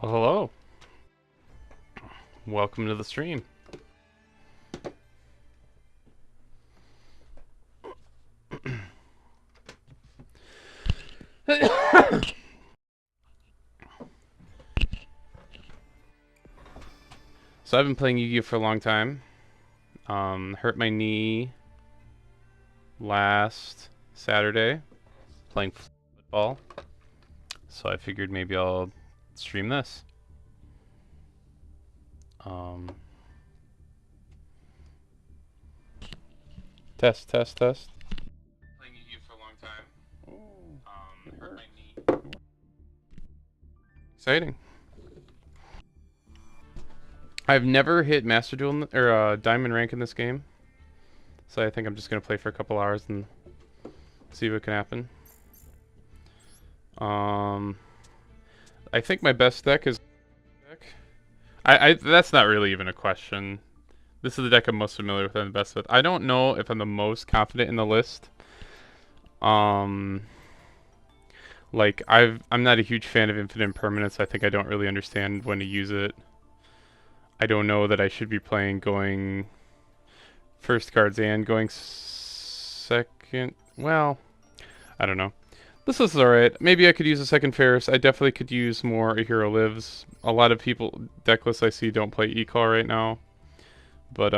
Well, hello. Welcome to the stream. So I've been playing Yu-Gi-Oh for a long time. Hurt my knee last Saturday playing football. So I figured maybe I'll stream this. Test. Playing Yu-Gi-Oh for a long time. Hurt my knee. Exciting. I've never hit Master Duel or Diamond rank in this game, so I think I'm just gonna play for a couple hours and see what can happen. I think my best deck is deck. I that's not really even a question. This is the deck I'm most familiar with and the best with. I don't know if I'm the most confident in the list. Like I'm not a huge fan of infinite impermanence. I think I don't really understand when to use it. I don't know that I should be playing going first cards and going second. Well, I don't know. This is alright. Maybe I could use a second Ferris. I definitely could use more A Hero Lives. A lot of people, deck lists I see don't play E-Call right now. But,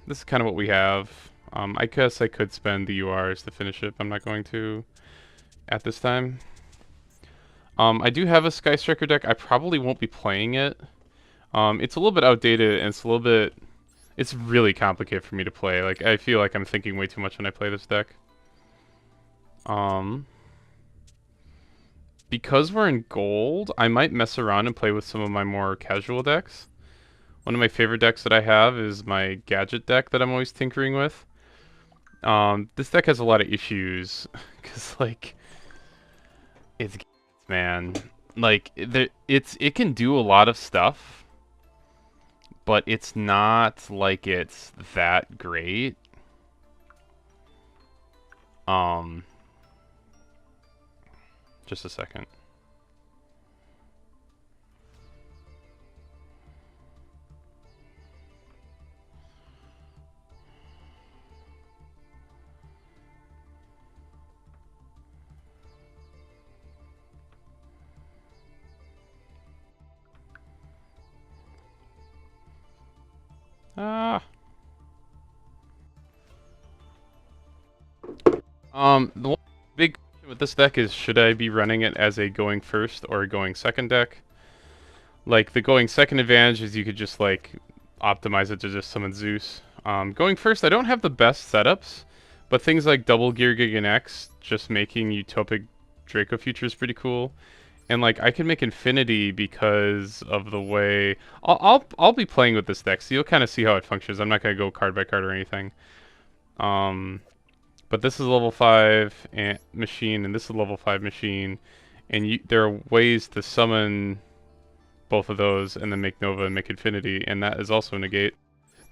this is kind of what we have. I guess I could spend the URs to finish it, but I'm not going to at this time. I do have a Sky Striker deck. I probably won't be playing it. It's a little bit outdated, and it's a little bit... It's really complicated for me to play. Like, I feel like I'm thinking way too much when I play this deck. Because we're in gold, I might mess around and play with some of my more casual decks. One of my favorite decks that I have is my gadget deck that I'm always tinkering with. This deck has a lot of issues, because, like, it's man. Like, it can do a lot of stuff, but it's not like it's that great. Just a second. The one big question with this deck is, should I be running it as a going first or a going second deck? Like, the going second advantage is you could just, like, optimize it to just summon Zeus. Going first, I don't have the best setups, but things like Double Gear Gigan X, just making Utopic Draco Future is pretty cool. And, like, I can make Infinity because of the way... I'll be playing with this deck, so you'll kind of see how it functions. I'm not going to go card by card or anything. But this is a level 5 machine, and this is a level 5 machine. And there are ways to summon both of those and then make Nova and make Infinity, and that is also a negate.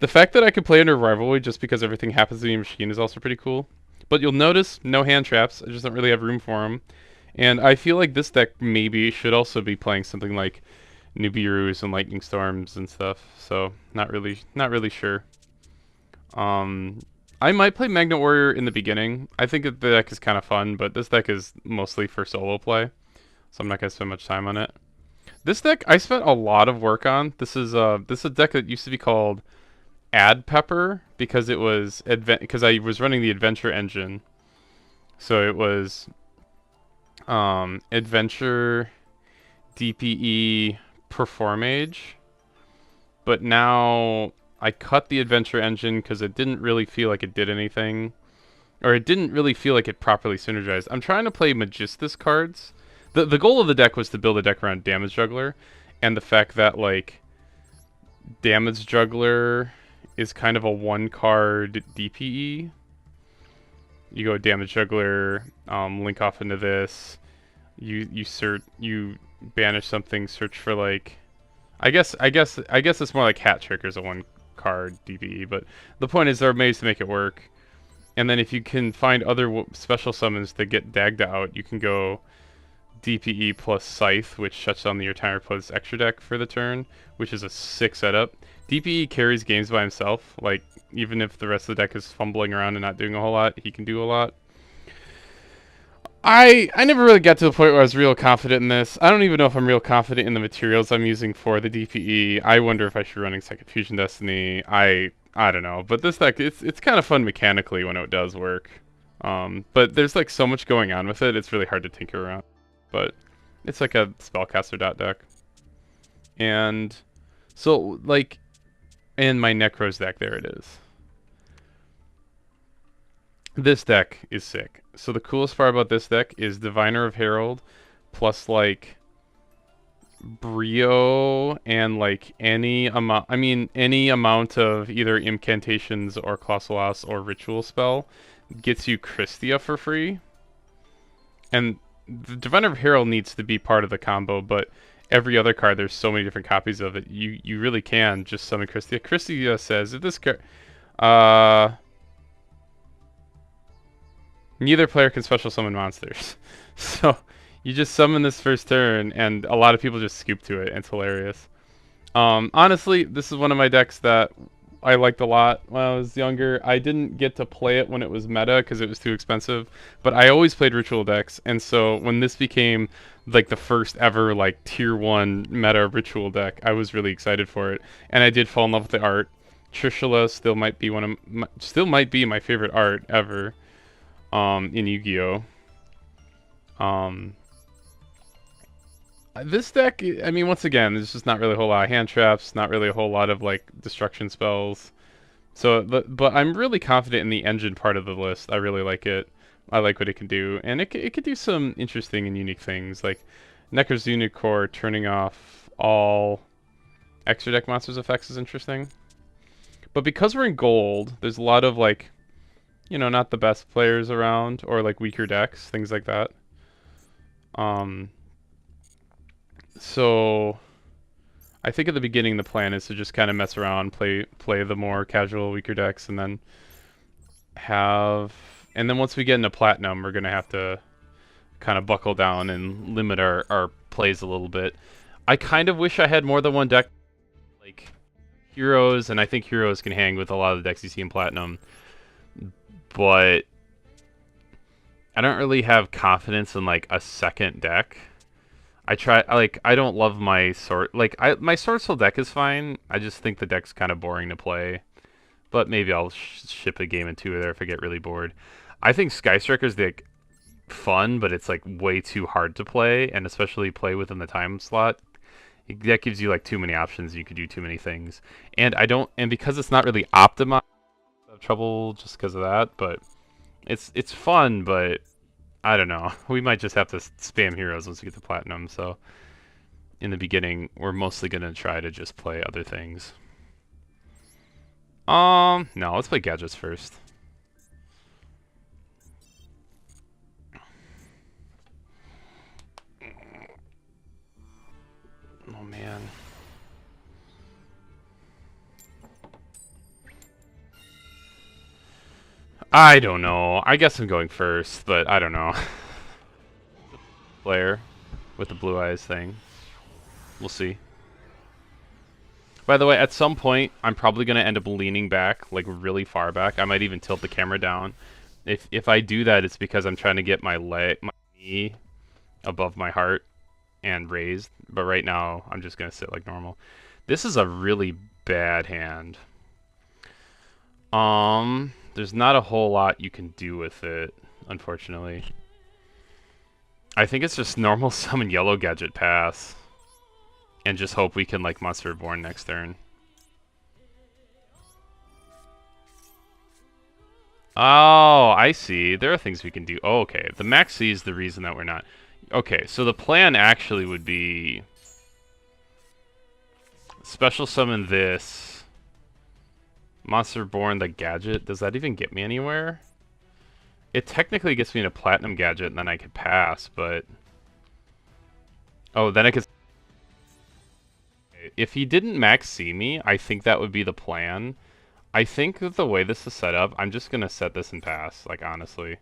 The fact that I can play under Rivalry just because everything happens in the machine is also pretty cool. But you'll notice no hand traps. I just don't really have room for them. And I feel like this deck maybe should also be playing something like Nibiru's and Lightning Storms and stuff. So not really sure. I might play Magnet Warrior in the beginning. I think that the deck is kind of fun, but this deck is mostly for solo play, so I'm not gonna spend much time on it. This deck I spent a lot of work on. This is a deck that used to be called Ad Pepper because it was because I was running the Adventure engine. So it was Adventure, DPE, Performage. But now I cut the Adventure engine because it didn't really feel like it did anything. Or it didn't really feel like it properly synergized. I'm trying to play Magistus cards. The goal of the deck was to build a deck around Damage Juggler. And the fact that, like, Damage Juggler is kind of a one-card DPE. You go Damage Juggler, link off into this. You banish something, search for, like... I guess it's more like Hat Trick as a one-card DPE, but the point is there are ways to make it work. And then if you can find other special summons that get Dagda out, you can go DPE plus Scythe, which shuts down the entire opponent's extra deck for the turn, which is a sick setup. DPE carries games by himself. Like, even if the rest of the deck is fumbling around and not doing a whole lot, he can do a lot. I never really got to the point where I was real confident in this. I don't even know if I'm real confident in the materials I'm using for the DPE. I wonder if I should be running Second Fusion Destiny. I don't know. But this deck, it's kind of fun mechanically when it does work. But there's like so much going on with it, it's really hard to tinker around. But it's like a spellcaster dot deck. And so like in my Necros deck, there it is. This deck is sick. So the coolest part about this deck is Diviner of Herald plus like Brio and like any amount, I mean any amount of either incantations or Colossal Loss or ritual spell gets you Christia for free. And the Diviner of Herald needs to be part of the combo, but every other card, there's so many different copies of it. You really can just summon Christia. Christia says if this card, neither player can special summon monsters. So you just summon this first turn, and a lot of people just scoop to it. It's hilarious. Honestly, this is one of my decks that I liked a lot when I was younger. I didn't get to play it when it was meta because it was too expensive, but I always played ritual decks, and so when this became like the first ever like tier 1 meta ritual deck, I was really excited for it, and I did fall in love with the art. Trishula still might be my favorite art ever in Yu-Gi-Oh. This deck, I mean, once again, there's just not really a whole lot of hand traps, not really a whole lot of like destruction spells. So, but I'm really confident in the engine part of the list. I really like it. I like what it can do, and it could do some interesting and unique things, like Necro's Unicore turning off all extra deck monsters effects is interesting. But because we're in gold, there's a lot of like, you know, not the best players around, or like weaker decks, things like that. So I think at the beginning the plan is to just kind of mess around, play the more casual, weaker decks, and then once we get into platinum, we're gonna have to kind of buckle down and limit our plays a little bit. I kind of wish I had more than one deck, like heroes, and I think heroes can hang with a lot of the decks you see in platinum, but I don't really have confidence in like a second deck. I don't love my sword. Like, my Swordsoul deck is fine. I just think the deck's kind of boring to play. But maybe I'll ship a game or two there if I get really bored. I think Sky Striker's like fun, but it's like way too hard to play, and especially play within the time slot. That gives you like too many options. You could do too many things, and because it's not really optimized, I have trouble just because of that. But it's fun, but I don't know. We might just have to spam heroes once we get to platinum, so in the beginning, we're mostly going to try to just play other things. No, let's play gadgets first. Oh, man. I don't know. I guess I'm going first, but I don't know. Player with the blue eyes thing. We'll see. By the way, at some point, I'm probably going to end up leaning back, like really far back. I might even tilt the camera down. If I do that, it's because I'm trying to get my knee above my heart and raised. But right now, I'm just going to sit like normal. This is a really bad hand. There's not a whole lot you can do with it, unfortunately. I think it's just normal summon yellow gadget pass. And just hope we can like Monster Reborn next turn. Oh, I see. There are things we can do. Oh, okay. The Maxi is the reason that we're not. Okay, so the plan actually would be special summon this. Monster Reborn the gadget. Does that even get me anywhere? It technically gets me in a platinum gadget and then I could pass, but... Oh, then I could... If he didn't max see me, I think that would be the plan. I think that the way this is set up, I'm just going to set this and pass, like, honestly.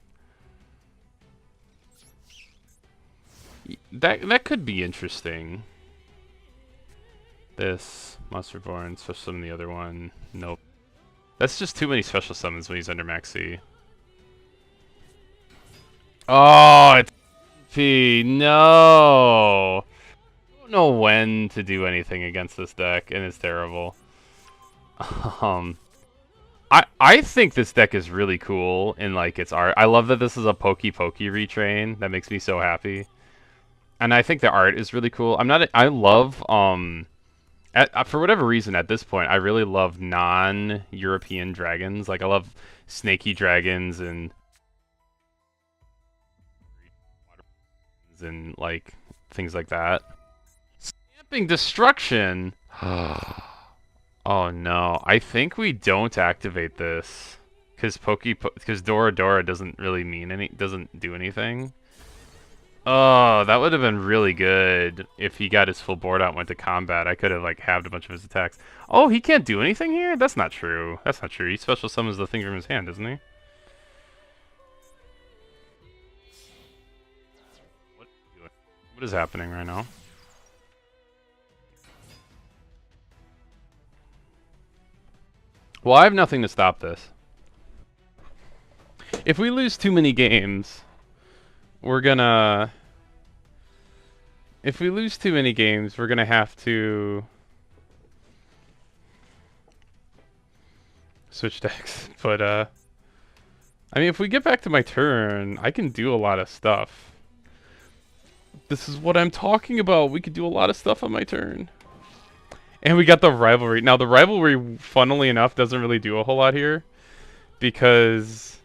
That could be interesting. This Monsterborn, special summon the other one. Nope. That's just too many special summons when he's under max C. Oh, it's P. No. I don't know when to do anything against this deck, and it's terrible. Um, I think this deck is really cool in like its art. I love that this is a Pokey retrain. That makes me so happy. And I think the art is really cool. I love for whatever reason at this point I really love non-European dragons. Like I love snaky dragons and like things like that. Stamping Destruction. Oh no, I think we don't activate this because Dora Dora doesn't really doesn't do anything. Oh, that would have been really good if he got his full board out and went to combat. I could have like halved a bunch of his attacks. Oh, he can't do anything here? That's not true. That's not true. He special summons the thing from his hand, doesn't he? What is happening right now? Well, I have nothing to stop this. If we lose too many games, we're gonna... If we lose too many games, we're gonna have to... switch decks. But, I mean, if we get back to my turn, I can do a lot of stuff. This is what I'm talking about. We could do a lot of stuff on my turn. And we got the rivalry. Now, the rivalry, funnily enough, doesn't really do a whole lot here. Because...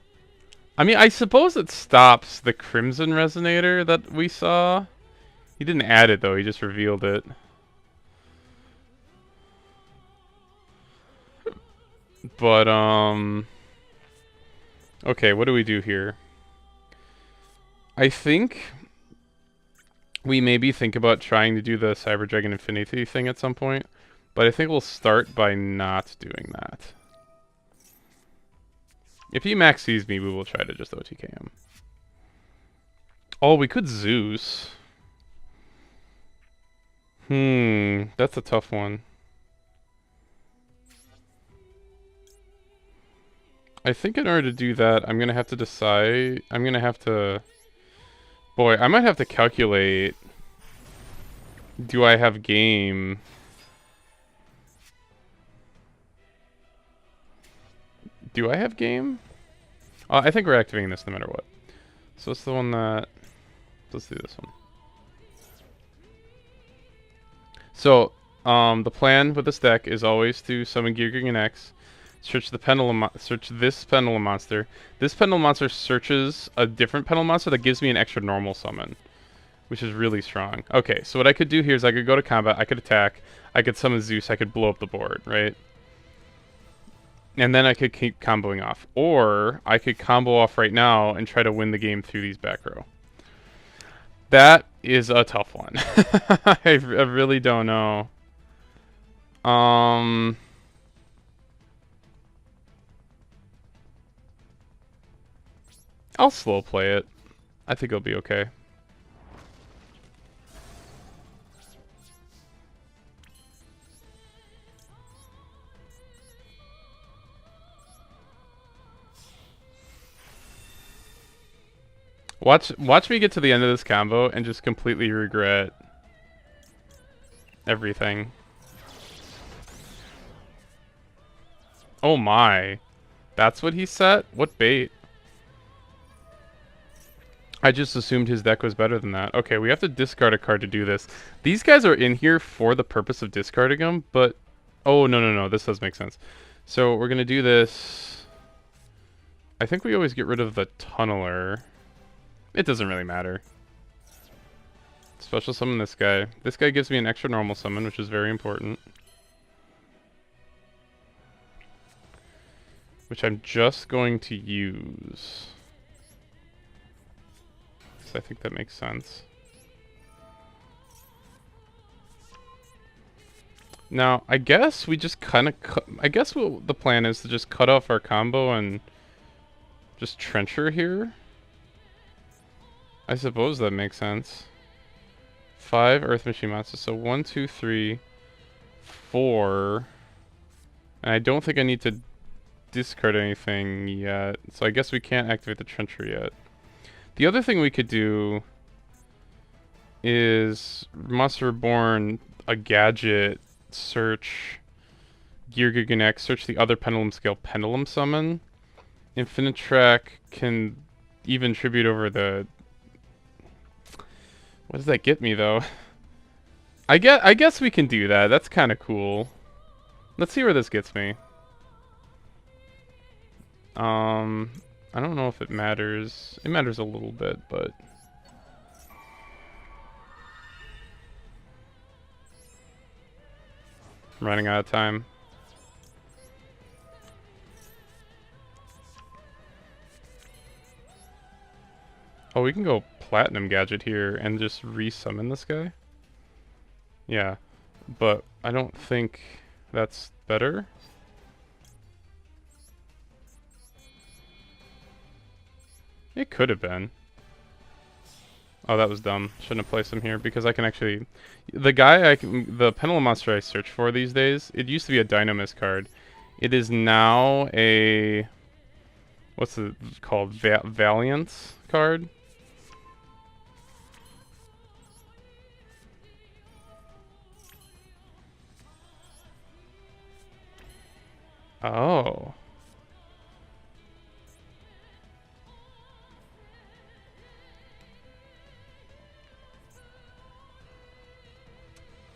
I mean, I suppose it stops the Crimson Resonator that we saw. He didn't add it, though. He just revealed it. But, okay, what do we do here? I think we maybe think about trying to do the Cyber Dragon Infinity thing at some point. But I think we'll start by not doing that. If he max sees me, we will try to just OTK him. Oh, we could Zeus. That's a tough one. I think in order to do that, I'm gonna have to decide... I'm gonna have to... Boy, I might have to calculate... Do I have game... Do I have game? I think we're activating this no matter what. So it's the one that... Let's do this one. So, the plan with this deck is always to summon Geargang X, search this Pendulum Monster. This Pendulum Monster searches a different Pendulum Monster that gives me an extra normal summon, which is really strong. Okay, so what I could do here is I could go to combat, I could attack, I could summon Zeus, I could blow up the board, right? And then I could keep comboing off. Or I could combo off right now and try to win the game through these back row. That is a tough one. I really don't know. I'll slow play it. I think it'll be okay. Watch me get to the end of this combo and just completely regret everything. Oh my. That's what he set? What bait? I just assumed his deck was better than that. Okay, we have to discard a card to do this. These guys are in here for the purpose of discarding them, but... Oh, no. This does make sense. So, we're gonna do this... I think we always get rid of the Tunneler. It doesn't really matter. Special summon this guy. This guy gives me an extra normal summon, which is very important. Which I'm just going to use. So I think that makes sense. Now, I guess we just kind of I guess what the plan is to just cut off our combo and just trencher here. I suppose that makes sense. 5 Earth Machine monsters. So 1, 2, 3, 4. And I don't think I need to discard anything yet. So I guess we can't activate the Trencher yet. The other thing we could do is Monster Reborn, a gadget, search yugioh, search the other Pendulum Scale Pendulum Summon. Infinite Track can even tribute over the... What does that get me, though? I guess we can do that. That's kind of cool. Let's see where this gets me. I don't know if it matters. It matters a little bit, but... I'm running out of time. Oh, we can go Platinum Gadget here and just re-summon this guy? Yeah, but I don't think that's better. It could have been. Oh, that was dumb. Shouldn't have placed him here because I can actually... The Pendulum monster I search for these days, it used to be a Dynamis card. It is now a... What's it called? Valiant card? Oh.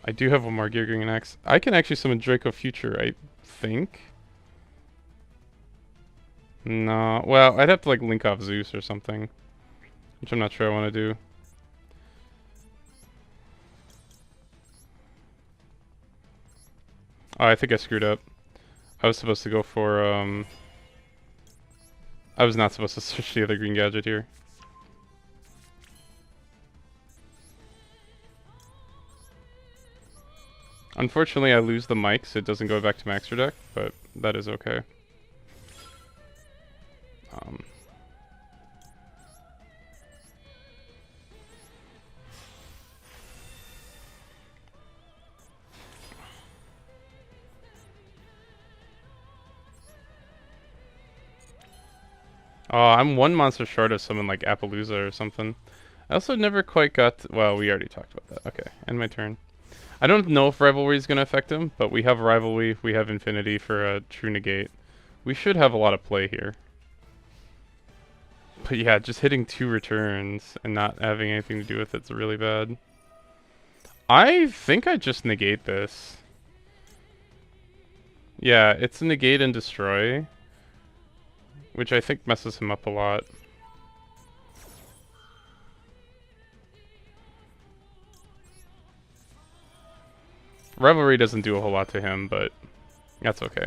I do have one more Geargring X. I can actually summon Draco Future, I think. No, well, I'd have to like link off Zeus or something, which I'm not sure I want to do. Oh, I think I screwed up. I was supposed to go for, I was not supposed to search the other green gadget here. Unfortunately, I lose the mic, so it doesn't go back to Maxter deck, but that is okay. Oh, I'm one monster short of someone like Appaloosa or something. I also never quite got to, well, we already talked about that. Okay, end my turn. I don't know if Rivalry is going to affect him, but we have Rivalry, we have Infinity for a True Negate. We should have a lot of play here. But yeah, just hitting 2 returns and not having anything to do with it's really bad. I think I just negate this. Yeah, it's a negate and destroy, which I think messes him up a lot. Revelry doesn't do a whole lot to him, but that's okay.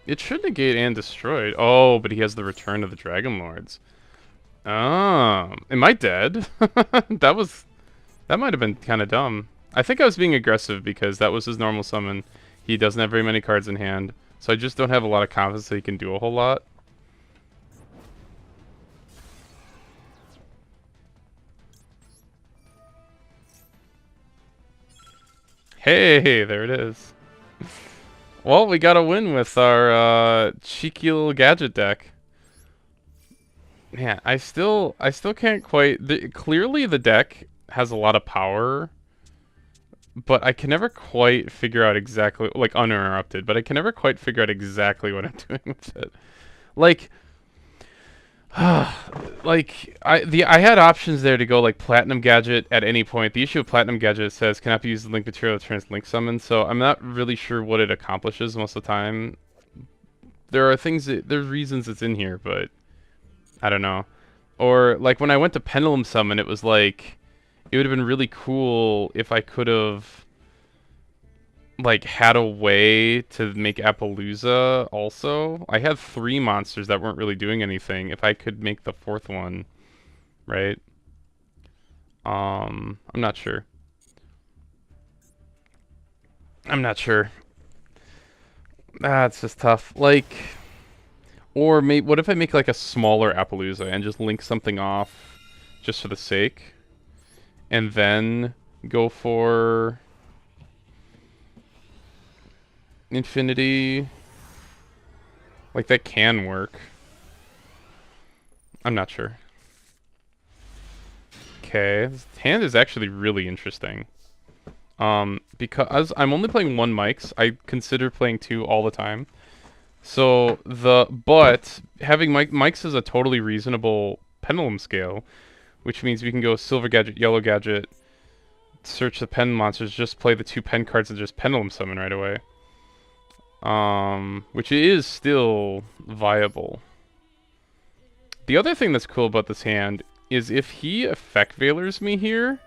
It should negate and destroy. Oh, but he has the return of the Dragon Lords. Oh, am I dead? That might have been kind of dumb. I think I was being aggressive because that was his normal summon. He doesn't have very many cards in hand, so I just don't have a lot of confidence that he can do a whole lot. Hey, there it is. Well, we got a win with our cheeky little gadget deck. Man, I still can't quite. Clearly, the deck has a lot of power, but I can never quite figure out exactly, like uninterrupted. But I can never quite figure out exactly what I'm doing with it. Like, I had options there to go like Platinum Gadget at any point. The issue of Platinum Gadget says cannot be used as link material that turns link summon, so I'm not really sure what it accomplishes most of the time. There are there's reasons it's in here, but I don't know. Or like when I went to Pendulum Summon, it was like it would have been really cool if I could have like had a way to make Appaloosa also. I had 3 monsters that weren't really doing anything. If I could make the 4th one, right? I'm not sure. I'm not sure. Ah, it's just tough. Like, Or what if I make like a smaller Appaloosa and just link something off just for the sake? And then go for Infinity. Like, that can work. I'm not sure. Okay, this hand is actually really interesting. Because I'm only playing one mics, I consider playing two all the time. So but having mics is a totally reasonable pendulum scale, which means we can go silver gadget, yellow gadget, search the pen monsters, just play the two pen cards and just pendulum summon right away. Which is still viable. The other thing that's cool about this hand is if he effect veilers me here,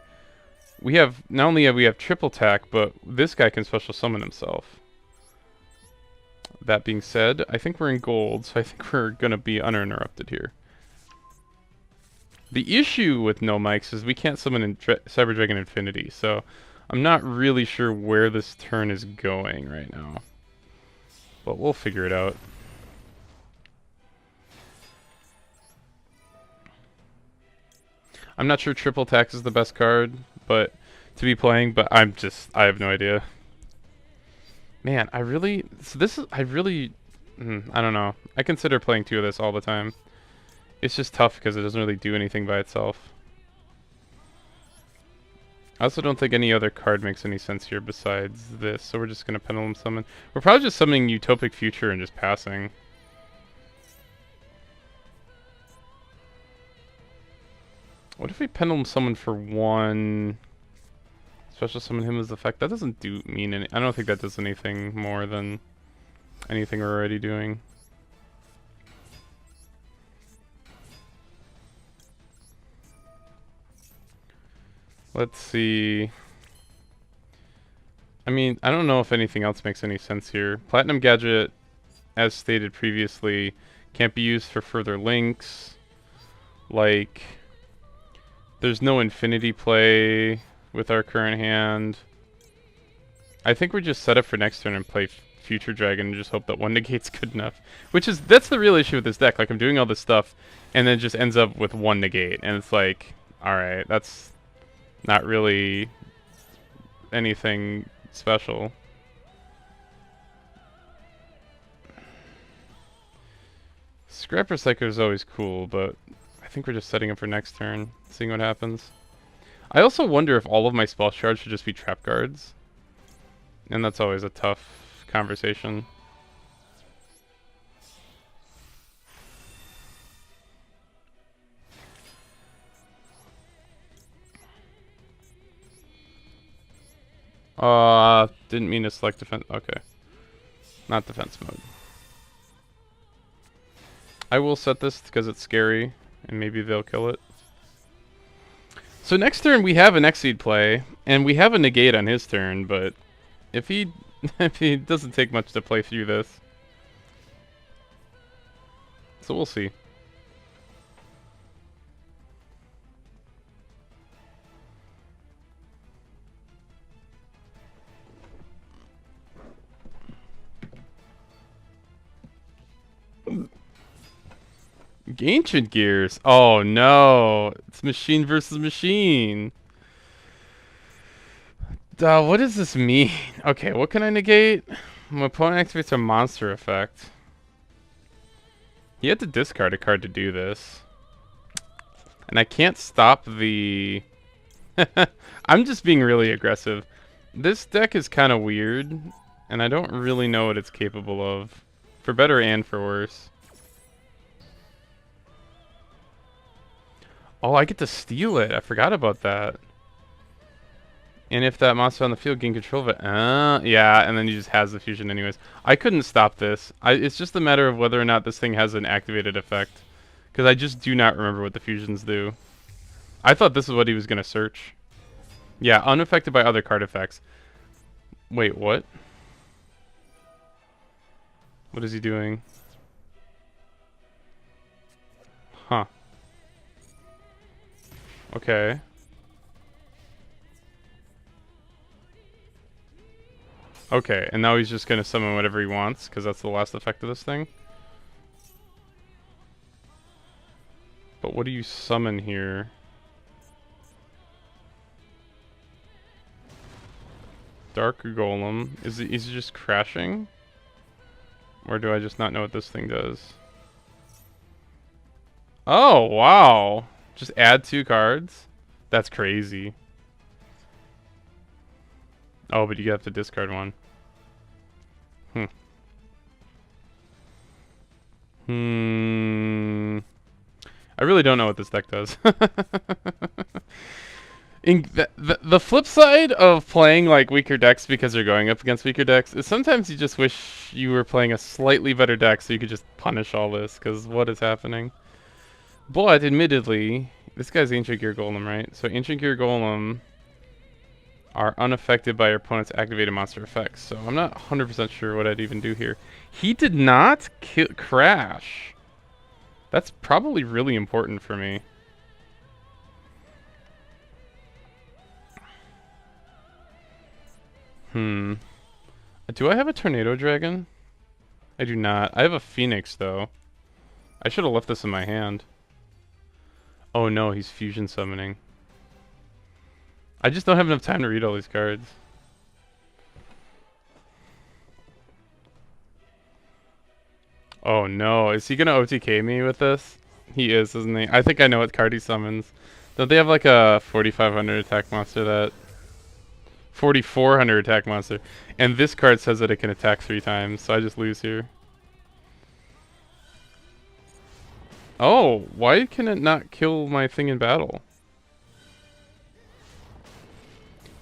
we have not only have we have triple attack, but this guy can special summon himself. That being said, I think we're in gold, so I think we're gonna be uninterrupted here. The issue with no mics is we can't summon in Cyber Dragon Infinity, so I'm not really sure where this turn is going right now. But we'll figure it out. I'm not sure triple attack is the best card, but to be playing, but I have no idea. Man, I really I don't know. I consider playing two of this all the time. It's just tough because it doesn't really do anything by itself. I also don't think any other card makes any sense here besides this, so we're just gonna pendulum summon. We're probably just summoning Utopic Future and just passing. What if we pendulum summon for one? Special summon him as effect. That doesn't mean any. I don't think that does anything more than anything we're already doing. Let's see. I mean, I don't know if anything else makes any sense here. Platinum Gadget, as stated previously, can't be used for further links. Like, there's no infinity play with our current hand. I think we just set up for next turn and play Future Dragon and just hope that one negate's good enough. That's the real issue with this deck. Like, I'm doing all this stuff and then it just ends up with one negate. And it's like, alright, that's not really anything special. Scrapper Psycho is always cool, but I think we're just setting up for next turn, seeing what happens. I also wonder if all of my spell shards should just be trap guards. And that's always a tough conversation. Didn't mean to select defense. Okay. Not defense mode. I will set this because it's scary, and maybe they'll kill it. So next turn we have an Exceed play, and we have a negate on his turn, but if he if he doesn't take much to play through this. So we'll see. Ancient Gears. Oh no. It's machine versus machine. What does this mean? Okay, what can I negate? My opponent activates a monster effect. He had to discard a card to do this. And I can't stop the... I'm just being really aggressive. This deck is kind of weird, and I don't really know what it's capable of. For better and for worse. Oh, I get to steal it. I forgot about that. And if that monster on the field gain control of it, yeah, and then he just has the fusion anyways. I couldn't stop this. It's just a matter of whether or not this thing has an activated effect. Because I just do not remember what the fusions do. I thought this is what he was going to search. Yeah, unaffected by other card effects. Wait, what? What is he doing? Huh. Okay. Okay, and now he's just gonna summon whatever he wants, because that's the last effect of this thing. What do you summon here? Dark Golem. Is it just crashing? Or do I just not know what this thing does? Oh, wow. Just add 2 cards? That's crazy. Oh, but you have to discard one. I really don't know what this deck does. The flip side of playing like weaker decks because you're going up against weaker decks is sometimes you just wish you were playing a slightly better deck so you could just punish all this, because what is happening? But admittedly, this guy's Ancient Gear Golem, right? So Ancient Gear Golem are unaffected by your opponent's activated monster effects. So I'm not 100% sure what I'd even do here. He did not crash. That's probably really important for me. Do I have a Tornado Dragon? I do not. I have a Phoenix, though. I should have left this in my hand. Oh no, he's fusion summoning. I just don't have enough time to read all these cards. Oh no, is he gonna OTK me with this? He is, isn't he? I think I know what card he summons. Don't they have like a 4,500 attack monster that... 4,400 attack monster. And this card says that it can attack 3 times, so I just lose here. Oh, why can it not kill my thing in battle?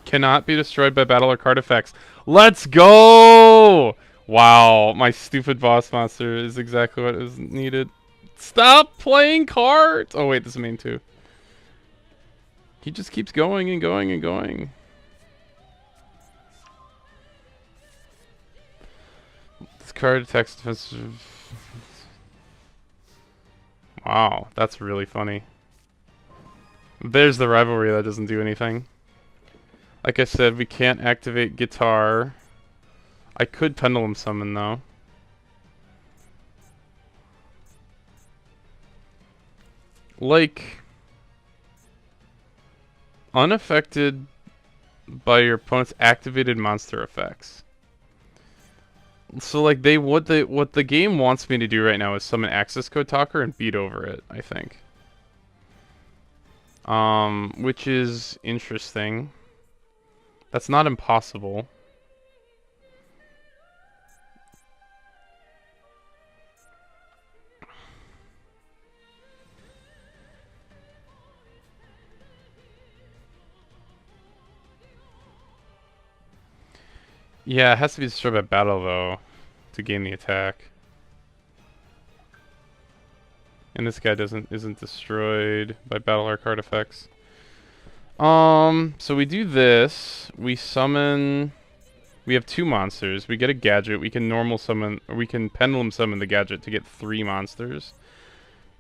Cannot be destroyed by battle or card effects. Let's go! Wow, my stupid boss monster is exactly what is needed. Stop playing cards! Oh wait, this is main 2. He just keeps going and going and going. This card attacks defensive. Wow, that's really funny. There's the rivalry that doesn't do anything. Like I said, we can't activate guitar. I could pendulum summon though. Like, unaffected by your opponent's activated monster effects. So like what the game wants me to do right now is summon Access Code Talker and beat over it, I think. Which is interesting. That's not impossible. Yeah, it has to be destroyed by battle though to gain the attack. And this guy isn't destroyed by battle or card effects. So we do this. We summon. We have 2 monsters. We get a gadget. We can normal summon, or we can pendulum summon the gadget to get 3 monsters.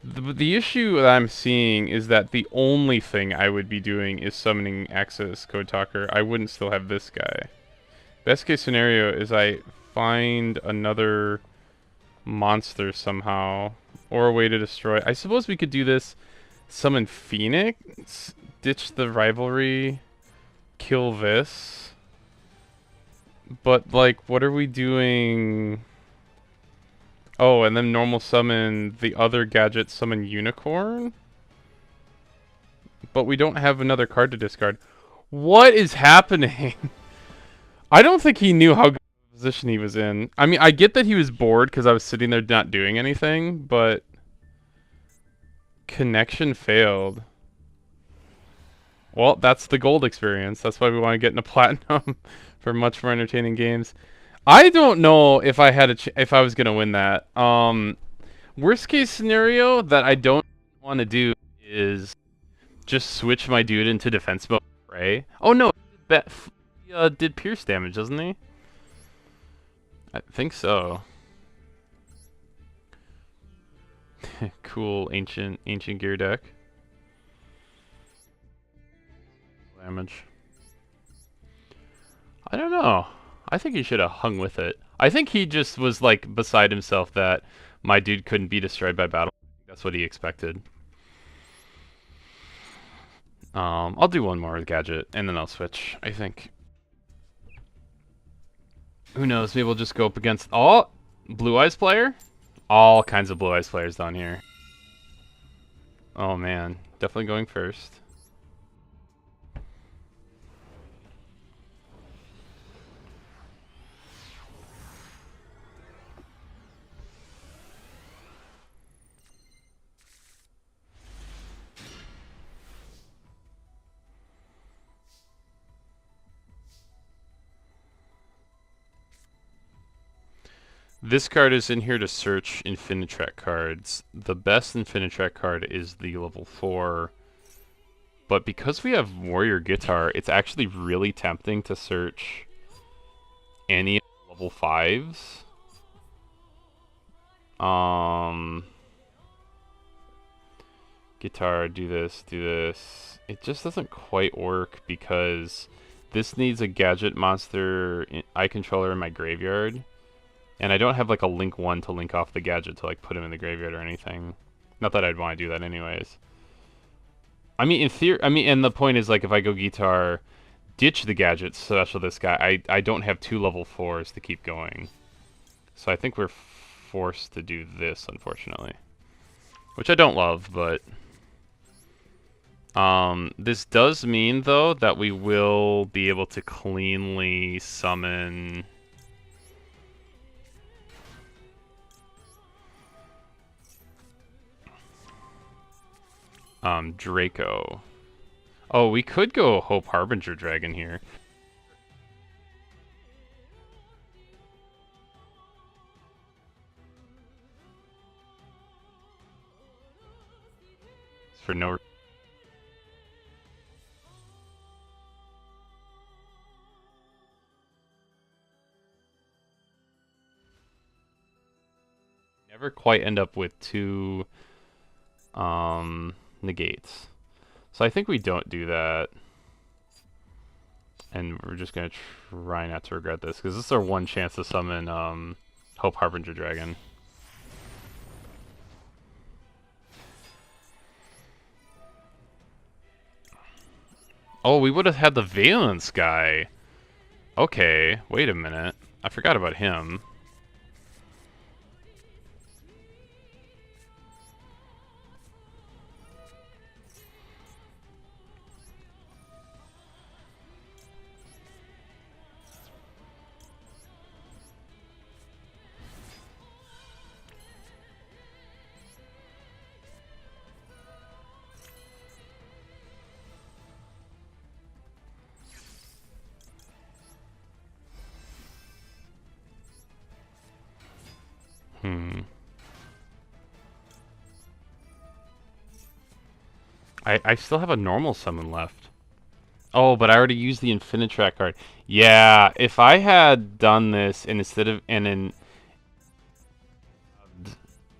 The issue that I'm seeing is that the only thing I would be doing is summoning Access Code Talker. I wouldn't still have this guy. Best case scenario is I find another monster somehow, or a way to destroy. I suppose we could do this. Summon Phoenix, ditch the rivalry, kill this. But like, what are we doing? Oh, and then normal summon the other gadget, summon Unicorn? But we don't have another card to discard. What is happening? I don't think he knew how good of a position he was in. I mean, I get that he was bored because I was sitting there not doing anything, but... Connection failed. Well, that's the gold experience. That's why we want to get into platinum for much more entertaining games. I don't know if I had if I was gonna win that. Worst case scenario that I don't want to do is just switch my dude into defense mode. Right? Oh no, he did pierce damage, doesn't he? I think so. Cool ancient gear deck. Damage. I don't know. I think he should have hung with it. I think he just was like beside himself that my dude couldn't be destroyed by battle. That's what he expected. I'll do one more gadget, and then I'll switch, I think. Who knows, maybe we'll just go up against... Oh! Blue Eyes player? All kinds of Blue Eyes players down here. Oh man, definitely going first. This card is in here to search Infinitrack cards. The best Infinitrack card is the level 4. But because we have Warrior Guitar, it's actually really tempting to search any level 5s. Guitar, do this, do this. It just doesn't quite work because this needs a gadget monster eye controller in my graveyard. And I don't have like a link 1 to link off the gadget to like put him in the graveyard or anything. Not that I'd want to do that anyways. I mean, in theory, and the point is like if I go guitar, ditch the gadget, special this guy, I don't have 2 level 4s to keep going. So I think we're forced to do this, unfortunately. Which I don't love, but... this does mean, though, that we will be able to cleanly summon... Draco. Oh, we could go Hope Harbinger Dragon here. For no... Never quite end up with 2 negates. So I think we don't do that. And we're just gonna try not to regret this, because this is our one chance to summon Hope Harbinger Dragon. Oh, we would have had the Valence guy. Okay, wait a minute. I forgot about him. I still have a normal summon left. Oh, but I already used the Infinitrack card. Yeah, if I had done this and instead of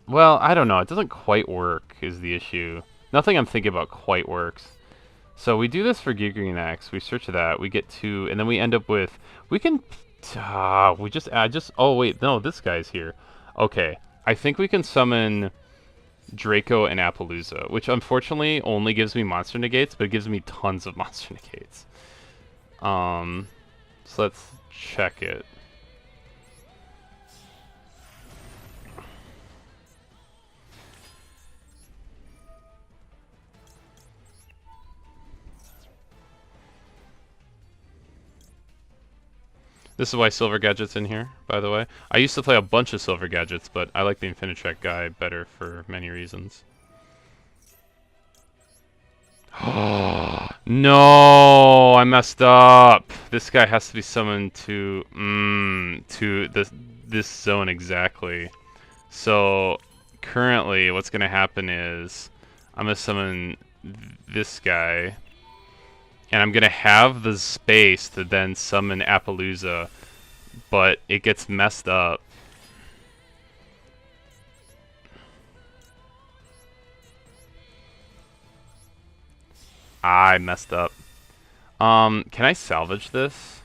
well, I don't know. It doesn't quite work is the issue. Nothing I'm thinking about quite works. So we do this for Giggling Axe. We search that. We get 2, and then we end up with... We can... oh, wait. No, this guy's here. Okay. I think we can summon Draco and Appaloosa, which unfortunately only gives me monster negates, but it gives me tons of monster negates. So let's check it. This is why Silver Gadget's in here, by the way. I used to play a bunch of Silver Gadgets, but I like the Infinitrack guy better for many reasons. No, I messed up. This guy has to be summoned to this zone exactly. So currently, what's gonna happen is I'm gonna summon this guy, and I'm gonna have the space to then summon Appaloosa, but it gets messed up. I messed up. Can I salvage this?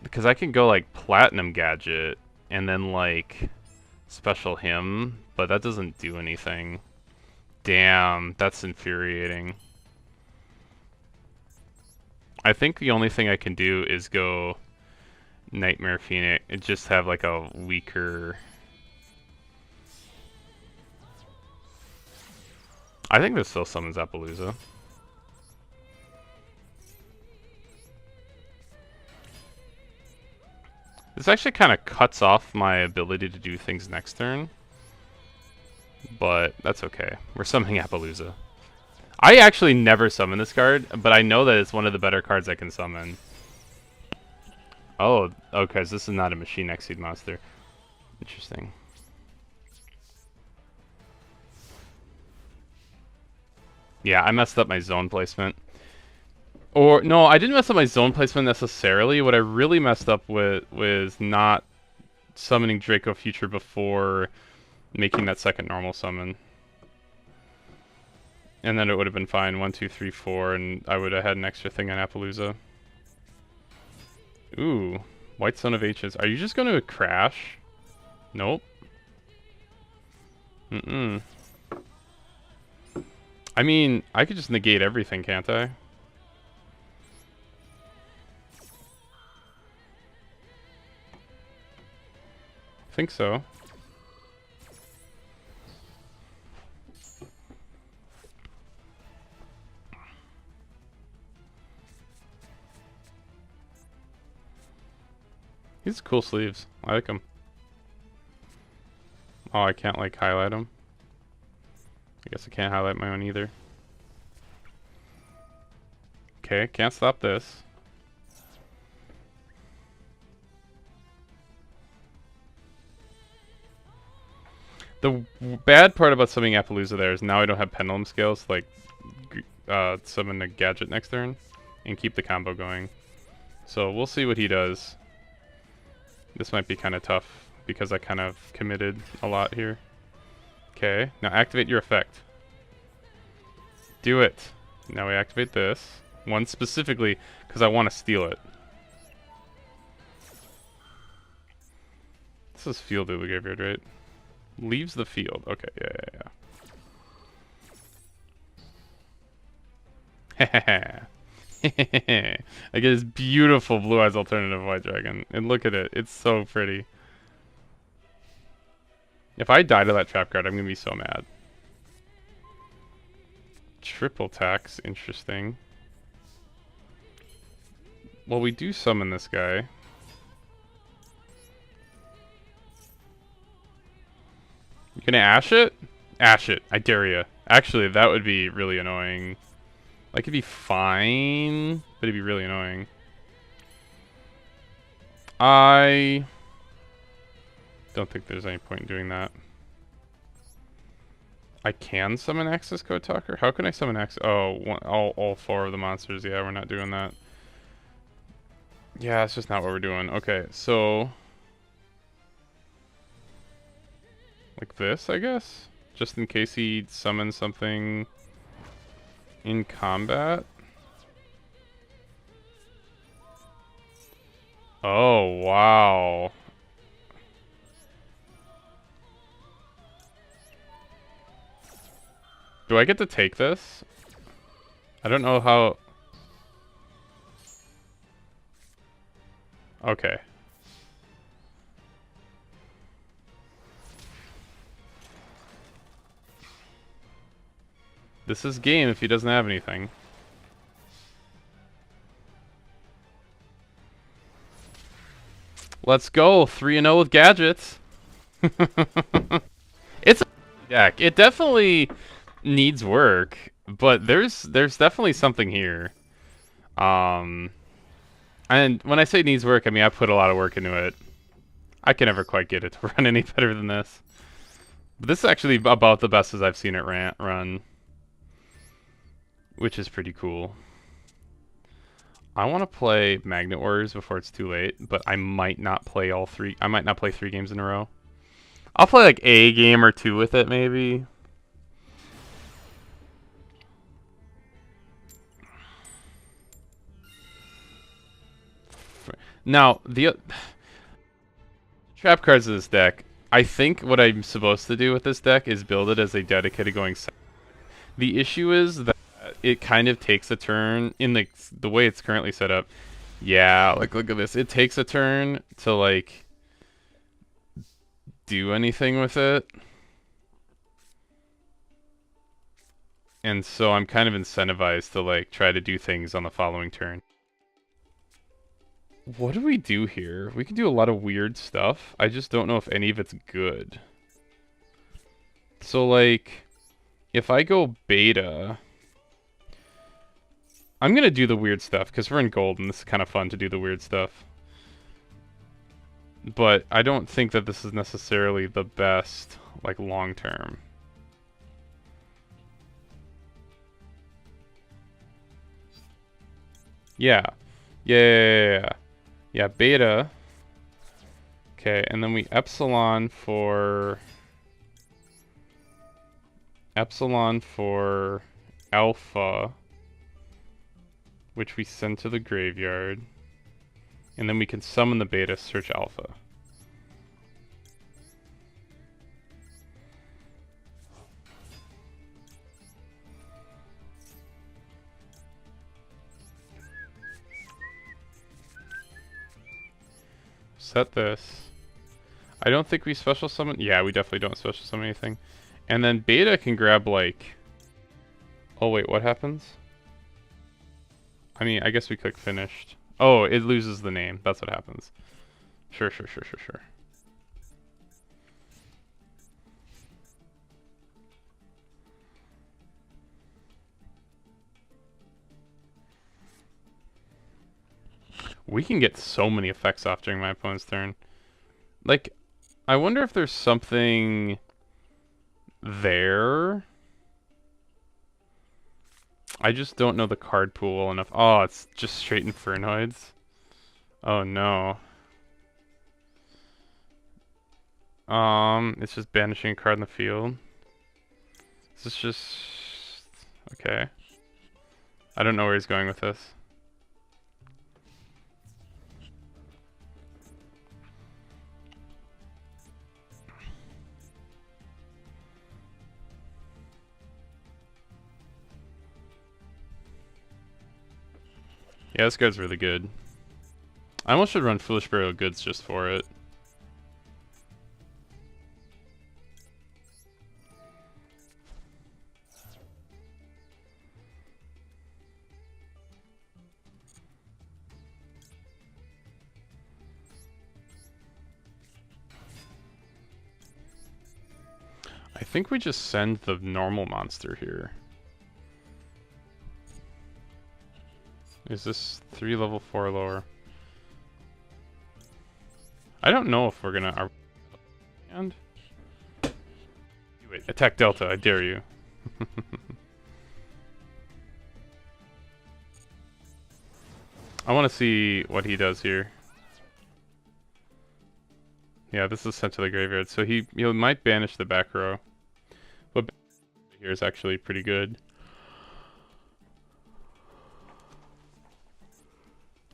Because I can go like Platinum Gadget and then like special him, but that doesn't do anything. Damn, that's infuriating. I think the only thing I can do is go Nightmare Phoenix and just have like a weaker... I think this still summons Appaloosa. This actually kind of cuts off my ability to do things next turn. But that's okay. We're summoning Appaloosa. I actually never summon this card, but I know that it's one of the better cards I can summon. Oh, okay, so this is not a Machine Exceed monster. Interesting. Yeah, I messed up my zone placement. Or, no, I didn't mess up my zone placement necessarily. What I really messed up with was not summoning Draco Future before making that second normal summon. And then it would have been fine. 1, 2, 3, 4, and I would have had an extra thing on Appaloosa. Ooh, White Son of H's. Are you just going to crash? Nope. Mm-mm. I mean, I could just negate everything, can't I? I think so. These are cool sleeves. I like them. Oh, I can't like highlight them. I guess I can't highlight my own either. Okay, can't stop this. The bad part about summoning Appaloosa there is now I don't have pendulum scales to, like, summon a gadget next turn and keep the combo going. So we'll see what he does. This might be kind of tough because I kind of committed a lot here. Okay, now activate your effect. Do it. Now we activate this. One specifically because I want to steal it. This is field to the graveyard, right? Leaves the field. Okay, yeah. I get this beautiful Blue Eyes alternative White Dragon. And look at it. It's so pretty. If I die to that trap card, I'm going to be so mad. Triple tax. Interesting. Well, we do summon this guy. You gonna Ash it? Ash it. I dare you. Actually, that would be really annoying. Like, it'd be fine, but it'd be really annoying. I don't think there's any point in doing that. I can summon Access Code Talker? How can I summon Access? Oh, all 4 of the monsters. Yeah, we're not doing that. Yeah, it's just not what we're doing. Okay, so... like this, I guess? Just in case he summons something in combat. Oh, wow. Do I get to take this? I don't know how... okay. This is game if he doesn't have anything. Let's go. 3-0 with gadgets. It's a deck. It definitely needs work, but there's definitely something here. And when I say needs work, I mean I put a lot of work into it. I can never quite get it to run any better than this. But this is actually about the best as I've seen it run. Which is pretty cool. I want to play Magnet Warriors before it's too late, but I might not play all 3. I might not play 3 games in a row. I'll play like a game or 2 with it, maybe. Now, the trap cards of this deck, I think what I'm supposed to do with this deck is build it as a dedicated going second. The issue is that it kind of takes a turn in the way it's currently set up. Yeah, like look at this. It takes a turn to like do anything with it. And so I'm kind of incentivized to like try to do things on the following turn. What do we do here? We can do a lot of weird stuff. I just don't know if any of it's good. So like, if I go beta, I'm gonna do the weird stuff because we're in gold and this is kind of fun to do the weird stuff. But I don't think that this is necessarily the best, like, long term. Yeah. Yeah. Yeah, beta. Okay, and then we epsilon for alpha, which we send to the graveyard. And then we can summon the beta, search alpha. Set this. I don't think we special summon. Yeah, we definitely don't special summon anything. And then beta can grab like... Oh wait, what happens? I mean, I guess we click finished. Oh, it loses the name. That's what happens. Sure. We can get so many effects off during my opponent's turn. Like, I wonder if there's something there. I just don't know the card pool well enough. Oh, it's just straight Infernoids. Oh no. It's just banishing a card in the field. Is this just... Okay. I don't know where he's going with this. Yeah, this card's really good. I almost should run Foolish Burial Goods just for it. I think we just send the normal monster here. Is this 3 level 4 lower? I don't know if we're gonna... And... Wait, attack Delta, I dare you. I want to see what he does here. Yeah, this is sent to the graveyard, so he might banish the back row. But here is actually pretty good.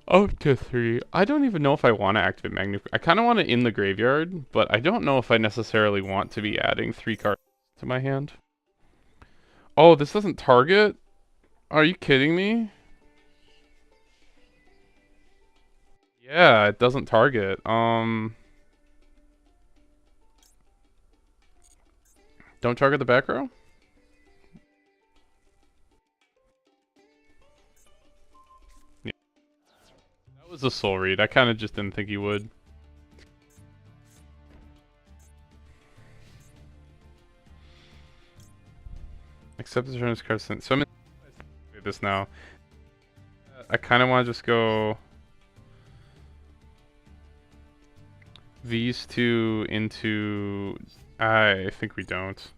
Up to 3. I don't even know if I want to activate Magnify. I kind of want it in the graveyard, but I don't know if I necessarily want to be adding 3 cards to my hand. Oh, this doesn't target? Are you kidding me? Yeah, it doesn't target. Don't target the back row? Yeah. That was a soul read. I kind of just didn't think he would. Except the turn card sent. So I'm in this now. I kind of want to just go these two into... I think we don't.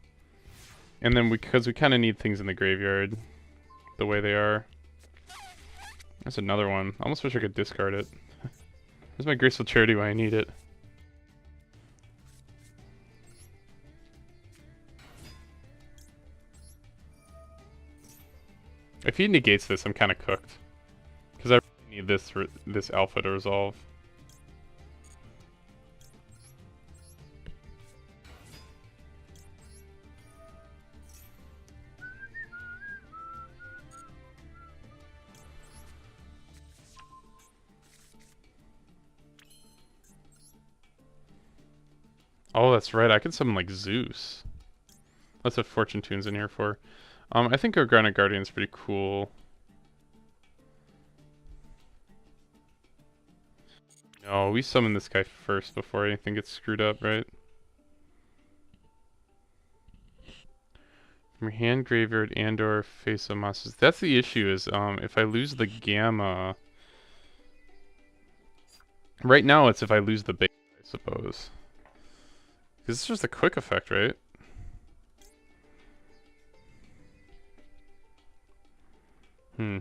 And then because we kind of need things in the graveyard the way they are. That's another one. I almost wish I could discard it. Where's my Graceful Charity when I need it? If he negates this, I'm kind of cooked. Because I really need this alpha to resolve. Oh, that's right. I could summon like Zeus. That's what Fortune Tune's in here for. I think our Granite Guardian's pretty cool. No, we summon this guy first before anything gets screwed up, right? From your hand, graveyard, and/or face of monsters. That's the issue. Is if I lose the Gamma. Right now, it's if I lose the base, I suppose. Because it's just a quick effect, right?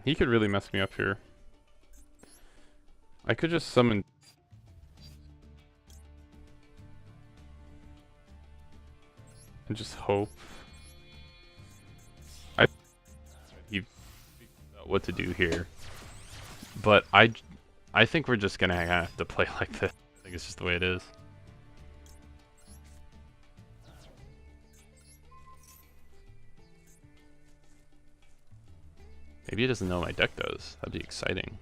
He could really mess me up here. I could just summon. And just hope. He figured out what to do here. But I think we're just gonna have to play like this. I think it's just the way it is. Maybe he doesn't know my deck does. That'd be exciting.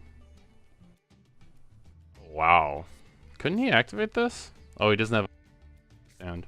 Wow. Couldn't he activate this? Oh, he doesn't have a stand.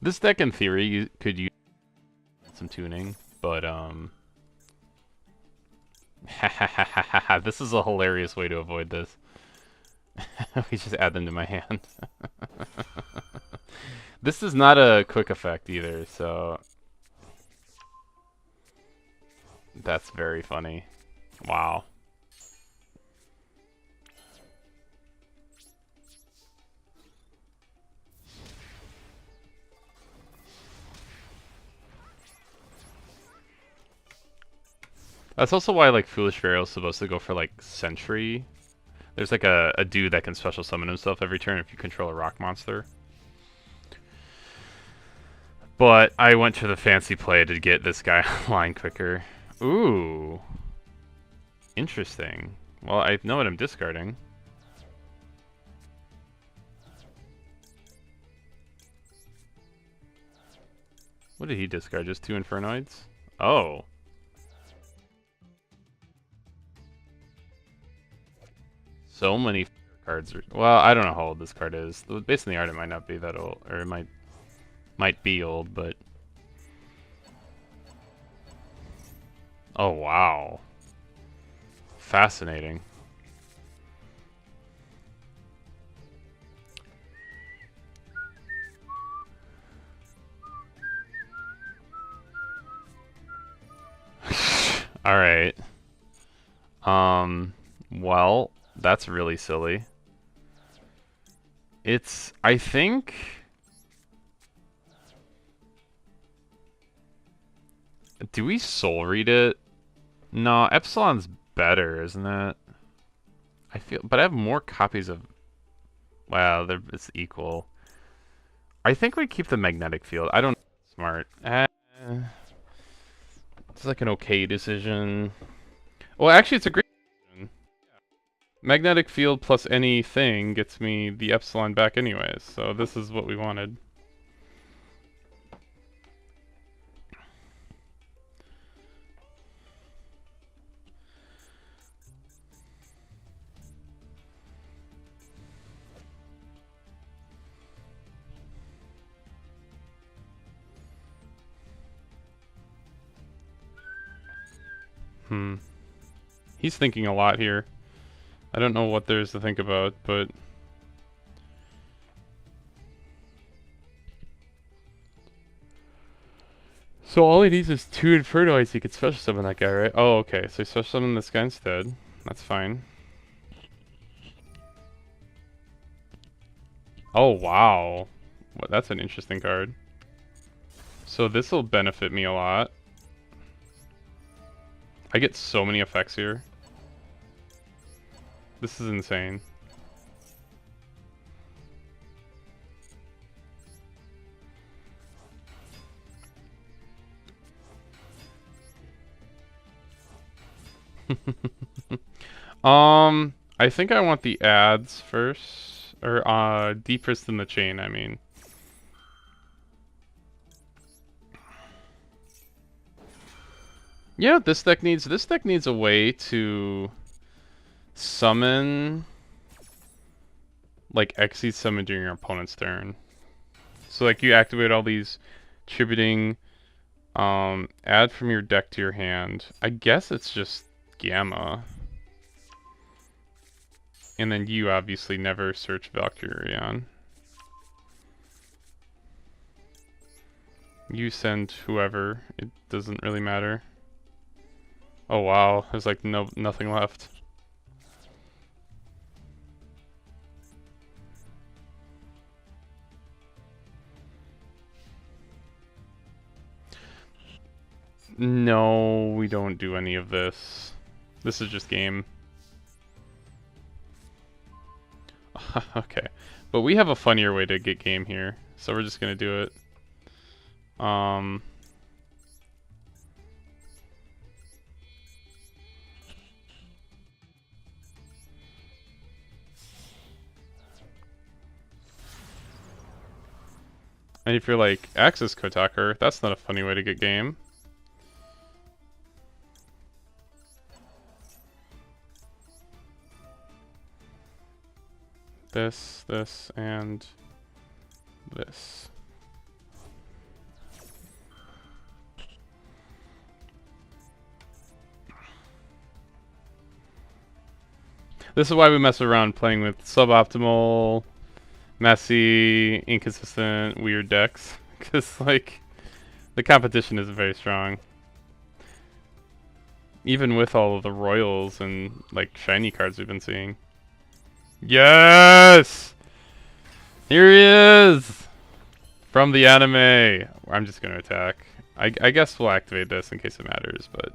This deck, in theory, could use some tuning, but this is a hilarious way to avoid this. We just add them to my hand. This is not a quick effect either, so that's very funny. Wow. That's also why like Foolish Burial is supposed to go for like Sentry. There's like a dude that can special summon himself every turn if you control a rock monster. But I went to the fancy play to get this guy online quicker. Ooh. Interesting. Well, I know what I'm discarding. What did he discard? Just 2 Infernoids? Oh. So many cards. Well, I don't know how old this card is. Based on the art, it might not be that old, or it might be old, but. Oh wow. Fascinating. All right. Well, that's really silly. I think. Do we soul read it? No, Epsilon's better, isn't it? I feel, but I have more copies of. Wow, it's equal. I think we keep the magnetic field. I don't. Smart. It's like an okay decision. Well, actually, it's a great decision. Magnetic field plus anything gets me the Epsilon back anyways, so this is what we wanted. He's thinking a lot here. I don't know what there is to think about, but... So all he needs is 2 Infernoids, he could special summon that guy, right? Oh, okay, so he special summon this guy instead. That's fine. Oh, wow. Well, that's an interesting card. So this will benefit me a lot. I get so many effects here. This is insane. I think I want the ads first, or deepest in the chain, I mean. Yeah, this deck needs a way to summon like Xyz summon during your opponent's turn. So like you activate all these tributing add from your deck to your hand. I guess it's just Gamma. And then you obviously never search Valkyrion. You send whoever, it doesn't really matter. Oh wow, there's like nothing left. No, we don't do any of this. This is just game. Okay. But we have a funnier way to get game here, so we're just gonna do it. And if you're like, Axis Kotaker, that's not a funny way to get game. This, and this. This is why we mess around playing with suboptimal, messy, inconsistent, weird decks. Because, like, the competition isn't very strong. Even with all of the royals and, like, shiny cards we've been seeing. Yes! Here he is! From the anime! I'm just gonna attack. I guess we'll activate this in case it matters, but...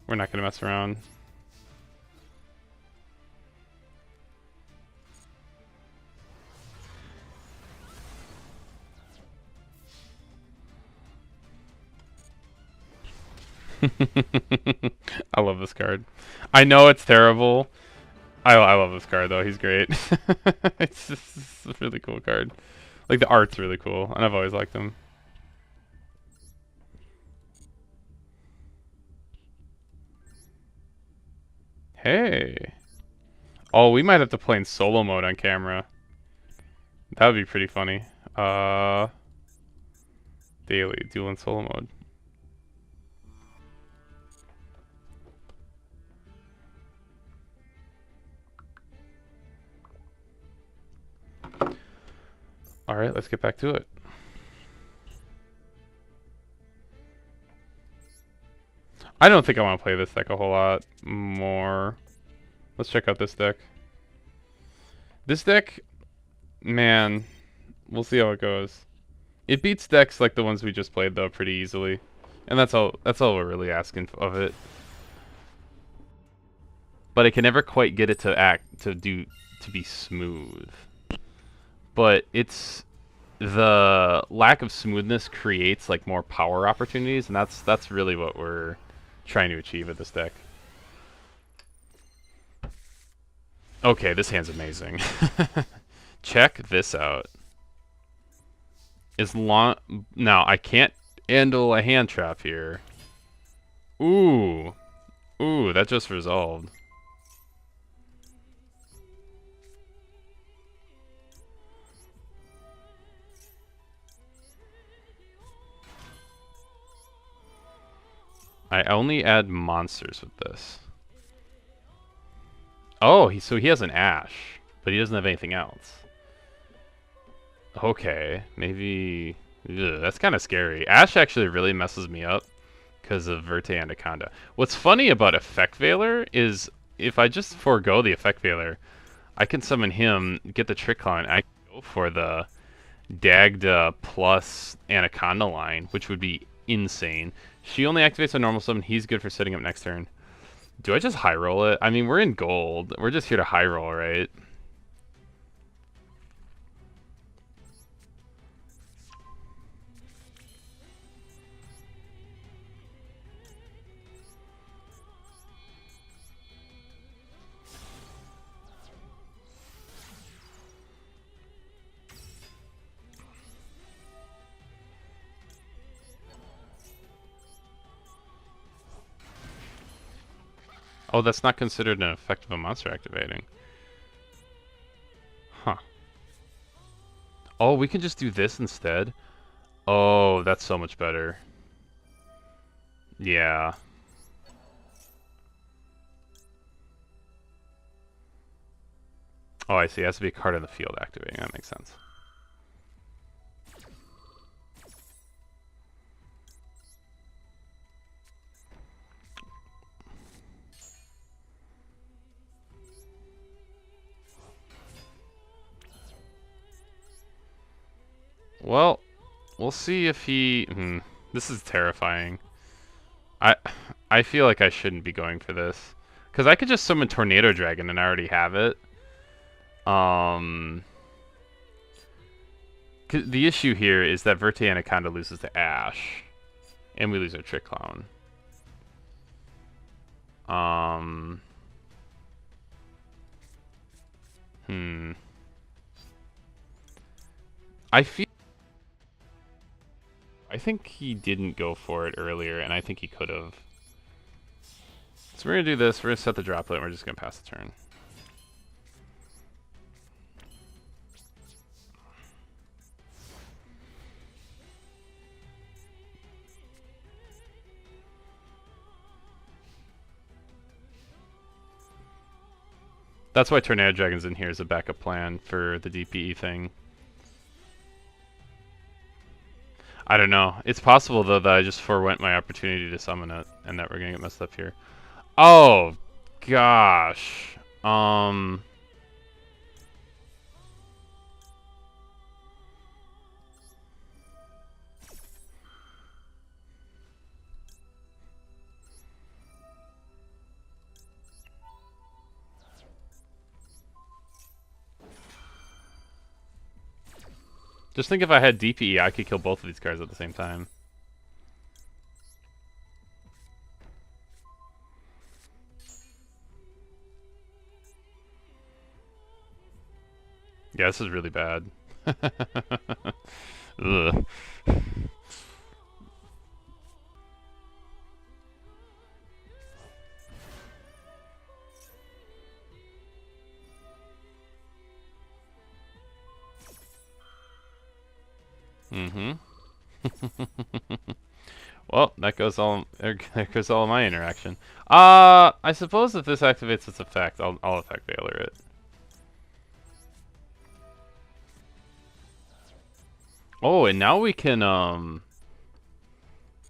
we're not gonna mess around. I love this card. I know it's terrible. I love this card though. He's great. It's just a really cool card. Like the art's really cool, and I've always liked him. Hey. Oh, we might have to play in solo mode on camera. That would be pretty funny. Daily, duel in solo mode. Alright, let's get back to it. I don't think I want to play this deck a whole lot more. Let's check out this deck. This deck, man, we'll see how it goes. It beats decks like the ones we just played though pretty easily. And that's all we're really asking of it. But I can never quite get it to be smooth. But it's the lack of smoothness creates like more power opportunities, and that's really what we're trying to achieve with this deck. Okay, this hand's amazing. Check this out. Now I can't handle a hand trap here. Ooh. Ooh, that just resolved. I only add monsters with this. Oh, so he has an Ash, but he doesn't have anything else. Okay, maybe... Ugh, that's kind of scary. Ash actually really messes me up because of Verte Anaconda. What's funny about Effect Veiler is if I just forego the Effect Veiler, I can summon him, get the Trick on, I can go for the Dagda plus Anaconda line, which would be insane. She only activates a normal summon. He's good for setting up next turn. Do I just high roll it? I mean, we're in gold. We're just here to high roll, right? Oh, that's not considered an effect of a monster activating. Huh. Oh, we can just do this instead? Oh, that's so much better. Yeah. Oh, I see. It has to be a card in the field activating. That makes sense. Well, we'll see if he... this is terrifying. I I feel like I shouldn't be going for this. Because I could just summon Tornado Dragon and I already have it. The issue here is that Verte Anaconda loses to Ash. And we lose our Trick Clown. I feel... I think he didn't go for it earlier, and I think he could have. So we're going to do this. We're going to set the droplet, and we're just going to pass the turn. That's why Tornado Dragon's in here as a backup plan for the DPE thing. I don't know. It's possible, though, that I just forewent my opportunity to summon it, and that we're going to get messed up here. Oh, gosh. Just think if I had DPE, I could kill both of these cards at the same time. Yeah, this is really bad. Ugh. Well, that goes all. There goes all my interaction. I suppose if this activates its effect, I'll effect Veiler it. Oh, and now we can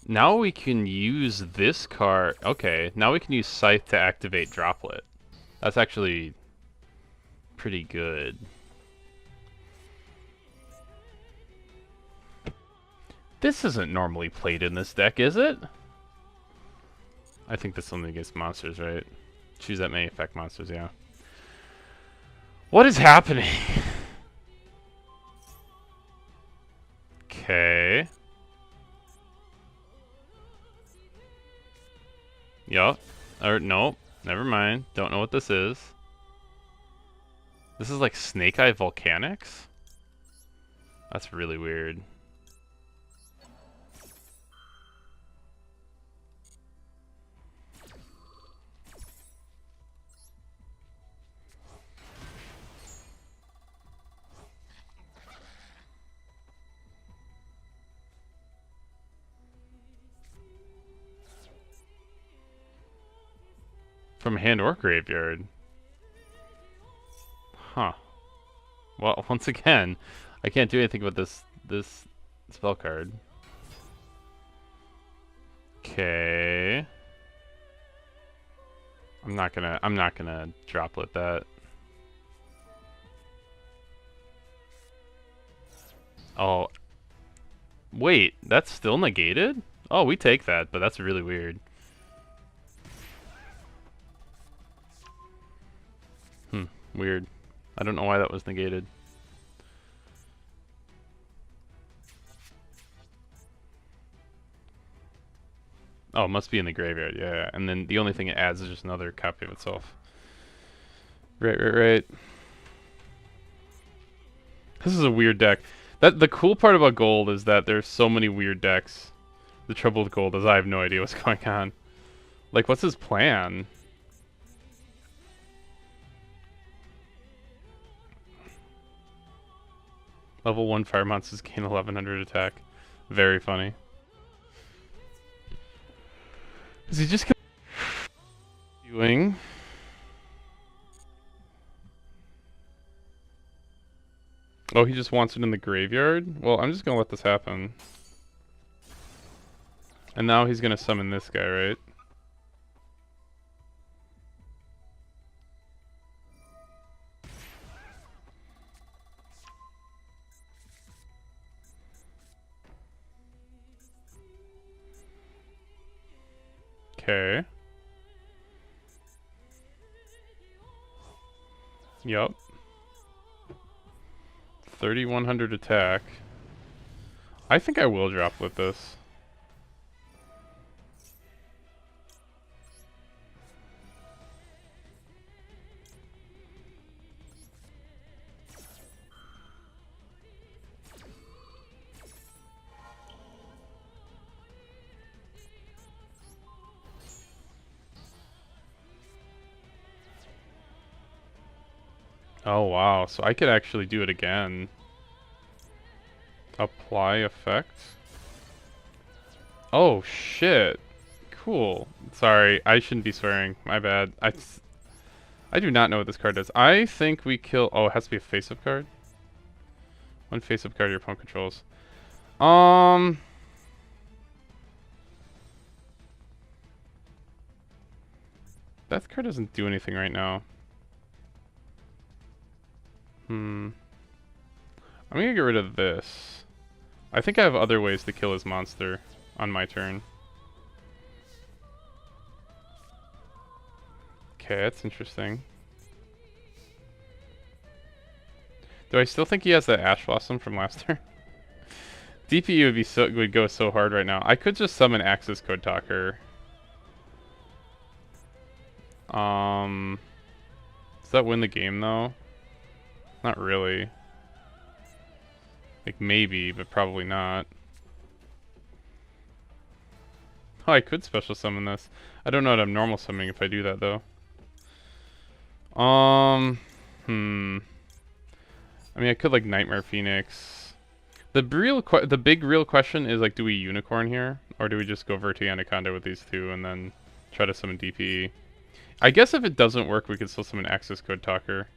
now we can use this card. Okay, now we can use Scythe to activate Droplet. That's actually pretty good. This isn't normally played in this deck, is it? I think that's something against monsters, right? Choose that may affect monsters, yeah. What is happening? Okay. Yup. Or, nope. Never mind. Don't know what this is. This is like Snake Eye Volcanics? That's really weird. From hand or graveyard. Huh. Well, once again, I can't do anything with this spell card. Okay. I'm not gonna droplet that. Oh. Wait, that's still negated? Oh, we take that, but that's really weird. Weird. I don't know why that was negated. Oh, it must be in the graveyard, yeah. And then the only thing it adds is just another copy of itself. Right. This is a weird deck. The cool part about gold is that there's so many weird decks. The trouble with gold is I have no idea what's going on. Like, what's his plan? Level 1 fire monsters gain 1100 attack. Very funny. Is he just doing? Oh, he just wants it in the graveyard? Well, I'm just gonna let this happen. And now he's gonna summon this guy, right? Okay. Yup. 3100 attack. I think I will drop with this. Oh wow, so I could actually do it again. Apply effect? Oh shit. Cool. Sorry, I shouldn't be swearing. My bad. I do not know what this card does. I think we kill... Oh, it has to be a face-up card? One face-up card your opponent controls. That card doesn't do anything right now. I'm gonna get rid of this. I think I have other ways to kill his monster on my turn. Okay, that's interesting. Do I still think he has that Ash Blossom from last turn? DPE would go so hard right now. I could just summon Access Code Talker. Does that win the game though? Not really. Like maybe, but probably not. Oh, I could special summon this. I don't know what I'm normal summoning if I do that though. I mean, I could like Nightmare Phoenix. The big real question is like, do we Unicorn here, or do we just go Verti Anaconda with these two and then try to summon DPE? I guess if it doesn't work, we could still summon Access Code Talker.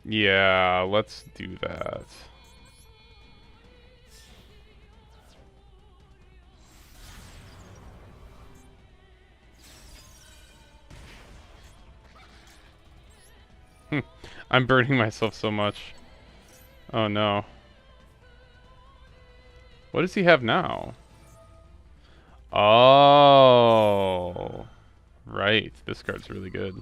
Yeah, let's do that. I'm burning myself so much. Oh no. What does he have now? Oh. Right, this card's really good.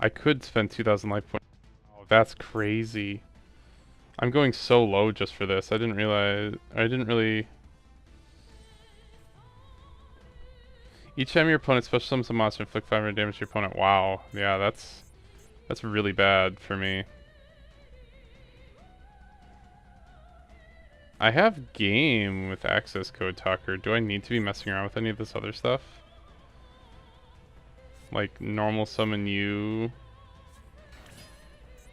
I could spend 2,000 life points. Oh, that's crazy. I'm going so low just for this. I didn't really... Each time your opponent special summons a monster, inflict 500 damage to your opponent. Wow. Yeah, that's really bad for me. I have game with Access Code Talker. Do I need to be messing around with any of this other stuff? Like normal summon you,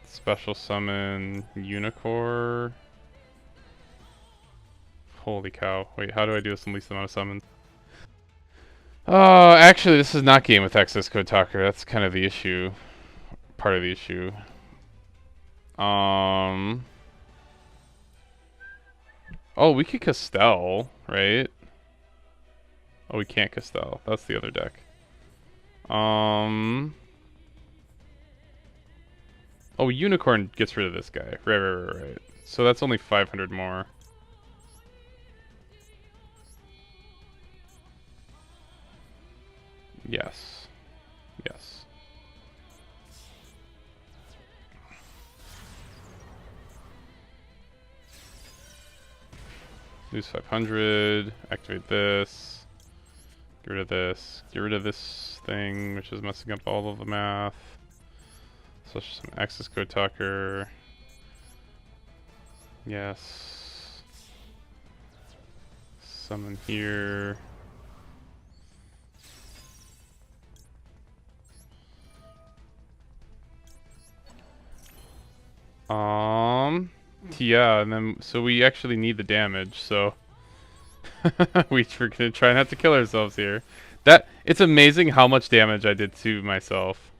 special summon Unicorn. Holy cow. Wait, how do I do this in least amount of summons? Oh, actually this is not game with Access Code Talker. That's kind of the issue. Part of the issue. Oh, we could Castell, right? Oh, we can't Castell. That's the other deck. Oh, Unicorn gets rid of this guy. Right. So that's only 500 more. Yes. Yes. Lose 500. Activate this. Get rid of this. Get rid of this thing, which is messing up all of the math. So some Access Code Talker. Yes. Summon here. Yeah, and then so we actually need the damage, so we're gonna try not to kill ourselves here. It's amazing how much damage I did to myself.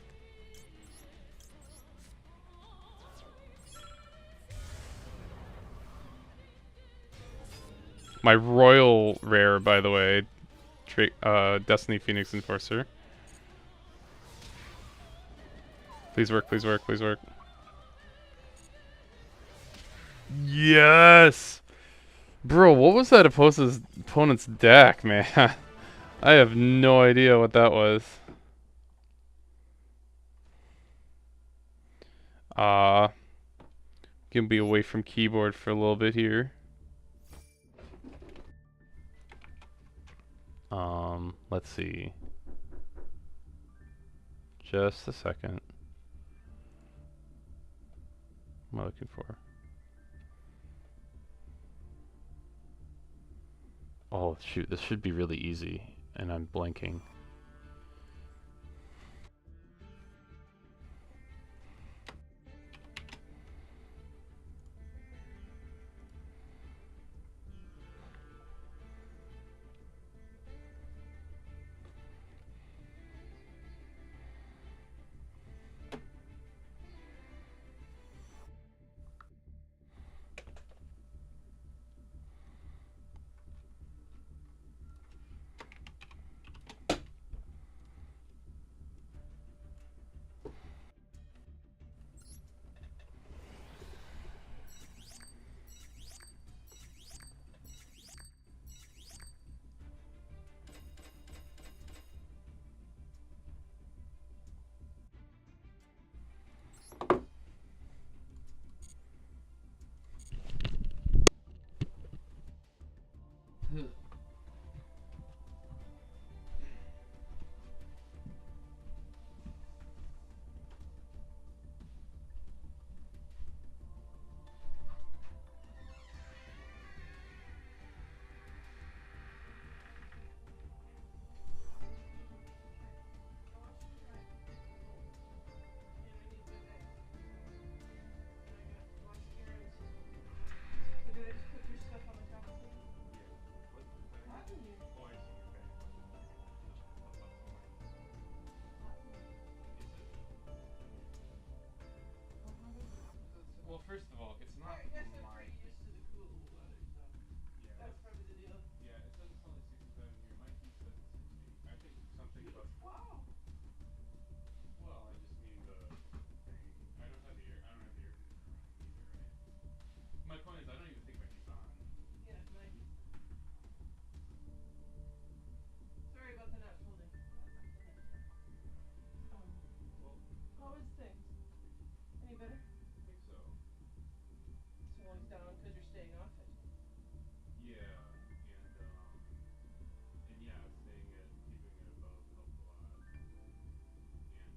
My royal rare, by the way, Destiny Phoenix Enforcer. Please work, please work, please work. Yes! Bro, what was that opponent's deck, man? I have no idea what that was. Gonna be away from keyboard for a little bit here. Let's see. Just a second. What am I looking for? Oh, shoot, this should be really easy, and I'm blanking. Well, first of all, it's not my... Yeah, it says it's only 67 here. My heat says it's 60. I think something about... Wow! Well, I just mean the thing. I don't have the air conditioner running either, right? My point is, I don't even think my heat's on. Yeah, my... Sorry about the not folding. How is things? Any better? I think so. Swallowing's down because you're staying off it. Yeah, and yeah, keeping it above helped a lot.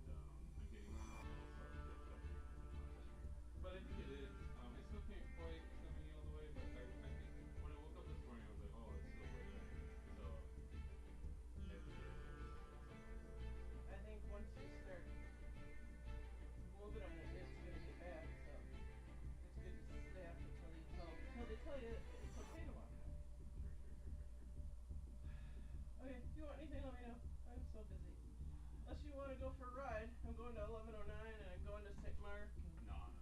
And I'm getting my normal self-kill technique because I'm not touching it. But I think it is. I still can't quite summon you all the way, but I think when I woke up this morning, I was like, oh, it's still way there. So I think it is. I think once you start moving on it, it's going to get bad. So it's good to stay off it till they tell you it's okay to walk on it. Sure. Okay, if you want anything, let me know. I'm so busy. Unless you want to go for a ride. I'm going to 1109 and I'm going to St. Mark. No. I'm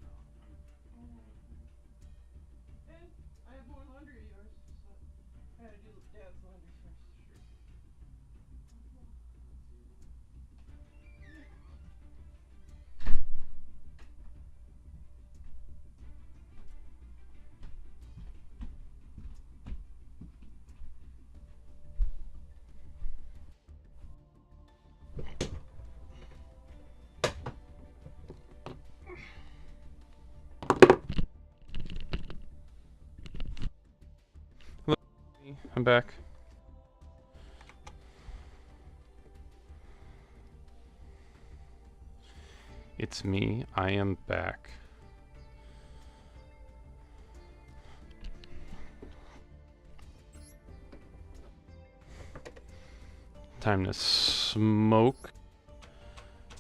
home with you. And I have more laundry of yours, so I gotta do Dad's laundry first. Sure. Hello, I'm back. It's me. I am back. time to smoke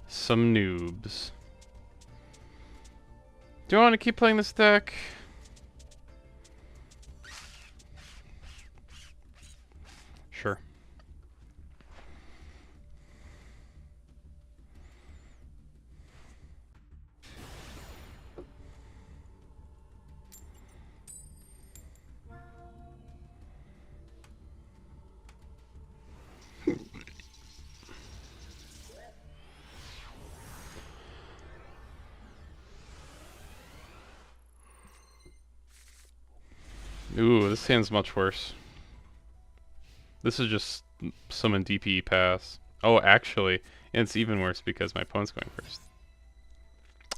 some noobs. Do I want to keep playing this deck? Sure. Ooh, this hand's much worse. This is just summon DPE pass. Oh, actually, it's even worse because my opponent's going first.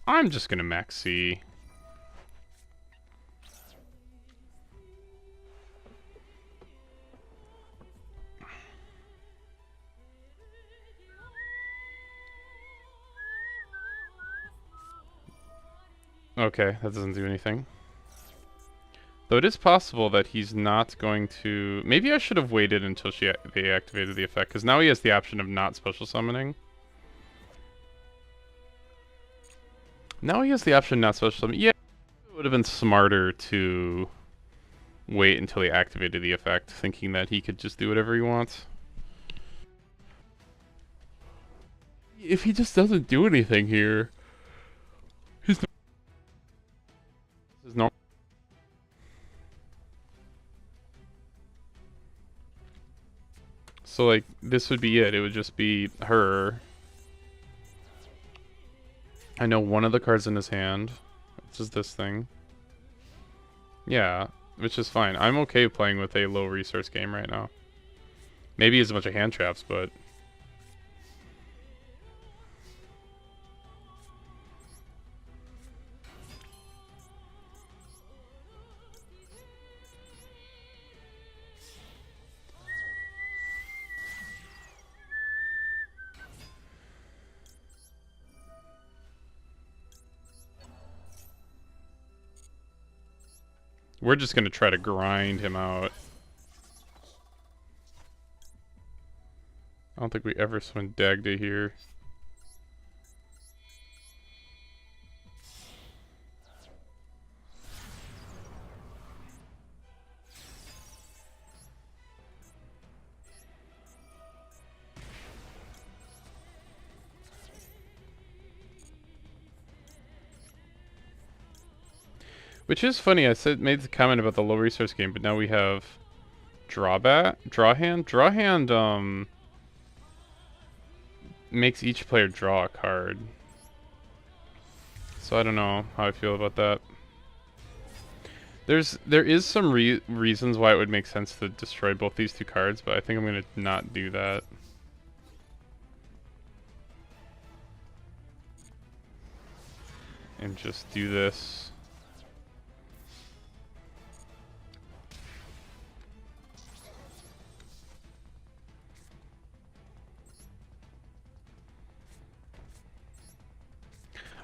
I'm just gonna max C. Okay, that doesn't do anything. Though it is possible that he's not going to... Maybe I should have waited until they activated the effect, because now he has the option of not special summoning. Now he has the option not special summoning. Yeah, it would have been smarter to wait until he activated the effect, thinking that he could just do whatever he wants. If he just doesn't do anything here, his normal. So like this would be it. It would just be her. I know one of the cards in his hand, which is this thing. Yeah, which is fine. I'm okay playing with a low resource game right now. Maybe it's a bunch of hand traps, but we're just gonna try to grind him out. I don't think we ever swing Dagda here. Which is funny, made the comment about the low resource game, but now we have draw hand. Draw hand makes each player draw a card. So I don't know how I feel about that. There is some reasons why it would make sense to destroy both these two cards, but I think I'm gonna not do that. And just do this.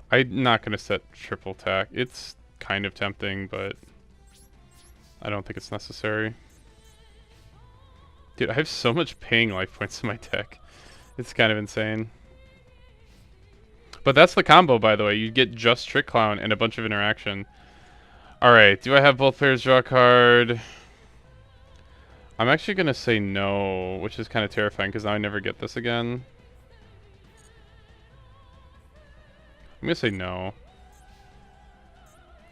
I'm not gonna set triple attack. It's kind of tempting, but I don't think it's necessary. Dude, I have so much paying life points in my deck. It's kind of insane. But that's the combo, by the way. You get just Trick Clown and a bunch of interaction. Alright, do I have both players draw a card? I'm actually going to say no, which is kind of terrifying because now I never get this again. I'm going to say no.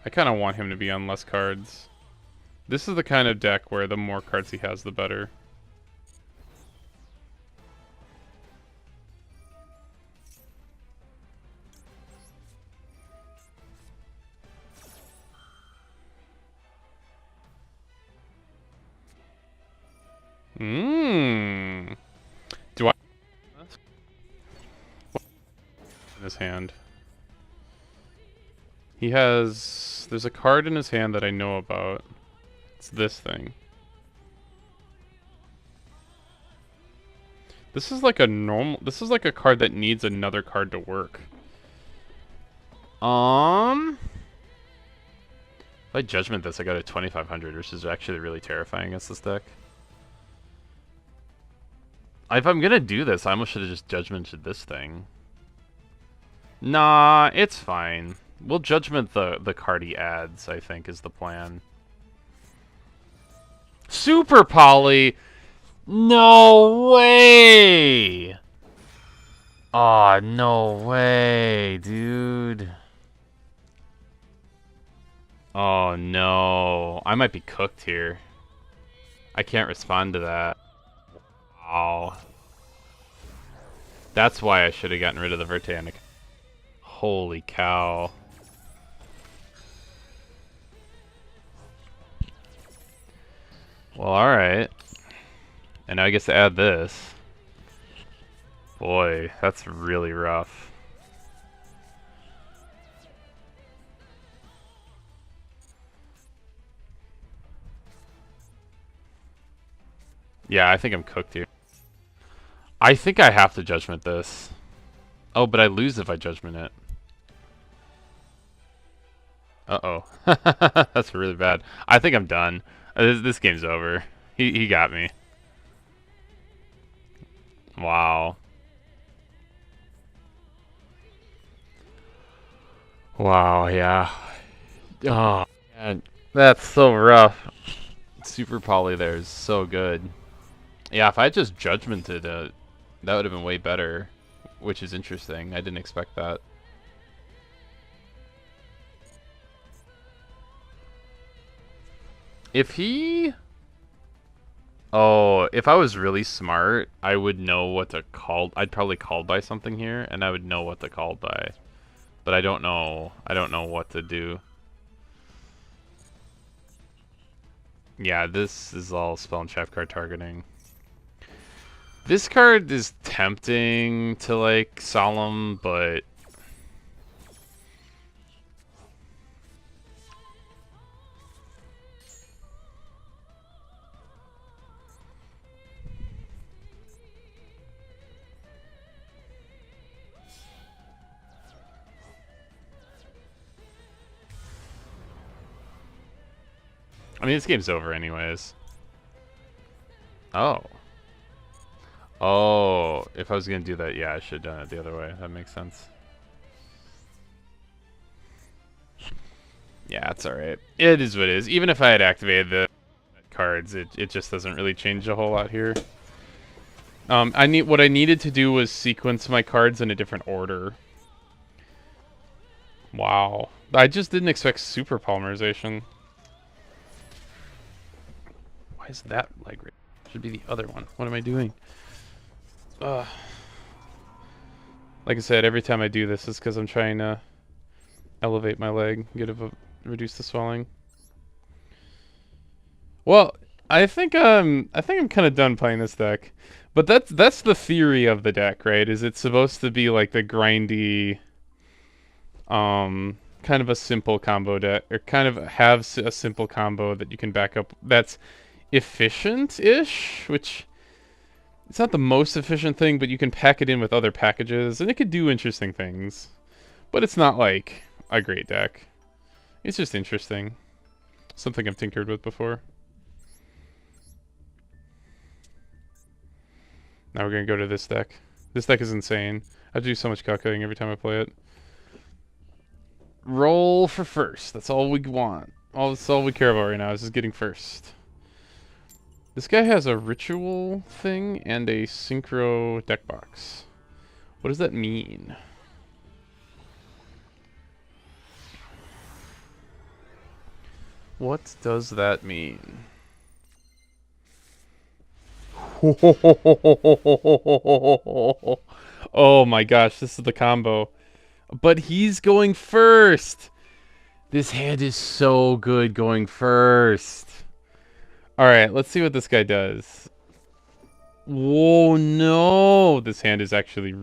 I kind of want him to be on less cards. This is the kind of deck where the more cards he has, the better. Mmm. Do I in his hand? He has... There's a card in his hand that I know about. It's this thing. This is like a normal... This is like a card that needs another card to work. If I Judgment this, I got a 2500, which is actually really terrifying against this deck. If I'm gonna do this, I almost should have just judgmented this thing. Nah, it's fine. We'll judgment the card he adds, I think, is the plan. Super Poly! No way! Aw, no way, dude. Oh no. I might be cooked here. I can't respond to that. Wow. That's why I should have gotten rid of the Vertanic. Holy cow. Well, alright. And now I guess to add this. Boy, that's really rough. Yeah, I think I'm cooked here. I think I have to judgment this. Oh, but I lose if I judgment it. Uh-oh. That's really bad. I think I'm done. This game's over. He got me. Wow. Wow, yeah. Oh, man. That's so rough. Super Poly there is so good. Yeah, if I just judgmented it, that would have been way better. Which is interesting. I didn't expect that. If he... Oh, if I was really smart, I would know what to call. I'd probably call by something here, and I would know what to call by. But I don't know. I don't know what to do. Yeah, this is all spell and trap card targeting. This card is tempting to like Solemn, but I mean this game's over anyways. Oh. Oh, if I was gonna do that, yeah, I should have done it the other way. That makes sense. Yeah, it's alright. It is what it is. Even if I had activated the cards, it just doesn't really change a whole lot here. What I needed to do was sequence my cards in a different order. Wow. I just didn't expect super polymerization. Why is that leg rate? Should be the other one. What am I doing? Like I said, every time I do this is because I'm trying to elevate my leg, reduce the swelling. Well, I think I'm kind of done playing this deck. But that's the theory of the deck, right? Is it's supposed to be like the grindy kind of a simple combo deck, or kind of have a simple combo that you can back up that's efficient-ish, which it's not the most efficient thing, but you can pack it in with other packages, and it could do interesting things. But it's not like a great deck. It's just interesting. Something I've tinkered with before. Now we're gonna go to this deck. This deck is insane. I have to do so much calculating every time I play it. Roll for first. That's all we want. That's all we care about right now is just getting first. This guy has a ritual thing and a synchro deck box. What does that mean? What does that mean? Oh my gosh, this is the combo. But he's going first. This hand is so good going first. Alright, let's see what this guy does. Whoa, no! This hand is actually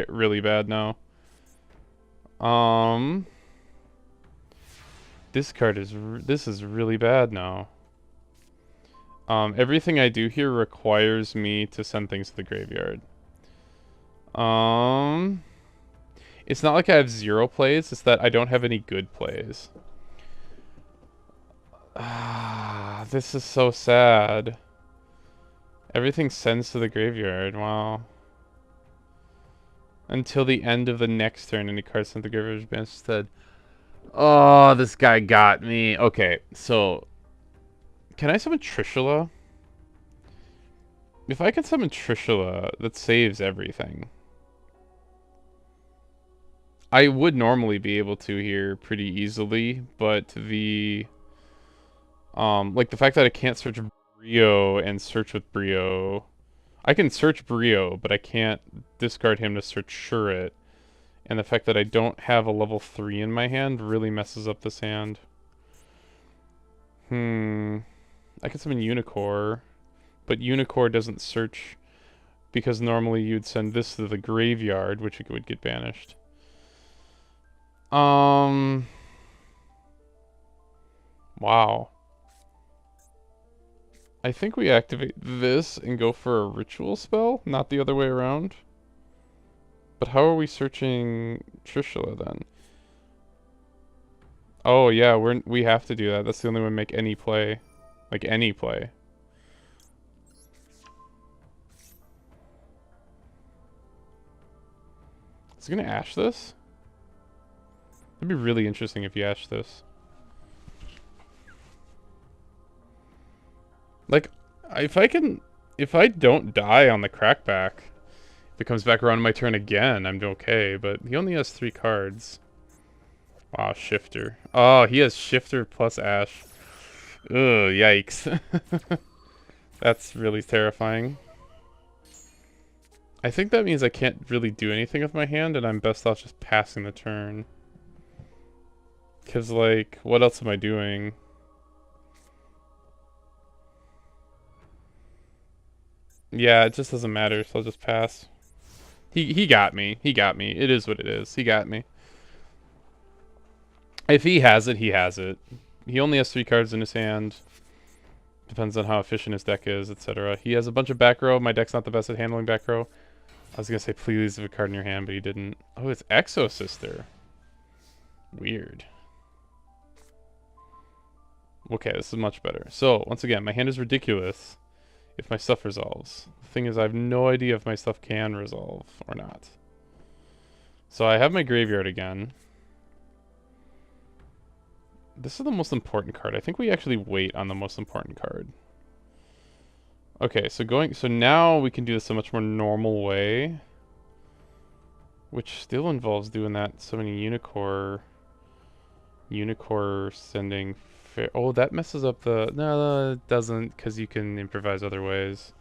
really bad now. This is really bad now. Everything I do here requires me to send things to the graveyard. It's not like I have zero plays, it's that I don't have any good plays. This is so sad. Everything sends to the graveyard. Wow. Until the end of the next turn, any cards sent to the graveyard is banished instead. Oh, this guy got me. Okay, so can I summon Trishula? If I can summon Trishula, that saves everything. I would normally be able to here pretty easily, but like the fact that I can't search Brio and search with Brio. I can search Brio, but I can't discard him to search Shuret. And the fact that I don't have a level 3 in my hand really messes up this hand. I can summon Unicore, but Unicore doesn't search because normally you'd send this to the graveyard, which it would get banished. Wow. I think we activate this and go for a ritual spell, not the other way around. But how are we searching Trishula then? Oh yeah, we have to do that. That's the only way to make any play. Like any play. Is he gonna ash this? It'd be really interesting if you ash this. Like, if I don't die on the crackback, if it comes back around my turn again, I'm okay, but he only has 3 cards. Wow, Shifter. Oh, he has Shifter plus Ash. Ugh, yikes. That's really terrifying. I think that means I can't really do anything with my hand, and I'm best off just passing the turn. Because, like, what else am I doing? Yeah, it just doesn't matter, so I'll just pass. He got me. He got me. It is what it is. He got me. If he has it, he has it. He only has 3 cards in his hand. Depends on how efficient his deck is, etc. He has a bunch of back row. My deck's not the best at handling back row. I was gonna say please leave a card in your hand, but he didn't. Oh, it's Exo Sister. Weird. Okay, this is much better. So, once again, my hand is ridiculous if my stuff resolves. The thing is, I have no idea if my stuff can resolve or not. So I have my graveyard again. This is the most important card. I think we actually wait on the most important card. Okay, so now we can do this a much more normal way. Which still involves doing that summoning Unicore. Unicore sending oh, that messes up the no, it doesn't, because you can improvise other ways.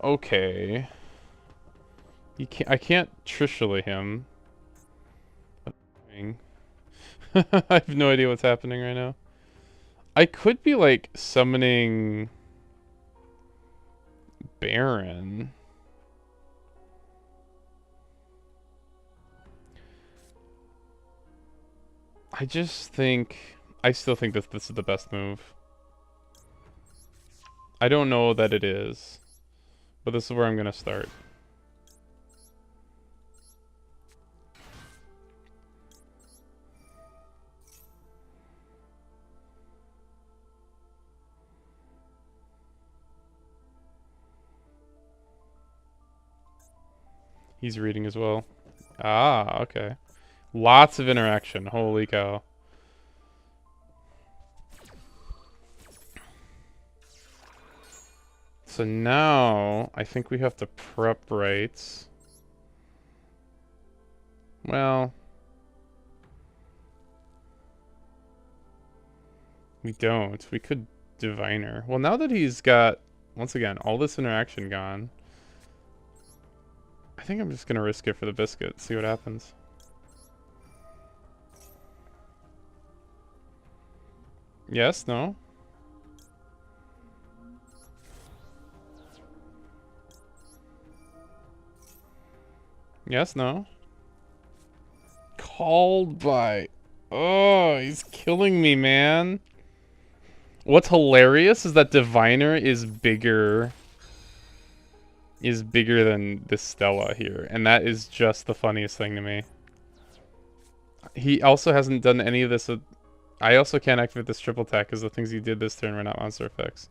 Okay. I can't Trishula him. I have no idea what's happening right now. I could be like summoning Baron. I still think that this is the best move. I don't know that it is, but this is where I'm gonna start. He's reading as well. Ah, okay. Lots of interaction. Holy cow. So now, I think we have to prep rights. Well, we don't. We could Diviner. Well, now that he's got, once again, all this interaction gone, I think I'm just going to risk it for the biscuit, see what happens. Yes, no? Yes, no? Called by... Oh, he's killing me, man. What's hilarious is that Diviner is bigger than this Stella here, and that is just the funniest thing to me. He also hasn't done any of this. With, I also can't activate this triple attack because the things he did this turn were not monster effects.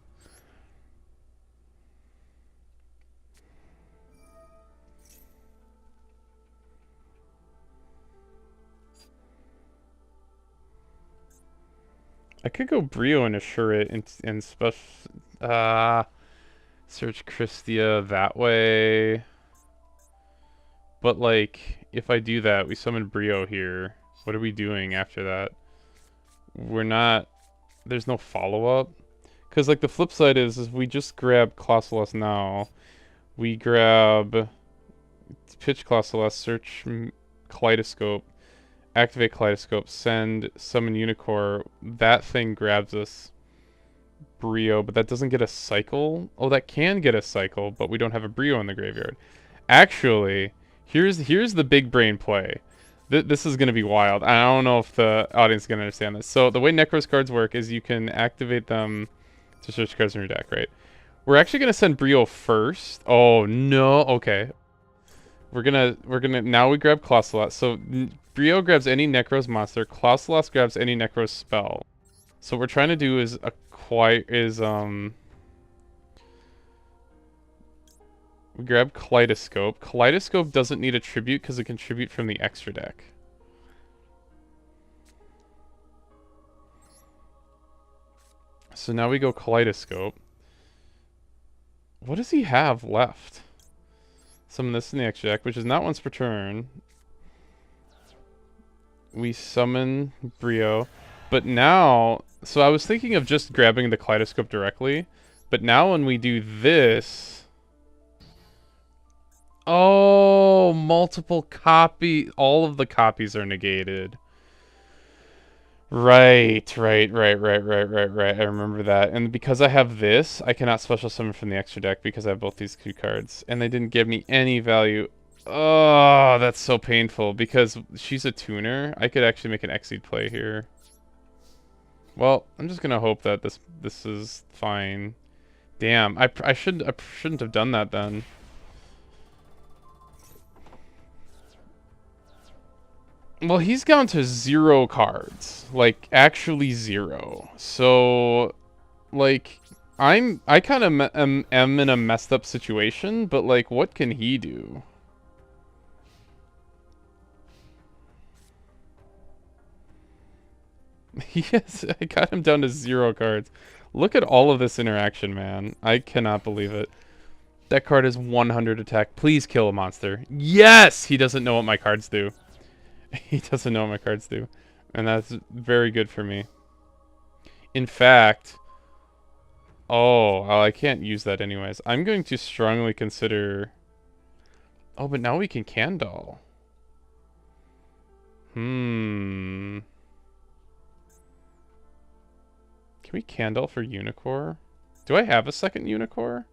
I could go Brio and assure it and special. Search Christia that way. But like, if I do that, we summon Brio here. What are we doing after that? We're not. There's no follow up. Because like the flip side is we just grab Colossus now. We grab Pitch Colossus, search Kaleidoscope, activate Kaleidoscope, send summon Unicorn. That thing grabs us Brio, but that doesn't get a cycle. Oh, that can get a cycle, but we don't have a Brio in the graveyard. Actually, here's the big brain play. This is going to be wild. I don't know if the audience is going to understand this. So the way Necros cards work is you can activate them to search cards in your deck, right? We're actually going to send Brio first. Oh, no. Okay. We're gonna now we grab Colossus. So Brio grabs any Necros monster. Colossus grabs any Necros spell. So what we're trying to do is we grab Kaleidoscope. Kaleidoscope doesn't need a tribute because it can tribute from the extra deck. So now we go Kaleidoscope. What does he have left? Summon this in the extra deck, which is not once per turn. We summon Brio. But now, so I was thinking of just grabbing the Kaleidoscope directly. But now when we do this... Oh, multiple copy. All of the copies are negated. Right. I remember that. And because I have this, I cannot special summon from the extra deck because I have both these two cards. And they didn't give me any value. Oh, that's so painful because she's a tuner. I could actually make an Exceed play here. Well, I'm just gonna hope that this is fine. Damn, I shouldn't have done that then. Well, he's down to 0 cards. Like, actually 0. So, like, I kind of am in a messed up situation, but, like, what can he do? Yes, I got him down to 0 cards. Look at all of this interaction, man. I cannot believe it. That card is 100 attack. Please kill a monster. Yes! He doesn't know what my cards do. He doesn't know what my cards do. And that's very good for me. In fact... Oh, well, I can't use that anyways. I'm going to strongly consider... Oh, but now we can Candle. Can we Candle for Unicorn? Do I have a second Unicorn?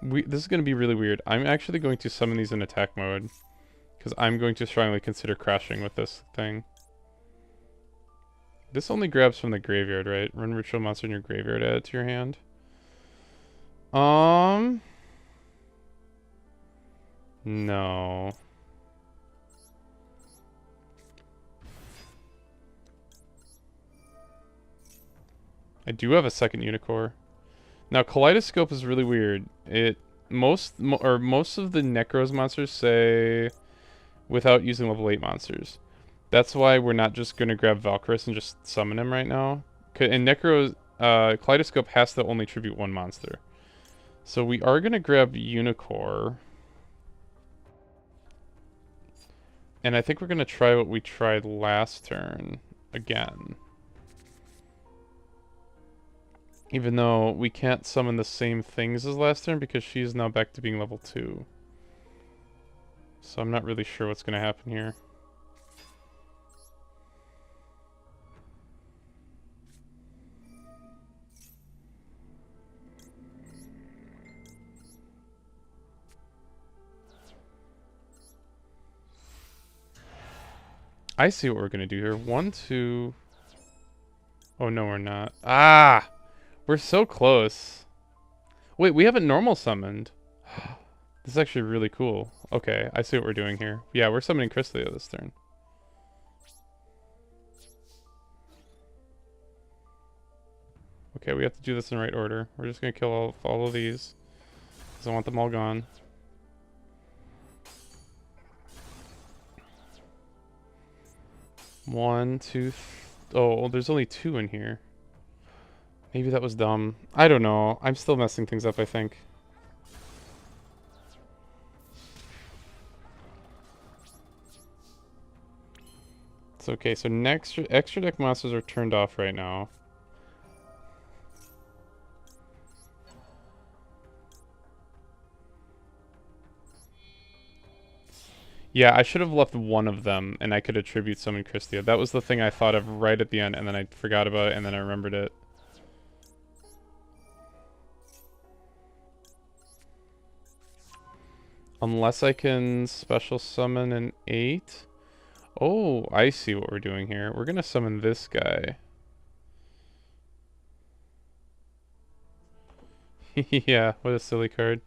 This is going to be really weird. I'm actually going to summon these in attack mode. Because I'm going to strongly consider crashing with this thing. This only grabs from the graveyard, right? Run ritual monster in your graveyard, add it to your hand. No. I do have a second Unicorn. Now, Kaleidoscope is really weird. Most of the Necros monsters say without using level 8 monsters. That's why we're not just going to grab Valkyris and just summon him right now. And Necros, Kaleidoscope has to only tribute 1 monster. So we are going to grab Unicorn. And I think we're going to try what we tried last turn again. Even though we can't summon the same things as last turn because she is now back to being level 2. So I'm not really sure what's going to happen here. I see what we're going to do here. 1, 2... Oh, no, we're not. Ah! We're so close. Wait, we haven't normal summoned. This is actually really cool. Okay, I see what we're doing here. Yeah, we're summoning Crystalia this turn. Okay, we have to do this in the right order. We're just going to kill all of these. Because I want them all gone. One, two. Oh, there's only two in here. Maybe that was dumb. I don't know. I'm still messing things up, I think. It's okay. So next extra deck monsters are turned off right now. Yeah, I should have left one of them, and I could attribute summon Christia. That was the thing I thought of right at the end, and then I forgot about it, and then I remembered it. Unless I can special summon an 8. Oh, I see what we're doing here. We're gonna summon this guy. Yeah, what a silly card.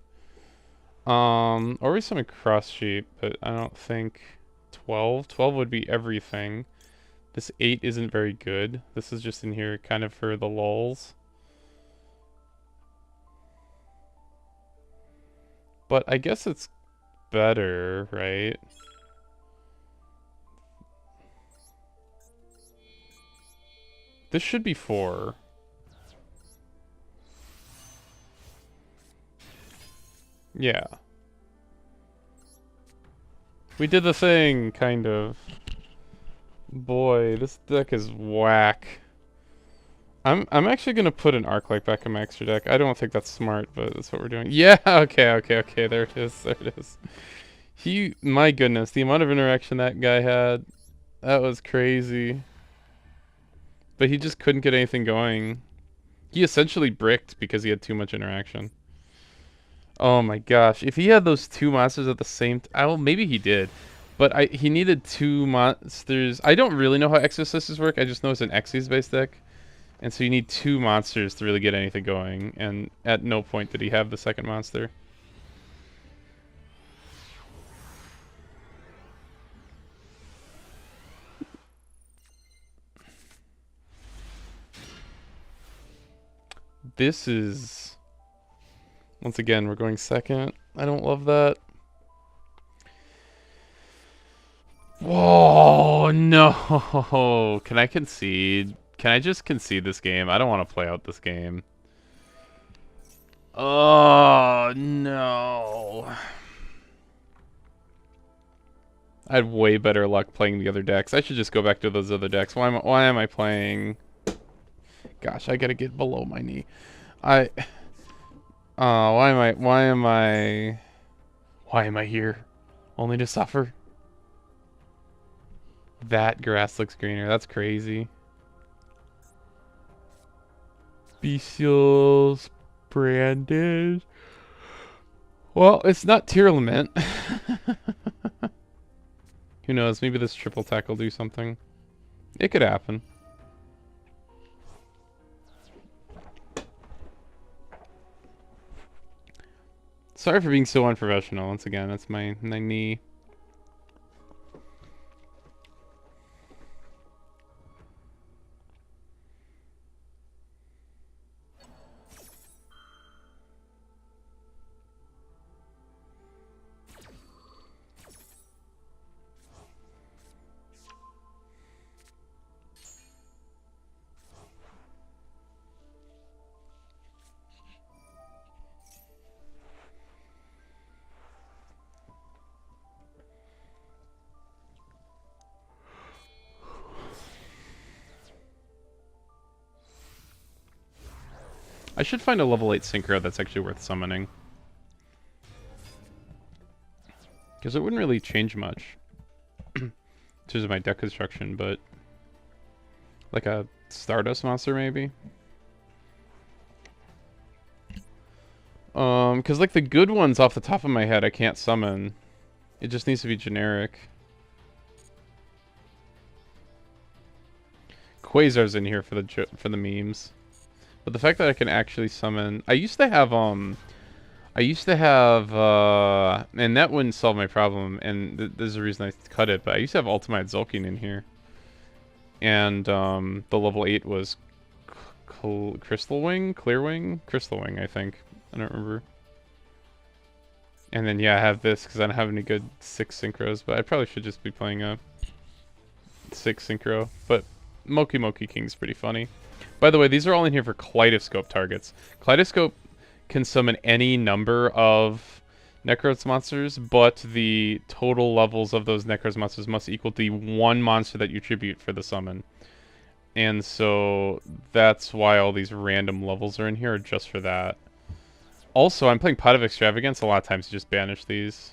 Or we summon Cross Sheep, but I don't think 12. 12 would be everything. This 8 isn't very good. This is just in here kind of for the lulz. But I guess it's better, right? This should be 4. Yeah. We did the thing, kind of. Boy, this deck is whack. I'm actually gonna put an Arclight back in my extra deck. I don't think that's smart, but that's what we're doing. Yeah, okay. There it is. There it is. My goodness, the amount of interaction that guy had, that was crazy. But he just couldn't get anything going. He essentially bricked because he had too much interaction. Oh my gosh, if he had those two monsters at the same time, well, maybe he did. But he needed two monsters. I don't really know how Exorcists work. I just know it's an Xyz based deck. And so you need two monsters to really get anything going. And at no point did he have the second monster. This is... Once again, we're going second. I don't love that. Whoa, no. Can I concede? Can I just concede this game? I don't want to play out this game. Oh, no. I had way better luck playing the other decks. I should just go back to those other decks. Why am I playing? Gosh, I gotta get below my knee. Why am I here? Only to suffer? That grass looks greener. That's crazy. Bestials branded. Well, it's not Tier Lament. Who knows? Maybe this triple attack will do something. It could happen. Sorry for being so unprofessional. Once again, that's my knee. I should find a level 8 Synchro that's actually worth summoning. Because it wouldn't really change much. In terms of my deck construction, but... Like a Stardust monster, maybe? Because like the good ones off the top of my head I can't summon. It just needs to be generic. Quasar's in here for the memes. But the fact that I can actually summon... I used to have, and that wouldn't solve my problem, and there's a reason I cut it, but I used to have Ultimate Zulkin in here. And, the level 8 was Crystal Wing? Clear Wing? Crystal Wing, I think. I don't remember. And then, yeah, I have this, because I don't have any good 6 synchros, but I probably should just be playing a 6 synchro, but Moki Moki King's pretty funny. By the way, these are all in here for Kaleidoscope targets. Kaleidoscope can summon any number of Necros monsters, but the total levels of those Necros monsters must equal the one monster that you tribute for the summon. And so that's why all these random levels are in here, just for that. Also, I'm playing Pot of Extravagance. A lot of times you just banish these.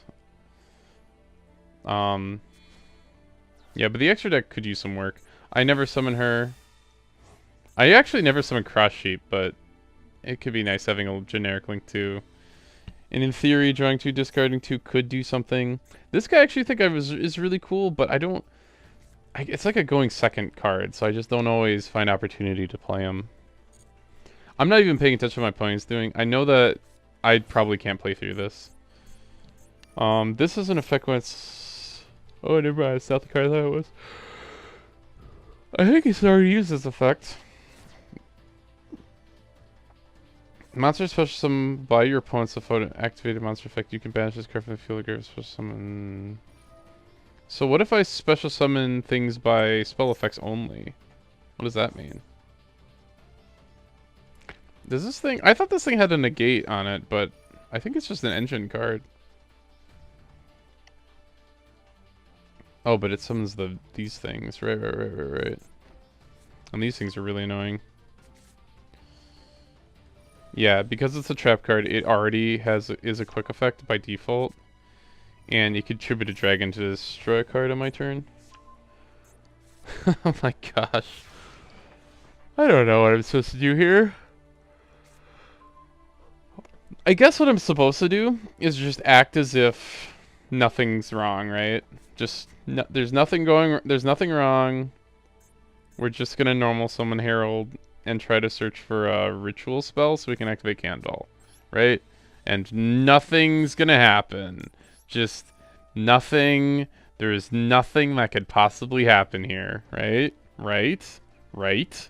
Yeah, but the extra deck could use some work. I never summon her. I actually never summon Cross Sheep, but it could be nice having a generic link too. And in theory, drawing 2, discarding 2 could do something. This guy I actually think is really cool, but I don't... it's like a going second card, so I just don't always find opportunity to play him. I'm not even paying attention to what my opponent's doing. I know that I probably can't play through this. This is an effect when it's... Oh, never mind. It's not the card I thought it was. I think he's already used this effect. Monster special summon by your opponent's opponent activated monster effect. You can banish this card from the field of grave special summon. So what if I special summon things by spell effects only? What does that mean? Does this thing... I thought this thing had a negate on it, but I think it's just an engine card. Oh, but it summons these things. Right. And these things are really annoying. Yeah, because it's a trap card, it already is a quick effect by default. And you could tribute a dragon to destroy a card on my turn. Oh my gosh. I don't know what I'm supposed to do here. I guess what I'm supposed to do is just act as if nothing's wrong, right? Just, there's nothing wrong. We're just gonna normal summon Herald and try to search for a ritual spell so we can activate Candle, right? And nothing's gonna happen. Just nothing. There is nothing that could possibly happen here, right? Right? Right?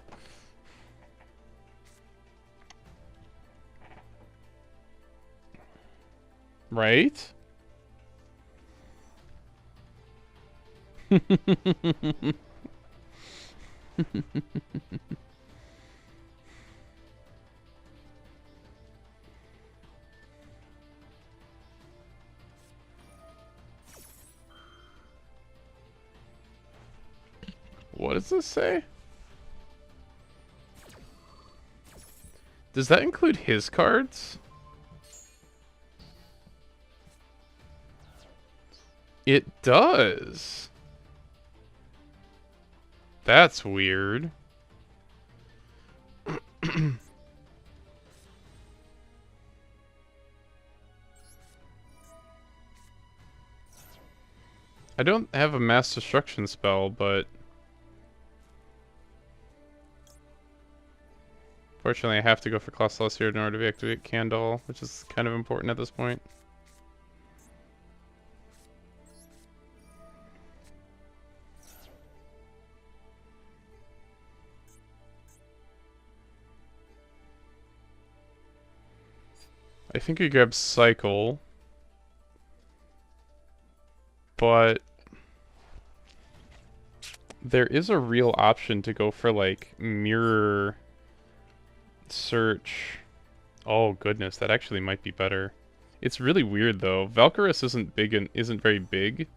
Right? What does this say? Does that include his cards? It does. That's weird. I don't have a mass destruction spell, but fortunately I have to go for Colossus here in order to activate Candle, which is kind of important at this point. I think he grabs Cycle, but there is a real option to go for like Mirror Search. Oh goodness, that actually might be better. It's really weird though. Valkyris isn't very big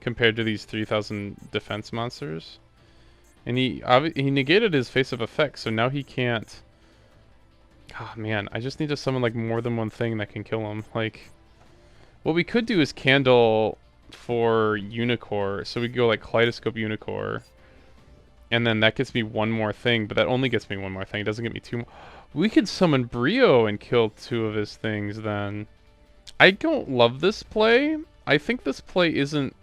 compared to these 3000 defense monsters, and he negated his face of effect, so now he can't. Oh man, I just need to summon like more than one thing that can kill him. Like, what we could do is Candle for Unicore, so we could go like Kaleidoscope Unicore, and then that gets me one more thing, but that only gets me one more thing. It doesn't get me two more. We could summon Brio and kill 2 of his things then. I don't love this play. I think this play isn't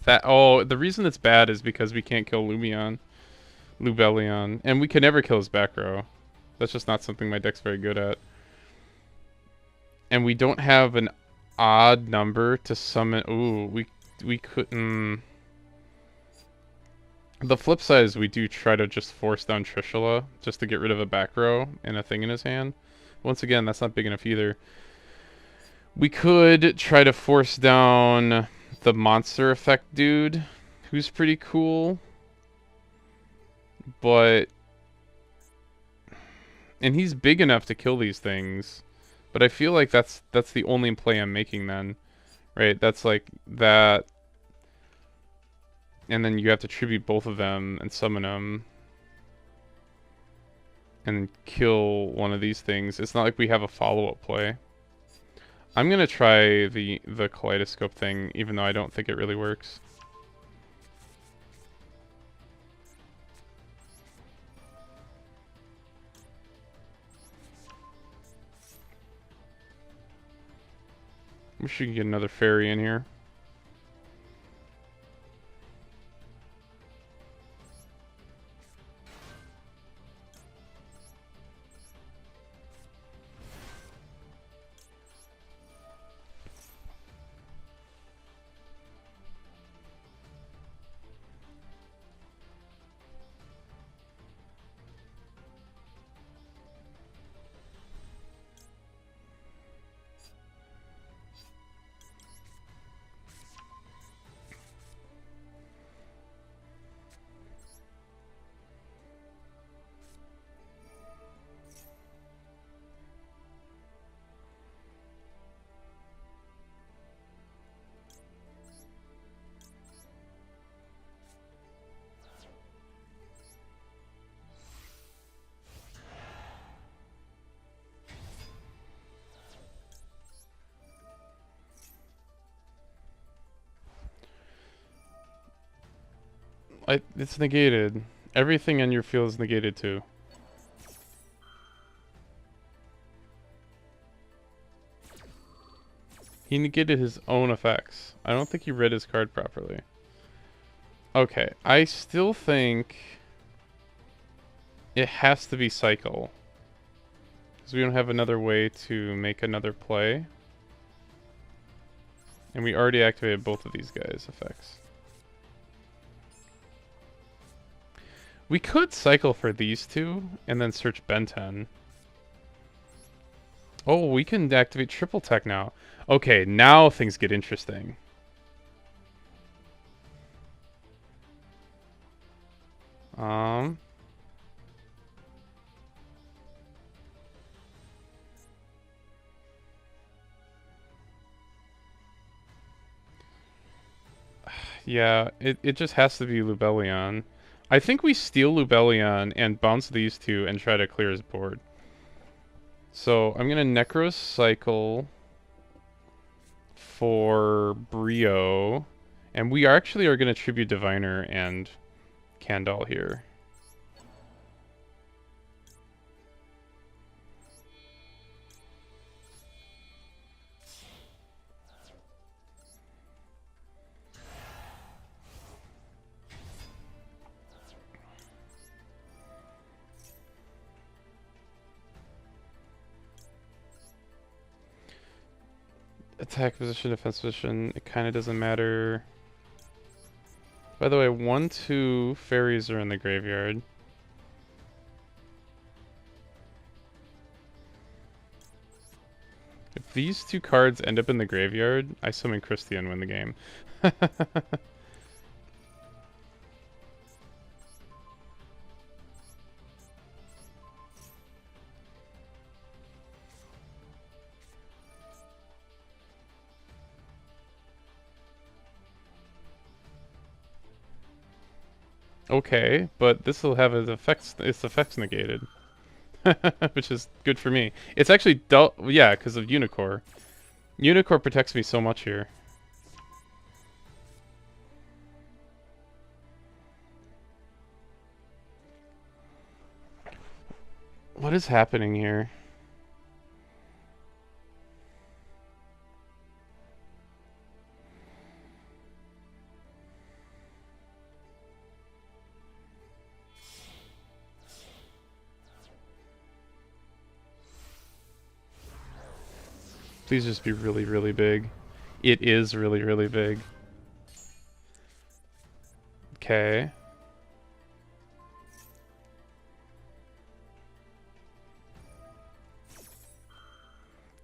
that... Oh, the reason it's bad is because we can't kill Lubellion, and we can never kill his back row. That's just not something my deck's very good at. And we don't have an odd number to summon... Ooh, we couldn't... The flip side is we do try to just force down Trishula just to get rid of a back row and a thing in his hand. Once again, that's not big enough either. We could try to force down the monster effect dude, who's pretty cool. but and he's big enough to kill these things. But I feel like that's the only play I'm making then, right? That's like that, and then you have to tribute both of them and summon them and kill one of these things. It's not like we have a follow-up play. I'm gonna try the kaleidoscope thing, even though I don't think it really works. Wish you could get another fairy in here. It's negated. Everything in your field is negated too. He negated his own effects. I don't think he read his card properly. Okay, I still think it has to be cycle. Because we don't have another way to make another play. And we already activated both of these guys' effects. We could cycle for these two and then search Ben 10. Oh, we can activate triple tech now. Okay, now things get interesting. Um, yeah, it just has to be Lubellion. I think we steal Lubellion and bounce these two and try to clear his board. So I'm gonna Necrocycle for Brio, and we actually are gonna tribute Diviner and Candle here. Attack position, defense position, it kind of doesn't matter. By the way, 1-2 fairies are in the graveyard. If these two cards end up in the graveyard, I summon Christia and win the game. Okay, but this will have its effects negated. Which is good for me. It's actually yeah, because of Unicore. Unicore protects me so much here. What is happening here? Please just be really, really big. It is really, really big. Okay.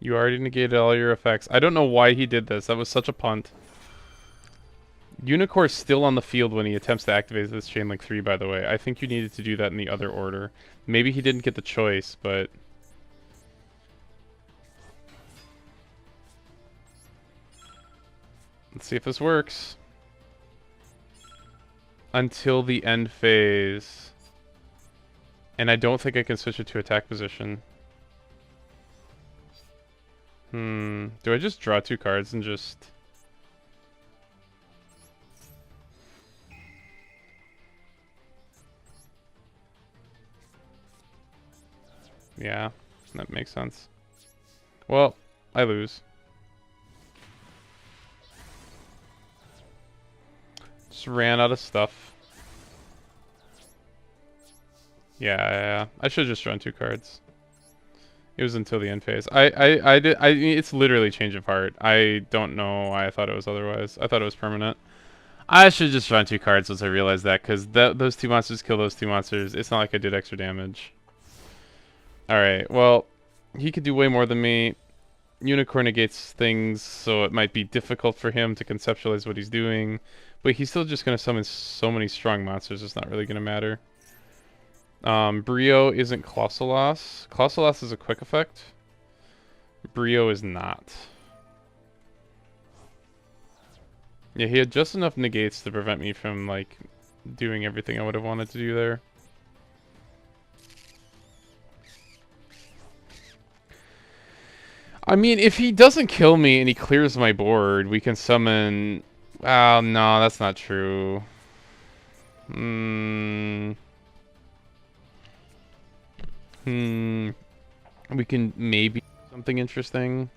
You already negated all your effects. I don't know why he did this. That was such a punt. Unicor's still on the field when he attempts to activate this Chain Link 3, by the way. I think you needed to do that in the other order. Maybe he didn't get the choice, but... Let's see if this works. Until the end phase. And I don't think I can switch it to attack position. Do I just draw 2 cards and just... Yeah, that makes sense. Well, I lose. Just ran out of stuff. Yeah. I should have just drawn 2 cards. It was until the end phase. It's literally change of heart. I don't know why I thought it was otherwise. I thought it was permanent. I should have just drawn 2 cards once I realized that, because those 2 monsters kill those 2 monsters. It's not like I did extra damage. Alright, well, he could do way more than me. Unicorn negates things, so it might be difficult for him to conceptualize what he's doing. But he's still just going to summon so many strong monsters, it's not really going to matter. Brio isn't Colossalos. Colossalos is a quick effect. Brio is not. Yeah, he had just enough negates to prevent me from, like, doing everything I would have wanted to do there. I mean, if he doesn't kill me and he clears my board, we can summon... Oh, no, that's not true. We can maybe do something interesting.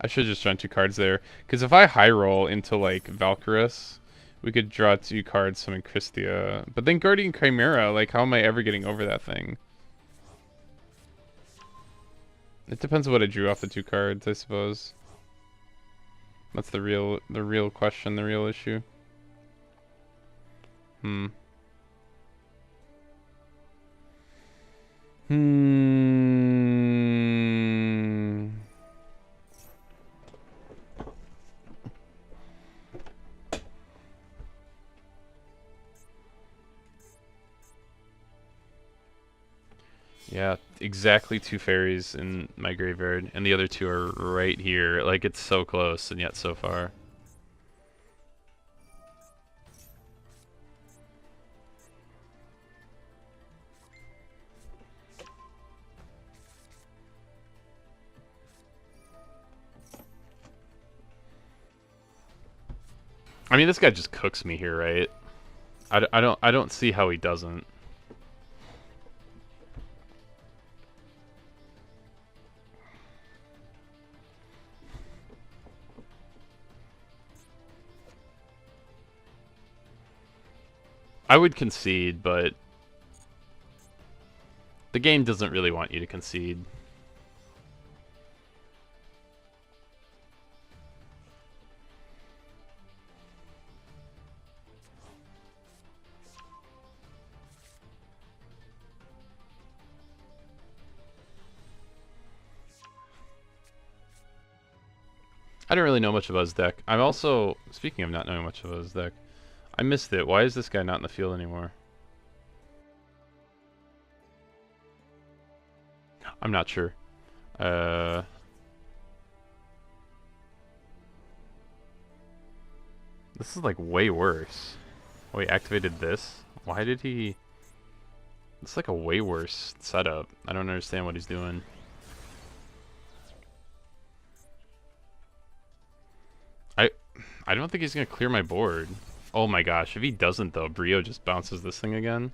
I should just draw 2 cards there. Because if I high roll into, like, Valkyrus, we could draw 2 cards, summon Christia. But then Guardian Chimera, like, how am I ever getting over that thing? It depends on what I drew off the 2 cards, I suppose. That's the real question, the real issue. Yeah, exactly 2 fairies in my graveyard, and the other 2 are right here. Like, it's so close, and yet so far. I mean, this guy just cooks me here, right? I don't see how he doesn't. I would concede, but the game doesn't really want you to concede. I don't really know much about his deck. I'm also, speaking of not knowing much about his deck, I missed it. Why is this guy not in the field anymore? I'm not sure. This is like way worse. Oh, he activated this? Why did he... It's like a way worse setup. I don't understand what he's doing. I don't think he's going to clear my board. Oh my gosh, if he doesn't though, Brio just bounces this thing again.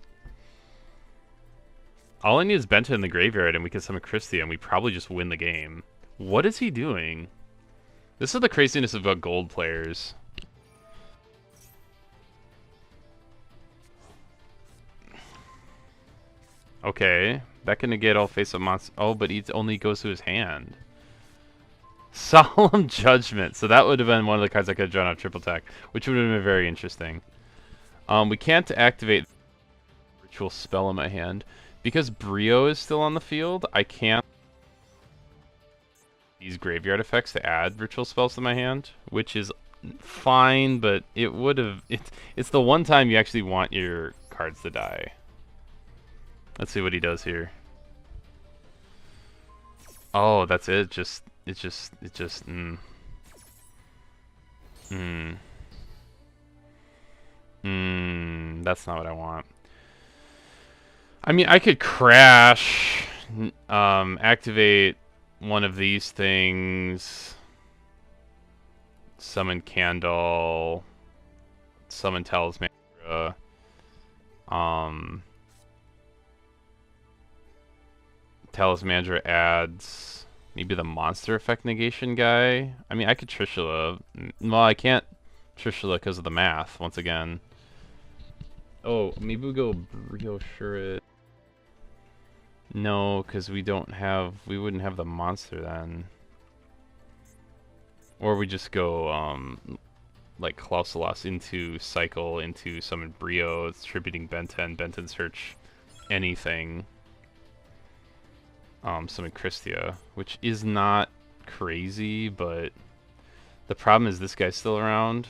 All I need is Benta in the graveyard and we can summon Christia and we probably just win the game. What is he doing? This is the craziness about gold players. Okay, that can negate all face-up monsters. Oh, but it only goes to his hand. Solemn Judgment. So that would have been one of the cards I could have drawn off triple attack, which would have been very interesting. We can't activate Ritual Spell in my hand. Because Brio is still on the field, I can't these graveyard effects to add Ritual Spells to my hand, which is fine, but it would have. It's the one time you actually want your cards to die. Let's see what he does here. Oh, that's it. It just. Mm, that's not what I want. I mean, I could crash, activate one of these things, summon Candle, summon Talisman, um, Talismandra adds maybe the monster effect negation guy. I mean, I could Trishula. Well, I can't Trishula because of the math, once again. Oh, maybe we go Brio Shurit. No, because we wouldn't have the monster then. Or we just go, like Klausalos into Cycle, into summon Brio, distributing Benten search anything. Summon Christia, which is not crazy, but the problem is this guy's still around.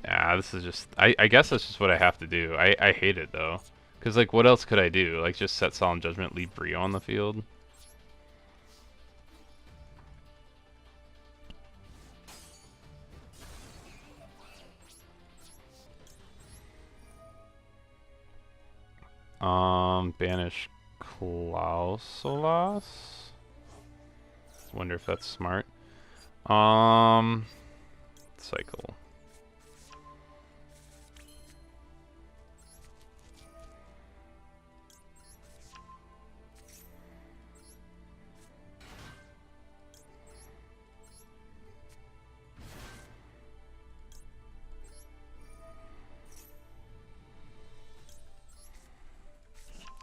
Ah, this is just... I guess that's just what I have to do. I hate it, though. Because, like, what else could I do? Like, just set Solemn Judgment, leave Brio on the field? Banish Klausolas? Wonder if that's smart. Cycle.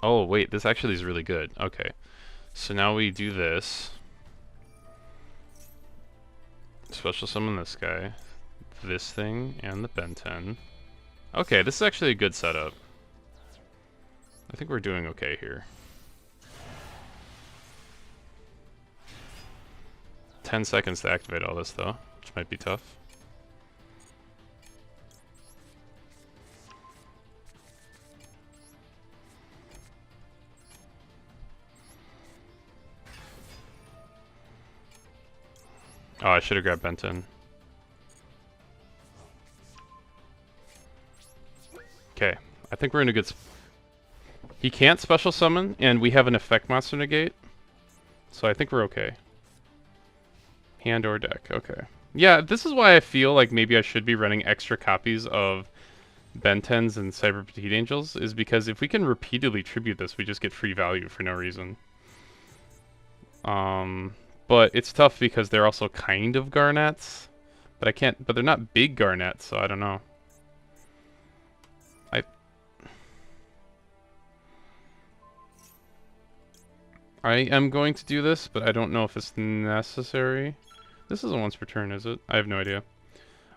Oh, wait, this actually is really good. Okay. So now we do this. Special summon this guy. This thing, and the Benten. Okay, this is actually a good setup. I think we're doing okay here. 10 seconds to activate all this, though, which might be tough. Oh, I should have grabbed Benton. Okay, I think we're in a good... He can't special summon, and we have an effect monster negate. So I think we're okay. Hand or deck, okay. Yeah, this is why I feel like maybe I should be running extra copies of Bentens and Cyber Petite Angels, is because if we can repeatedly tribute this, we just get free value for no reason. But it's tough because they're also kind of Garnets. But I can't, but they're not big Garnets, so I don't know. I am going to do this, but I don't know if it's necessary. This isn't once per turn, is it? I have no idea.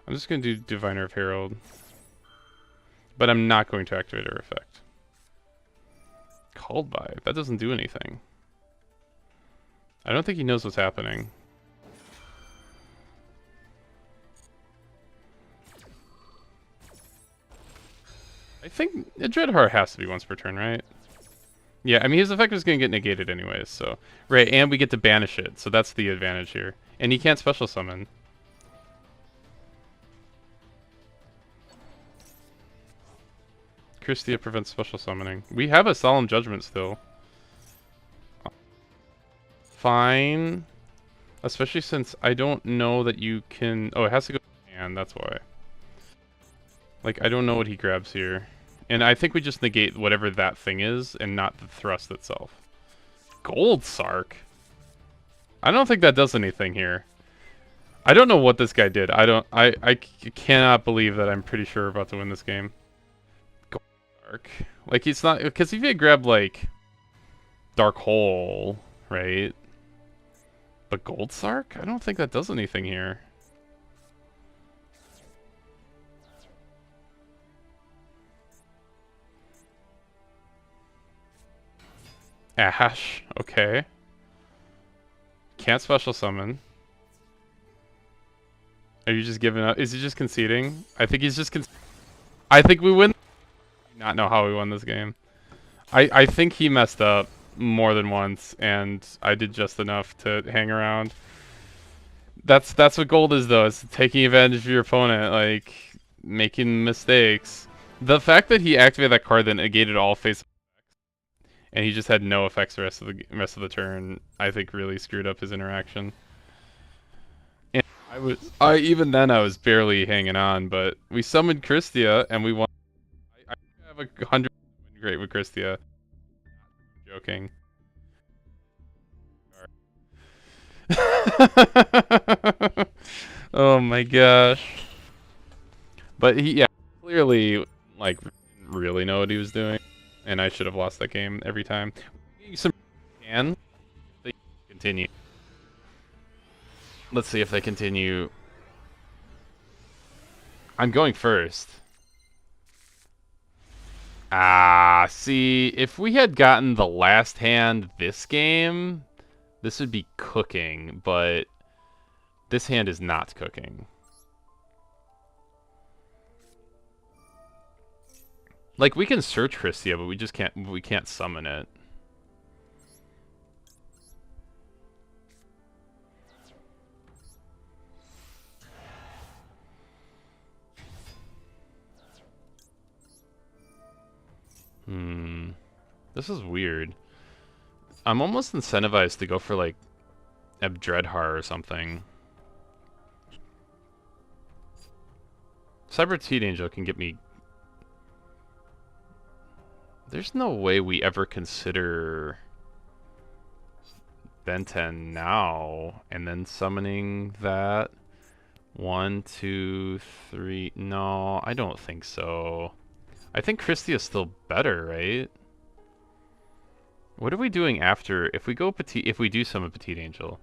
I'm just going to do Diviner of Herald. But I'm not going to activate her effect. Called by? That doesn't do anything. I don't think he knows what's happening. I think a Dreadheart has to be once per turn, right? Yeah, I mean, his effect is going to get negated anyways, so... Right, and we get to banish it, so that's the advantage here. And he can't special summon. Christia prevents special summoning. We have a Solemn Judgment still. Fine. Especially since I don't know that you can... Oh, it has to go to the hand, that's why. Like, I don't know what he grabs here. And I think we just negate whatever that thing is, and not the thrust itself. Gold Sark? I don't think that does anything here. I don't know what this guy did. I cannot believe that I'm pretty sure we're about to win this game. Gold Sark. Like, it's not... Because if he had grabbed, like... Dark Hole, right? But Gold Sark? I don't think that does anything here. Ash, okay. Can't special summon. Are you just giving up? Is he just conceding? I think he's just I think we win. I do not know how we won this game. I think he messed up more than once, and I did just enough to hang around. That's what gold is, though. It's taking advantage of your opponent, like making mistakes. The fact that he activated that card that negated all face and he just had no effects the rest of the turn, I think really screwed up his interaction. And I even then I was barely hanging on, but we summoned Christia and we won. I have a 100% win rate with Christia. I'm joking. Oh my gosh. But he, yeah, clearly, like, didn't really know what he was doing, and I should have lost that game every time. Some can they continue? Let's see if they continue. I'm going first. Ah, see, if we had gotten the last hand this game, this would be cooking, but this hand is not cooking. Like, we can search Christia, but we can't summon it. This is weird. I'm almost incentivized to go for, like, Ebdredhar or something. Cyber Teed Angel can get me... There's no way we ever consider Benten now and then summoning that. 1, 2, 3... No, I don't think so. I think Christia is still better, right? What are we doing after if we go if we do summon Petite Angel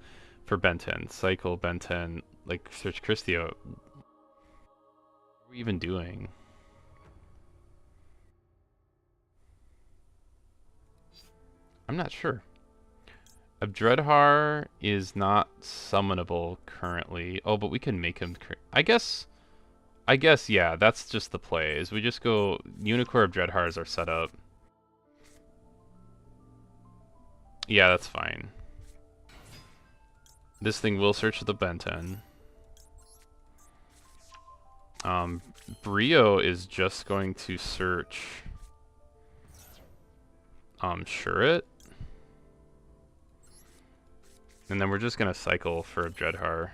for Benten, cycle Benten, like search Christia? What are we even doing? I'm not sure. Abdredhar is not summonable currently. Oh, but we can make him. I guess, yeah. That's just the play. Is we just go Unicorn Abdredhar as our setup. Yeah, that's fine. This thing will search the Benten. Brio is just going to search Shuret. And then we're just gonna cycle for a Dreadhar.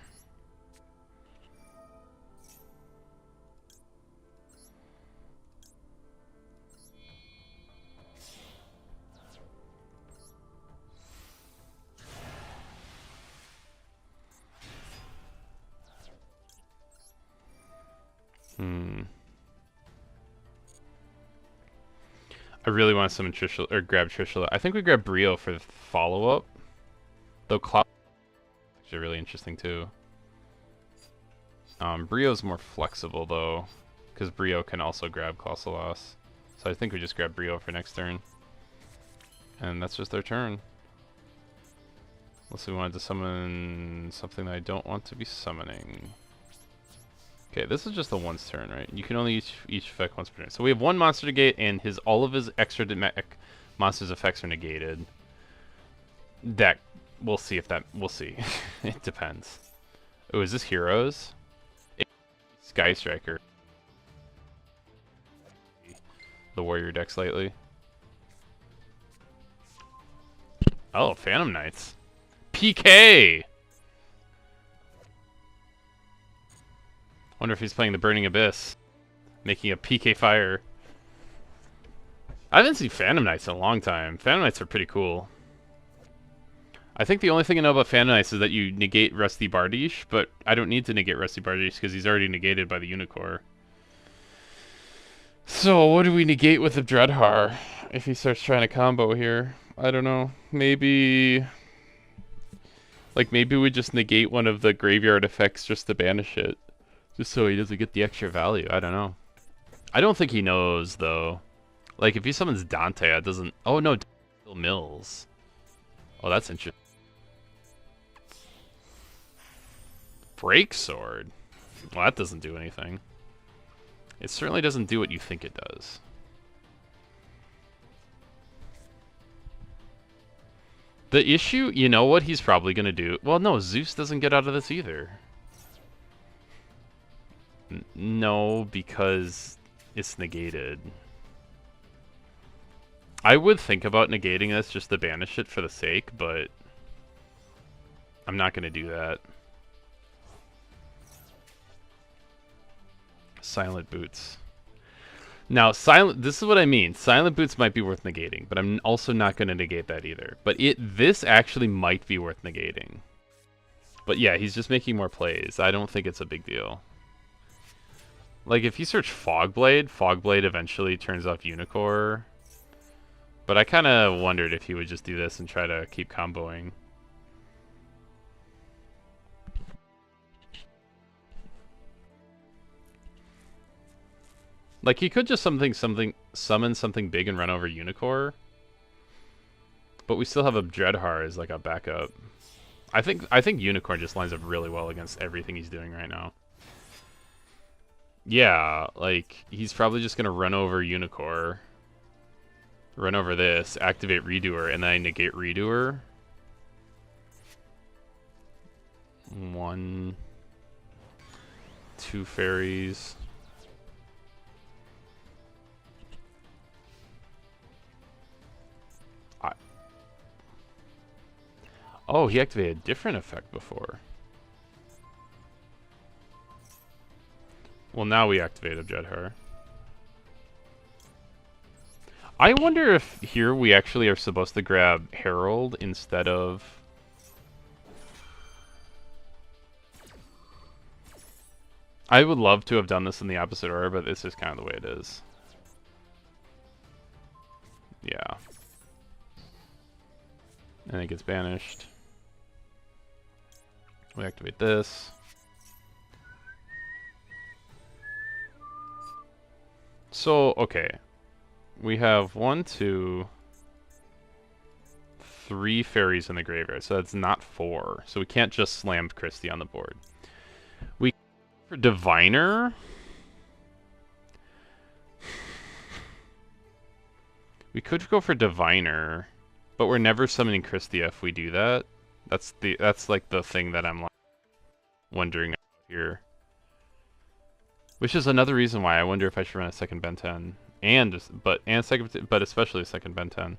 I really want to summon Trishula, or grab Trishula. I think we grab Brio for the follow-up. Though Cloud is actually really interesting too. Brio's more flexible though, because Brio can also grab Colossalos. So I think we just grab Brio for next turn. And that's just their turn. Unless we wanted to summon something that I don't want to be summoning. Okay, this is just the once turn, right? You can only each effect once per turn. So we have one monster negate, and all of his extra monsters' effects are negated. That we'll see if that we'll see. It depends. Oh, is this Heroes? Sky Striker. The warrior deck slightly. Oh, Phantom Knights. PK! Wonder if he's playing the Burning Abyss. Making a PK Fire. I haven't seen Phantom Knights in a long time. Phantom Knights are pretty cool. I think the only thing I know about Phantom Knights is that you negate Rusty Bardiche, but I don't need to negate Rusty Bardiche because he's already negated by the Unicorn. So what do we negate with the Dreadhar if he starts trying to combo here? I don't know. Maybe... Like, maybe we just negate one of the graveyard effects just to banish it. Just so he doesn't get the extra value. I don't know. I don't think he knows, though. Like, if he summons Dante, it doesn't... Oh, no. Still Mills. Oh, that's interesting. Break Sword. Well, that doesn't do anything. It certainly doesn't do what you think it does. The issue, you know what he's probably going to do? Well, no, Zeus doesn't get out of this either. No, because it's negated. I would think about negating this just to banish it for the sake, but I'm not going to do that. Silent Boots. Now, this is what I mean. Silent Boots might be worth negating, but I'm also not going to negate that either. But this actually might be worth negating. But yeah, he's just making more plays. I don't think it's a big deal. Like, if you search Fogblade, Fogblade eventually turns off Unicore. But I kind of wondered if he would just do this and try to keep comboing. Like, he could just summon something big and run over Unicore. But we still have a Dreadhar as like a backup. I think Unicorn just lines up really well against everything he's doing right now. Yeah, like, he's probably just gonna run over Unicore. Run over this, activate Redoer, and then I negate Redoer. 1, 2 fairies. Oh, he activated a different effect before. Well, now we activate Abjedhar. I wonder if here we actually are supposed to grab Herald instead of... I would love to have done this in the opposite order, but this is kind of the way it is. Yeah. And it gets banished. We activate this. So, okay. We have 1, 2, 3 fairies in the graveyard, so that's not 4. So we can't just slam Christie on the board. We for Diviner. We could go for Diviner, but we're never summoning Christie if we do that. That's like the thing that I'm like wondering about here. Which is another reason why I wonder if I should run a second Ben 10. But especially a second Ben 10.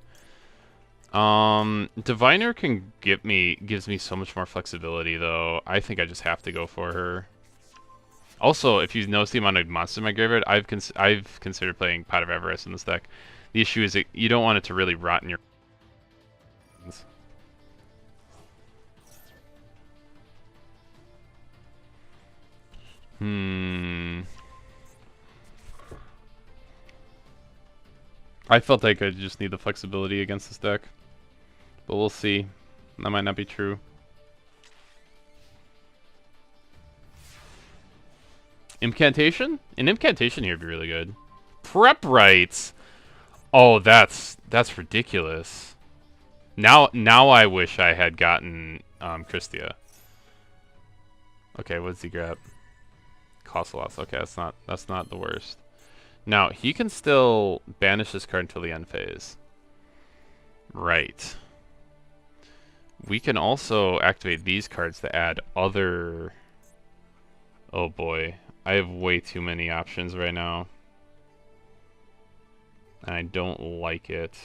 Diviner gives me so much more flexibility though. I think I just have to go for her. Also, if you notice the amount of monsters in my graveyard, I've considered playing Pot of Avarice in this deck. The issue is that you don't want it to really rot in your hands. I felt like I just need the flexibility against this deck. But we'll see. That might not be true. Incantation? An Incantation here would be really good. Prep rights! Oh, that's ridiculous. Now I wish I had gotten Christia. Okay, what's he grab? Cosselos. Okay, that's not the worst. Now, he can still banish this card until the end phase. Right. We can also activate these cards to add other... Oh boy. I have way too many options right now. And I don't like it.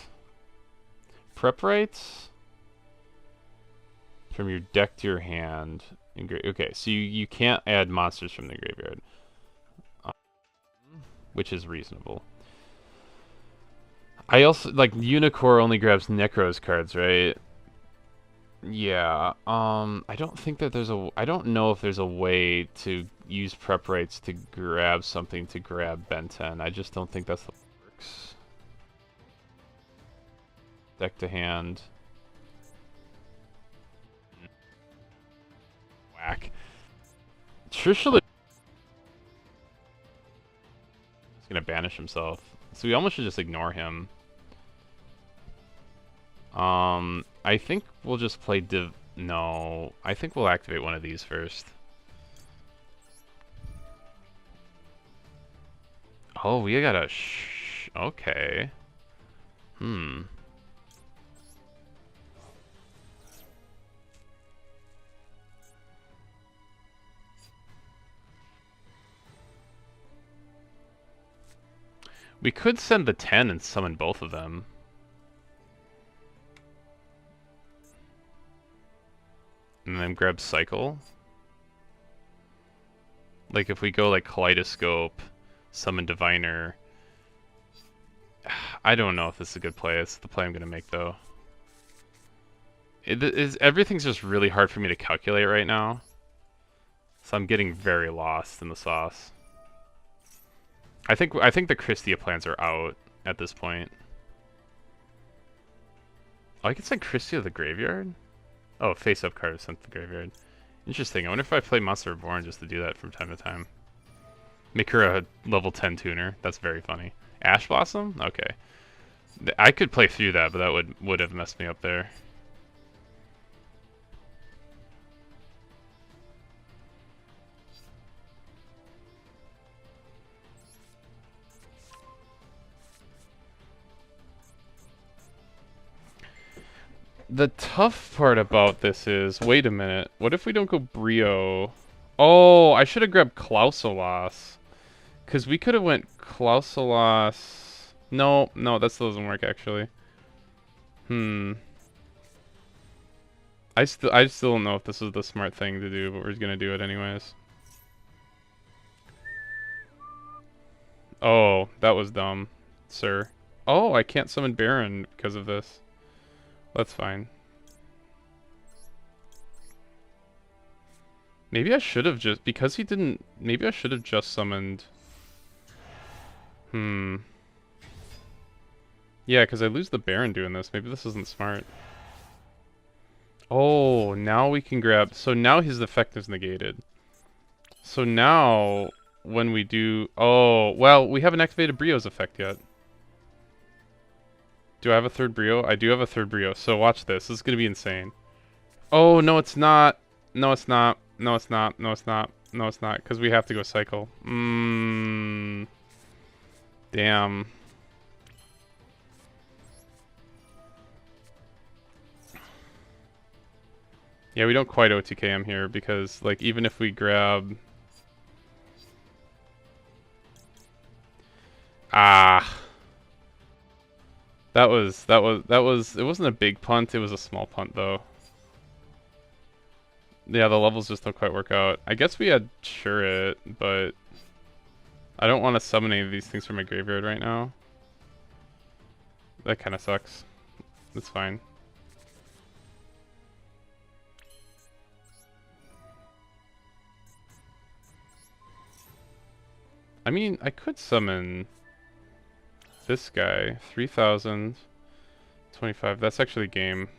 Prep rights? From your deck to your hand. Okay, so you can't add monsters from the graveyard. Which is reasonable. I also, like, Unicore only grabs Necros cards, right? Yeah, I don't think that I don't know if there's a way to use prep rights to grab something to grab Ben 10. I just don't think that's the way it works. Deck to hand. Whack. Trishula is gonna banish himself. So we almost should just ignore him. I think we'll just play No, I think we'll activate one of these first. Oh, we got a okay. Hmm. We could send the 10 and summon both of them. And then grab Cycle. Like if we go like Kaleidoscope, summon Diviner. I don't know if this is a good play. It's the play I'm gonna make though. Everything's just really hard for me to calculate right now. So I'm getting very lost in the sauce. I think the Christia plans are out at this point. Oh, I can send Christia to the graveyard? Oh, face-up card is sent to the graveyard. Interesting. I wonder if I play Monster Reborn just to do that from time to time. Make her a level 10 tuner. That's very funny. Ash Blossom? Okay. I could play through that, but that would have messed me up there. The tough part about this is, wait a minute, what if we don't go Brio? Oh, I should have grabbed Klausolas. Because we could have went Klausolas. No, no, that still doesn't work actually. I still don't know if this is the smart thing to do, but we're gonna do it anyways. Oh, that was dumb, sir. Oh, I can't summon Baron because of this. That's fine. Maybe I should have just, because he didn't, maybe I should have just summoned. Yeah, because I lose the Baron doing this. Maybe this isn't smart. Oh, now we can grab, so now his effect is negated. So now, when we do, oh, well, we haven't activated Brio's effect yet. Do I have a third Brio? I do have a third Brio, so watch this. This is going to be insane. Oh, no, it's not. No, it's not. No, it's not. No, it's not. No, it's not, because we have to go cycle. Damn. Yeah, we don't quite OTKM here, because, like, even if we grab... Ah. It wasn't a big punt, it was a small punt, though. Yeah, the levels just don't quite work out. I guess we had Sure, but I don't want to summon any of these things from my graveyard right now. That kind of sucks. That's fine. I mean, I could summon this guy. 3,025. That's actually game.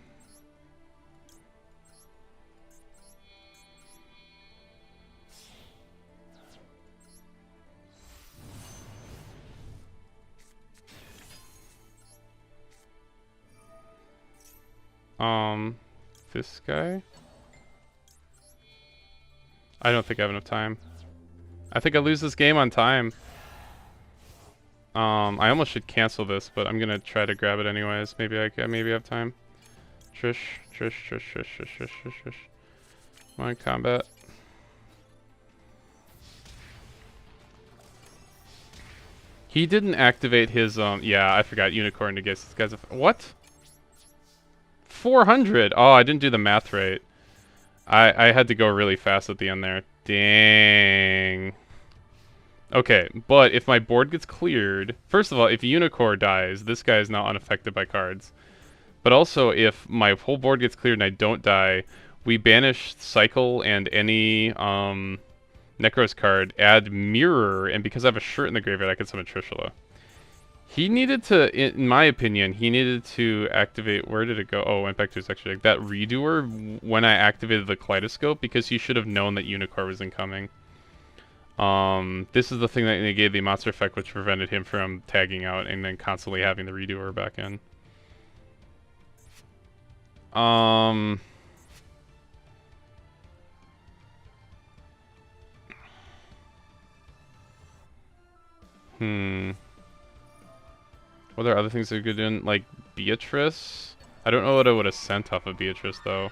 This guy? I don't think I have enough time. I think I lose this game on time. I almost should cancel this, but I'm gonna try to grab it anyways. Maybe I have time. Trish. Come on, combat. He didn't activate his, yeah, I forgot. Unicorn negates this guy's... What? 400! Oh, I didn't do the math right. I had to go really fast at the end there. Dang. Okay, but if my board gets cleared... First of all, if Unicorn dies, this guy is now unaffected by cards. But also, if my whole board gets cleared and I don't die, we banish Cycle and any, Necros card, add Mirror, and because I have a shirt in the graveyard, I can summon Trishula. He needed to, in my opinion, he needed to activate, where did it go? Oh, it went back to his extra deck. That Redoer when I activated the Kaleidoscope, because he should have known that Unicorn was incoming. This is the thing that negated the monster effect, which prevented him from tagging out and then constantly having the Redoer back in. Hmm. What are other things that are good in? Like, Beatrice? I don't know what I would have sent off of Beatrice, though.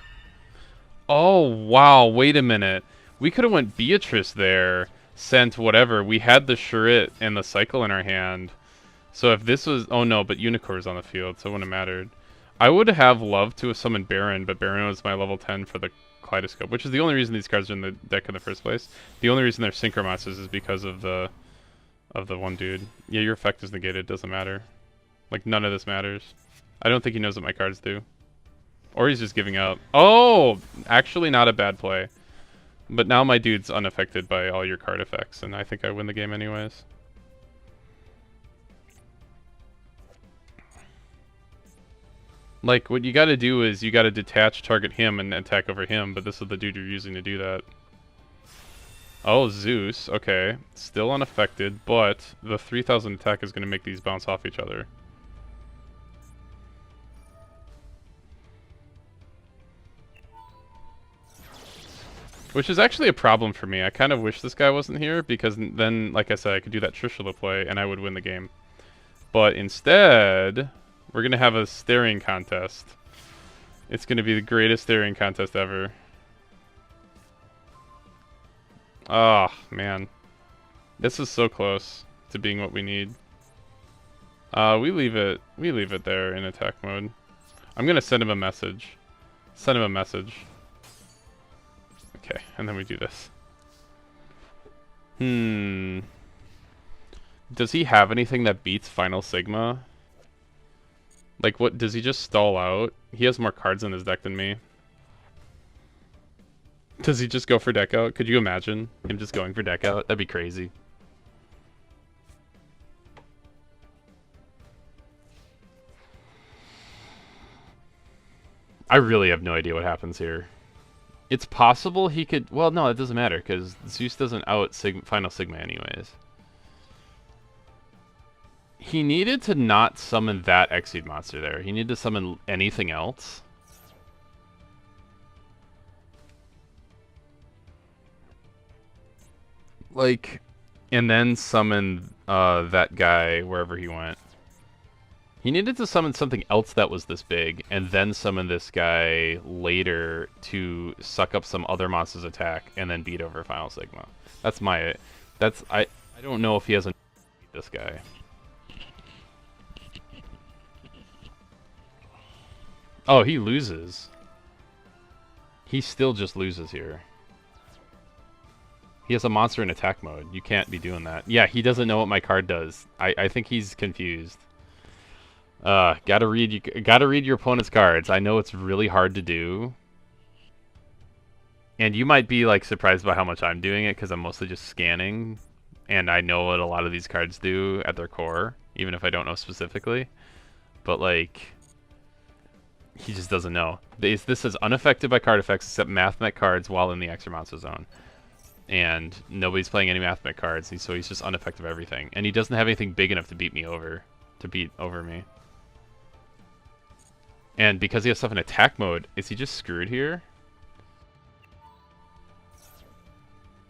Oh, wow, wait a minute. We could have went Beatrice there, sent whatever. We had the Chariot and the Cycle in our hand. So if this was... Oh, no, but Unicorn's on the field, so it wouldn't have mattered. I would have loved to have summoned Baron, but Baron was my level 10 for the Kaleidoscope, which is the only reason these cards are in the deck in the first place. The only reason they're Synchro Monsters is because of the one dude. Yeah, your effect is negated, doesn't matter. Like, none of this matters. I don't think he knows what my cards do. Or he's just giving up. Oh! Actually not a bad play. But now my dude's unaffected by all your card effects, and I think I win the game anyways. Like, what you gotta do is you gotta detach, target him, and attack over him, but this is the dude you're using to do that. Oh, Zeus. Okay. Still unaffected, but the 3000 attack is gonna make these bounce off each other. Which is actually a problem for me. I kind of wish this guy wasn't here, because then, like I said, I could do that Trishula play, and I would win the game. But instead, we're going to have a staring contest. It's going to be the greatest staring contest ever. Oh, man. This is so close to being what we need. We leave it there in attack mode. I'm going to send him a message. Send him a message. Okay, and then we do this. Does he have anything that beats Final Sigma? Like, what, does he just stall out? He has more cards in his deck than me. Does he just go for deck out? Could you imagine him just going for deck out? That'd be crazy. I really have no idea what happens here. It's possible he could... Well, no, it doesn't matter, because Zeus doesn't out Final Sigma anyways. He needed to not summon that Exceed monster there. He needed to summon anything else. Like, and then summon that guy wherever he went. He needed to summon something else that was this big, and then summon this guy later to suck up some other monster's attack, and then beat over Final Sigma. That's my... I don't know if he has a... beat this guy. Oh, he loses. He still just loses here. He has a monster in attack mode. You can't be doing that. Yeah, he doesn't know what my card does. I think he's confused. Gotta read your opponent's cards. I know it's really hard to do. And you might be like surprised by how much I'm doing it because I'm mostly just scanning. And I know what a lot of these cards do at their core, even if I don't know specifically. But like, he just doesn't know. This is unaffected by card effects except Mathmech cards while in the extra monster zone. And nobody's playing any Mathmech cards, so he's just unaffected by everything. And he doesn't have anything big enough to beat me over. To beat over me. And because he has stuff in attack mode, is he just screwed here?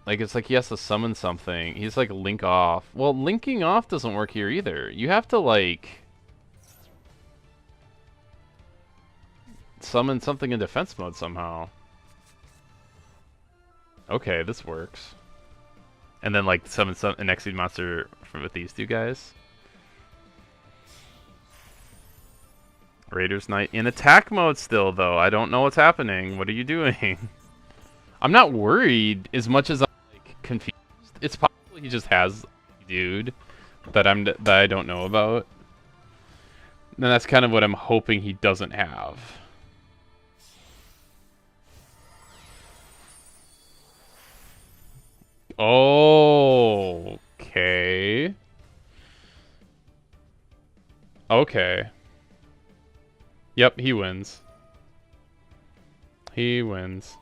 Like, it's like he has to summon something. He's like, link off. Well, linking off doesn't work here either. You have to, like... summon something in defense mode somehow. Okay, this works. And then, like, summon an Exceed monster with these two guys. Raiders Knight in attack mode still, though. I don't know what's happening. What are you doing? I'm not worried as much as I'm like confused. It's possible he just has a dude that I don't know about. And that's kind of what I'm hoping he doesn't have. Oh, okay. Okay. Yep, he wins. He wins.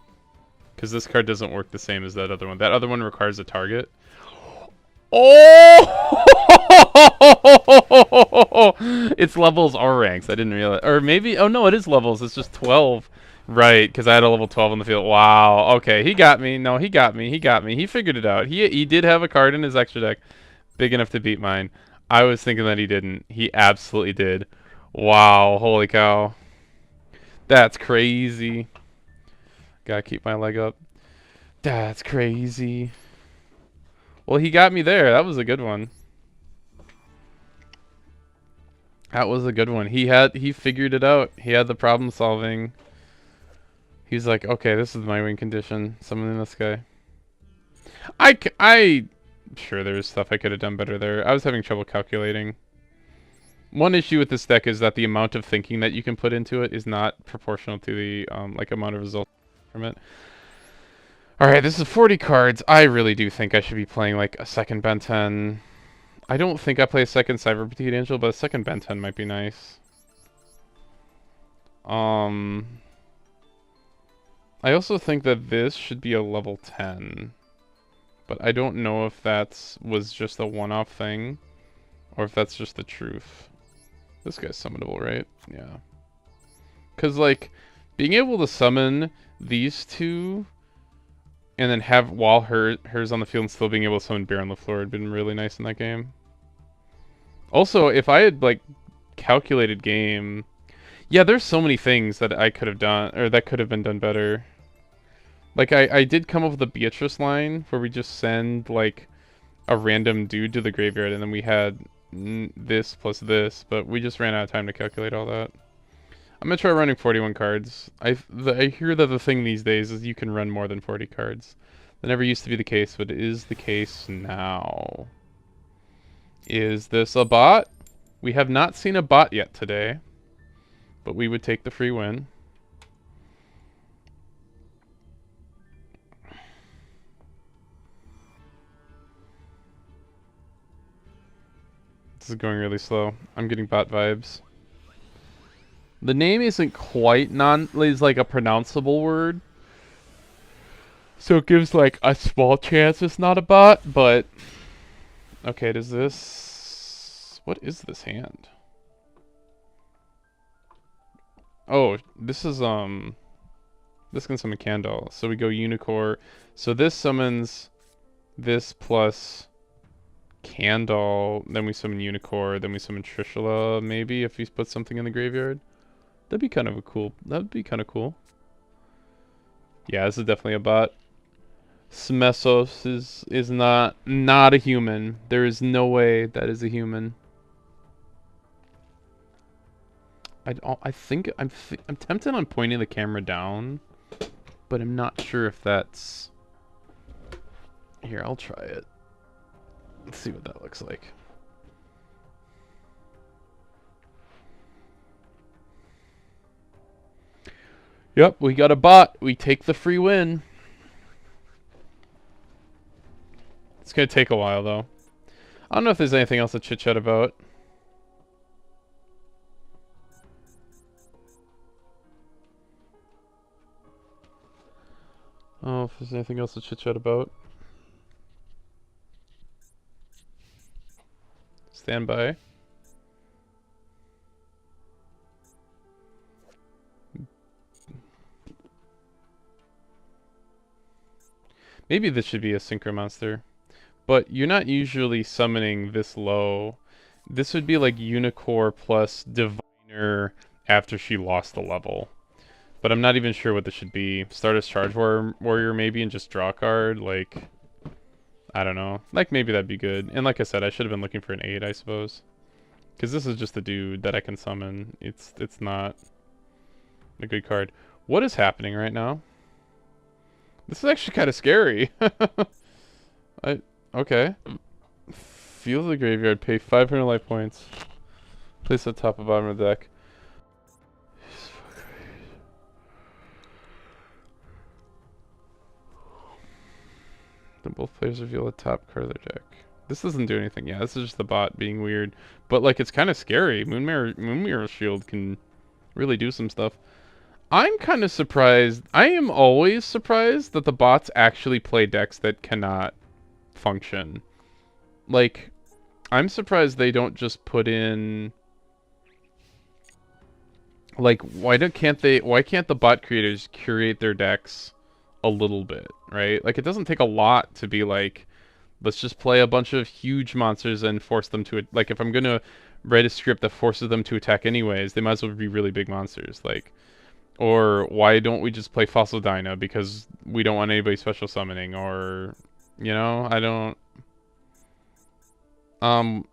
Because this card doesn't work the same as that other one. That other one requires a target. Oh! It's levels or ranks. I didn't realize. Or maybe... Oh, no, it is levels. It's just 12. Right, because I had a level 12 on the field. Wow. Okay, he got me. No, he got me. He got me. He figured it out. He did have a card in his extra deck. big enough to beat mine. I was thinking that he didn't. He absolutely did. Wow, holy cow. That's crazy. Gotta keep my leg up. That's crazy. Well, he got me there. That was a good one. That was a good one. He figured it out. He had the problem solving. He's like, okay, this is my win condition. Summoning this guy. I sure there's stuff I could have done better there. I was having trouble calculating. One issue with this deck is that the amount of thinking that you can put into it is not proportional to the like amount of results from it. All right, this is 40 cards. I really do think I should be playing like a second Ben 10. I don't think I play a second Cyber Petite Angel, but a second Ben 10 might be nice. I also think that this should be a level 10. But I don't know if was just a one-off thing, or if that's just the truth. This guy's summonable, right? Yeah. Because, like, being able to summon these two, and then have while hers on the field and still being able to summon Baron LaFleur had been really nice in that game. Also, if I had, like, calculated game... Yeah, there's so many things that I could have done, or that could have been done better. Like, I did come up with a Beatrice line where we just send, like, a random dude to the graveyard, and then we had this plus this, but we just ran out of time to calculate all that. I'm gonna try running 41 cards. I hear that the thing these days is you can run more than 40 cards. That never used to be the case, but it is the case now. Is this a bot? We have not seen a bot yet today, but we would take the free win. This is going really slow. I'm getting bot vibes. The name isn't quite is like a pronounceable word. So it gives like a small chance it's not a bot, but okay, does this what is this hand? Oh, this is this can summon Candle. So we go Unicorn. So this summons this plus Candle, then we summon Unicorn, then we summon Trishula, maybe if he puts something in the graveyard. That'd be kind of cool. Yeah, this is definitely a bot. Smesos is not a human. There is no way that is a human. I think I'm tempted on pointing the camera down, but I'm not sure if that's... Here, I'll try it. Let's see what that looks like. Yep, we got a bot. We take the free win. It's gonna take a while, though. I don't know if there's anything else to chit-chat about. Oh, if there's anything else to chit-chat about. Stand by. Maybe this should be a Synchro Monster. But you're not usually summoning this low. This would be like Unicorn plus Diviner after she lost the level. But I'm not even sure what this should be. Stardust Charge Warrior maybe and just draw a card? Like, I don't know. Like, maybe that'd be good. And like I said, I should have been looking for an 8, I suppose. Because this is just a dude that I can summon. It's not a good card. What is happening right now? This is actually kind of scary. Okay. Feel the graveyard. Pay 500 life points. Place at top and bottom of the deck. Then both players reveal a top card of their deck. This doesn't do anything. Yeah, this is just the bot being weird. But like, it's kind of scary. Moonmirror Shield can really do some stuff. I'm kind of surprised. I am always surprised that the bots actually play decks that cannot function. Like, I'm surprised they don't just put in... Like, why can't the bot creators curate their decks a little bit, right? Like, it doesn't take a lot to be like, Let's just play a bunch of huge monsters and force them to like if I'm gonna write a script that forces them to attack anyways, they might as well be really big monsters. Like, or why don't we just play Fossil Dyna because we don't want anybody special summoning? Or, you know, I don't. Um,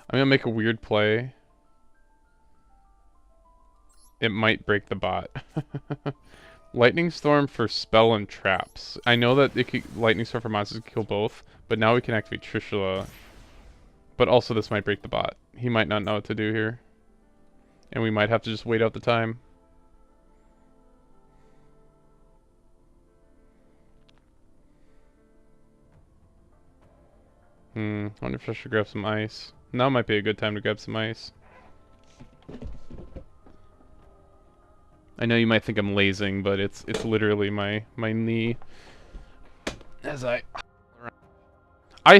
I'm gonna make a weird play. It might break the bot. Lightning Storm for spell and traps. I know that it could, Lightning Storm for monsters can kill both, but now we can activate Trishula. But also this might break the bot. He might not know what to do here. And we might have to just wait out the time. I wonder if I should grab some ice. Now might be a good time to grab some ice. I know you might think I'm lazing, but it's literally my knee. As I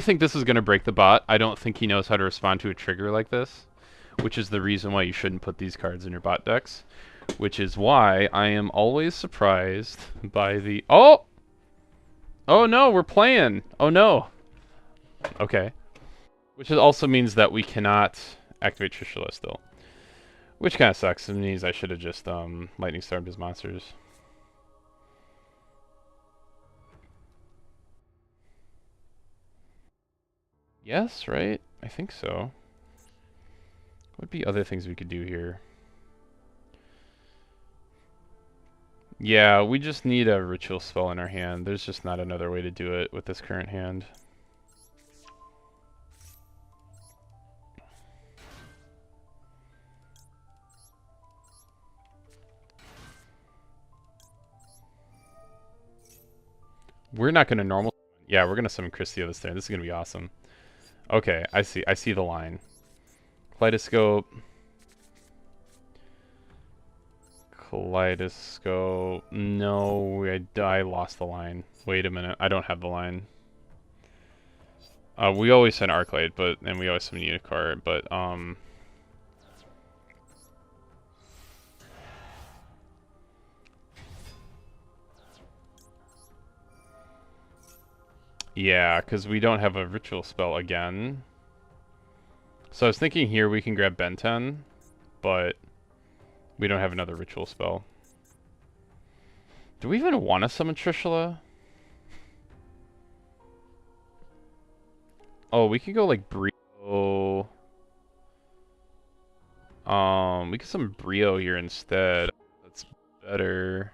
think this is going to break the bot. I don't think he knows how to respond to a trigger like this, which is the reason why you shouldn't put these cards in your bot decks, which is why I am always surprised by the... Oh! Oh no, we're playing! Oh no! Okay. Which also means that we cannot activate Trishula still. Which kind of sucks. It means I should have just Lightning Stormed his monsters. Yes, right? I think so. What would be other things we could do here? Yeah, we just need a ritual spell in our hand. There's just not another way to do it with this current hand. We're not going to normal... Yeah, we're going to summon Christia this turn. This is going to be awesome. Okay, I see the line. Kaleidoscope. Kaleidoscope. No, I lost the line. Wait a minute. I don't have the line. We always send Arclight, and we always summon Unicorn, but yeah, because we don't have a ritual spell again. So I was thinking here we can grab Benten, but we don't have another ritual spell. Do we even want to summon Trishula? Oh, we could go like Brio. We could summon Brio here instead. That's better.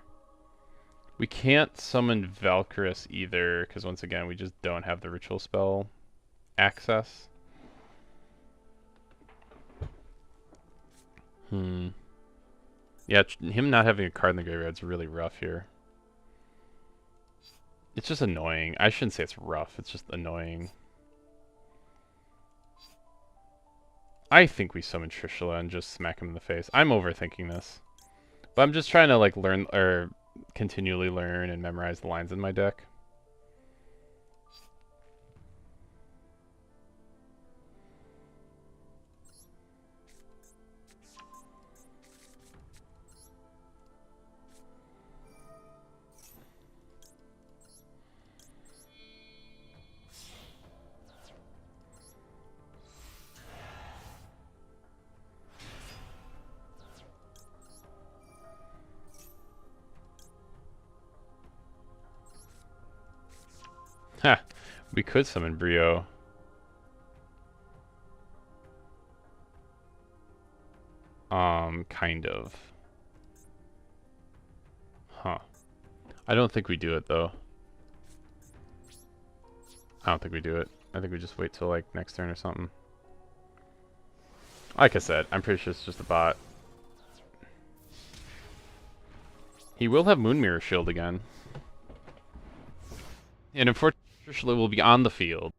We can't summon Valkyris either, because once again, we just don't have the ritual spell access. Yeah, him not having a card in the graveyard is really rough here. It's just annoying. I shouldn't say it's rough, it's just annoying. I think we summon Trishula and just smack him in the face. I'm overthinking this. But I'm just trying to like learn, or continually learn and memorize the lines in my deck. Ha! We could summon Brio. Kind of. Huh. I don't think we do it, though. I don't think we do it. I think we just wait till, like, next turn or something. Like I said, I'm pretty sure it's just a bot. He will have Moon Mirror Shield again. And unfortunately, Trishula will be on the field.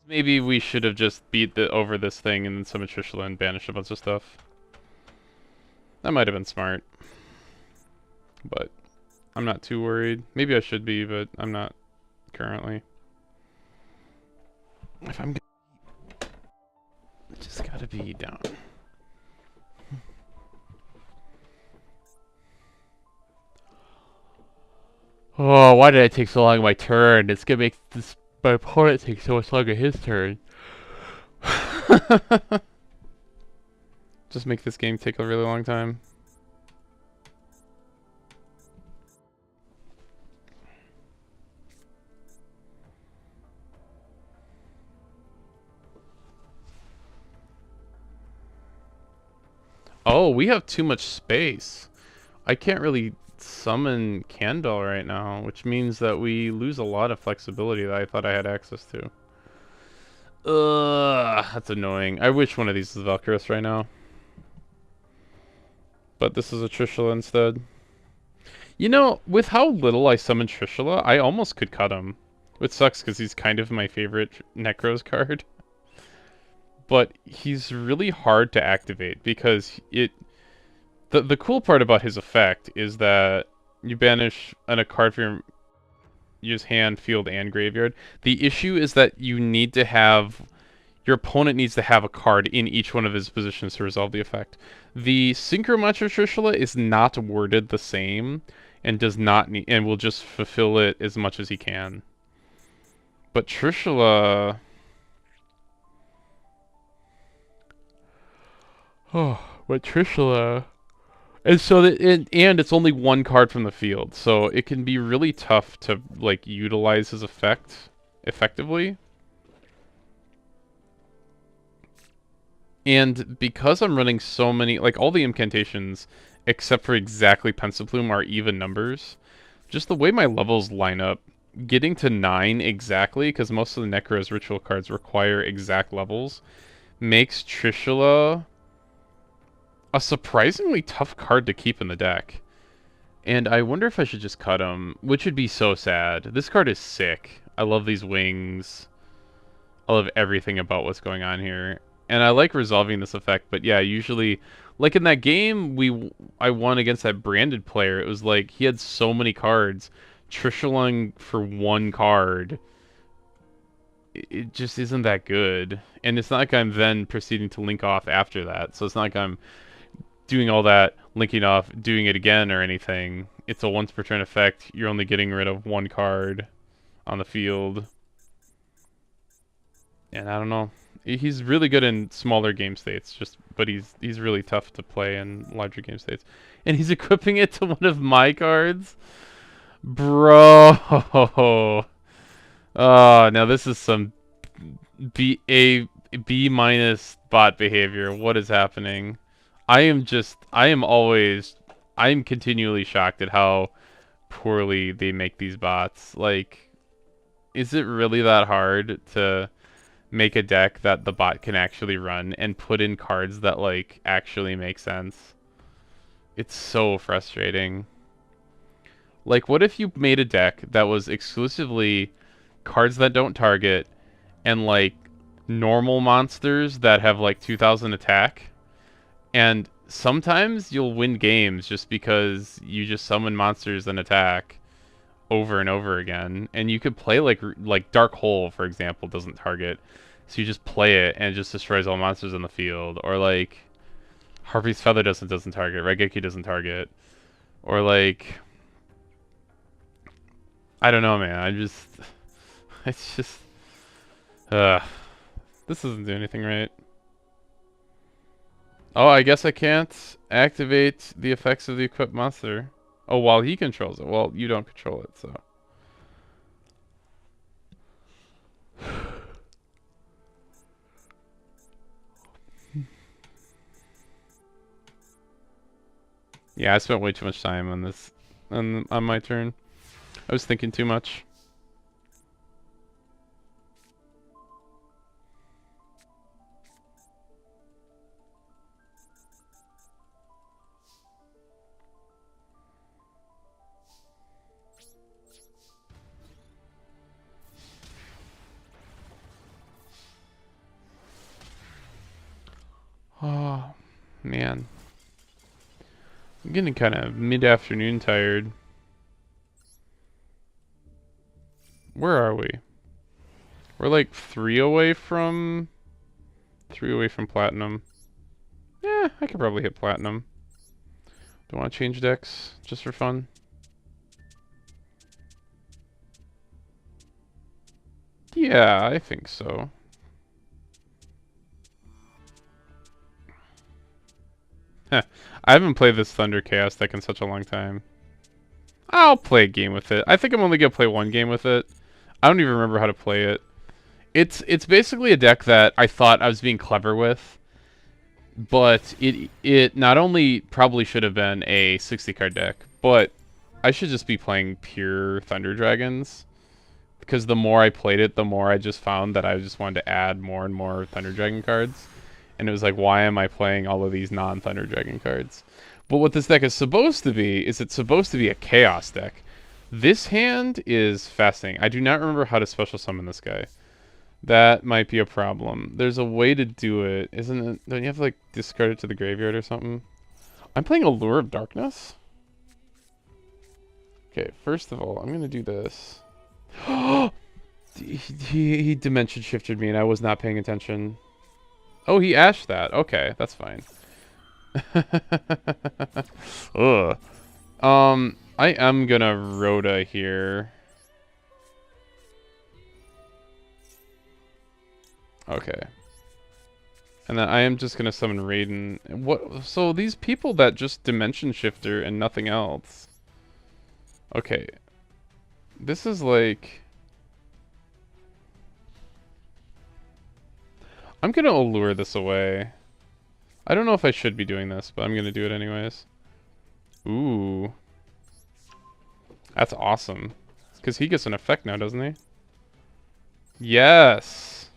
Maybe we should have just beat over this thing and then summon Trishula and banish a bunch of stuff. That might have been smart. But I'm not too worried. Maybe I should be, but I'm not currently. If I'm just gotta be down. Oh, why did I take so long on my turn? It's gonna make this my opponent take so much longer his turn. Just make this game take a really long time. Oh, we have too much space. I can't really summon Candle right now, which means that we lose a lot of flexibility that I thought I had access to. Ugh, that's annoying. I wish one of these is Valkyros right now. But this is a Trishula instead. You know, with how little I summon Trishula, I almost could cut him. Which sucks because he's kind of my favorite Necros card. But he's really hard to activate because the cool part about his effect is that you banish a card from your hand, field, and graveyard. The issue is that you need to have your opponent needs to have a card in each one of his positions to resolve the effect. The Synchro Mantra Trishula is not worded the same and does not need and will just fulfill it as much as he can. But Trishula, oh, but Trishula, and so and it's only one card from the field, so it can be really tough to like utilize his effect effectively. And because I'm running so many, like all the incantations, except for exactly Pencil Plume, are even numbers. Just the way my levels line up, getting to 9 exactly, because most of the Necros ritual cards require exact levels, makes Trishula a surprisingly tough card to keep in the deck. And I wonder if I should just cut him, which would be so sad. This card is sick. I love these wings. I love everything about what's going on here. And I like resolving this effect, but yeah, usually, like in that game I won against that branded player, it was like he had so many cards. Trishaling for one card, it just isn't that good. And it's not like I'm then proceeding to link off after that, so it's not like I'm doing all that, linking off, doing it again or anything. It's a once per turn effect. You're only getting rid of one card on the field. And I don't know. He's really good in smaller game states, but he's really tough to play in larger game states. And he's equipping it to one of my cards? Bro. Oh, now this is some B minus bot behavior. What is happening? I am continually shocked at how poorly they make these bots. Like, is it really that hard to make a deck that the bot can actually run and put in cards that like actually make sense? It's so frustrating. Like, what if you made a deck that was exclusively cards that don't target and like normal monsters that have like 2000 attack, and sometimes you'll win games just because you just summon monsters and attack over and over again, and you could play like Dark Hole, for example, doesn't target, so you just play it and it just destroys all monsters in the field. Or like Harpy's Feather doesn't target, Raigeki doesn't target. Or like, I don't know, man. It's just uh this doesn't do anything right. Oh, I guess I can't activate the effects of the equipped monster. Oh, while he controls it. Well, you don't control it, so. Yeah, I spent way too much time on this on my turn. I was thinking too much. Oh, man. I'm getting kind of mid-afternoon tired. Where are we? We're like three away from platinum. Yeah, I could probably hit platinum. Don't want to change decks just for fun. Yeah, I think so. Heh. I haven't played this Thunder Chaos deck in such a long time. I'll play a game with it. I think I'm only gonna play one game with it. I don't even remember how to play it. It's basically a deck that I thought I was being clever with, but it not only probably should have been a 60 card deck, but I should just be playing pure Thunder Dragons. Because the more I played it, the more I just found that I just wanted to add more and more Thunder Dragon cards. And it was like, why am I playing all of these non-Thunder Dragon cards? But what this deck is supposed to be is it's supposed to be a Chaos deck. This hand is fascinating. I do not remember how to special summon this guy. That might be a problem. There's a way to do it, isn't it? Don't you have to like discard it to the graveyard or something? I'm playing Allure of Darkness? Okay, first of all, I'm going to do this. he dimension shifted me and I was not paying attention. Oh, he ashed that. Okay, that's fine. Ugh. I am gonna Rhoda here. Okay. And then I am just gonna summon Raiden. What? So these people that just dimension shifter and nothing else. Okay. This is like... I'm gonna allure this away. I don't know if I should be doing this, but I'm gonna do it anyways. Ooh. That's awesome. Because he gets an effect now, doesn't he? Yes!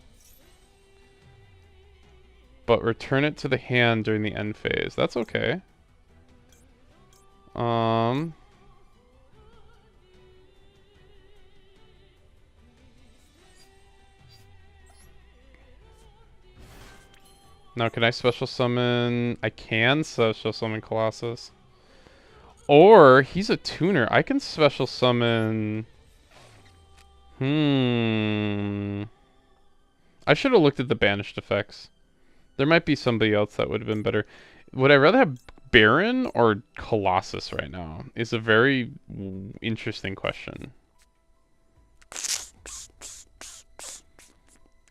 But return it to the hand during the end phase. That's okay. Um... Now, can I special summon... I can special summon Colossus. Or, he's a tuner. I can special summon... I should have looked at the banished effects. There might be somebody else that would have been better. Would I rather have Baron or Colossus right now? Is a very interesting question.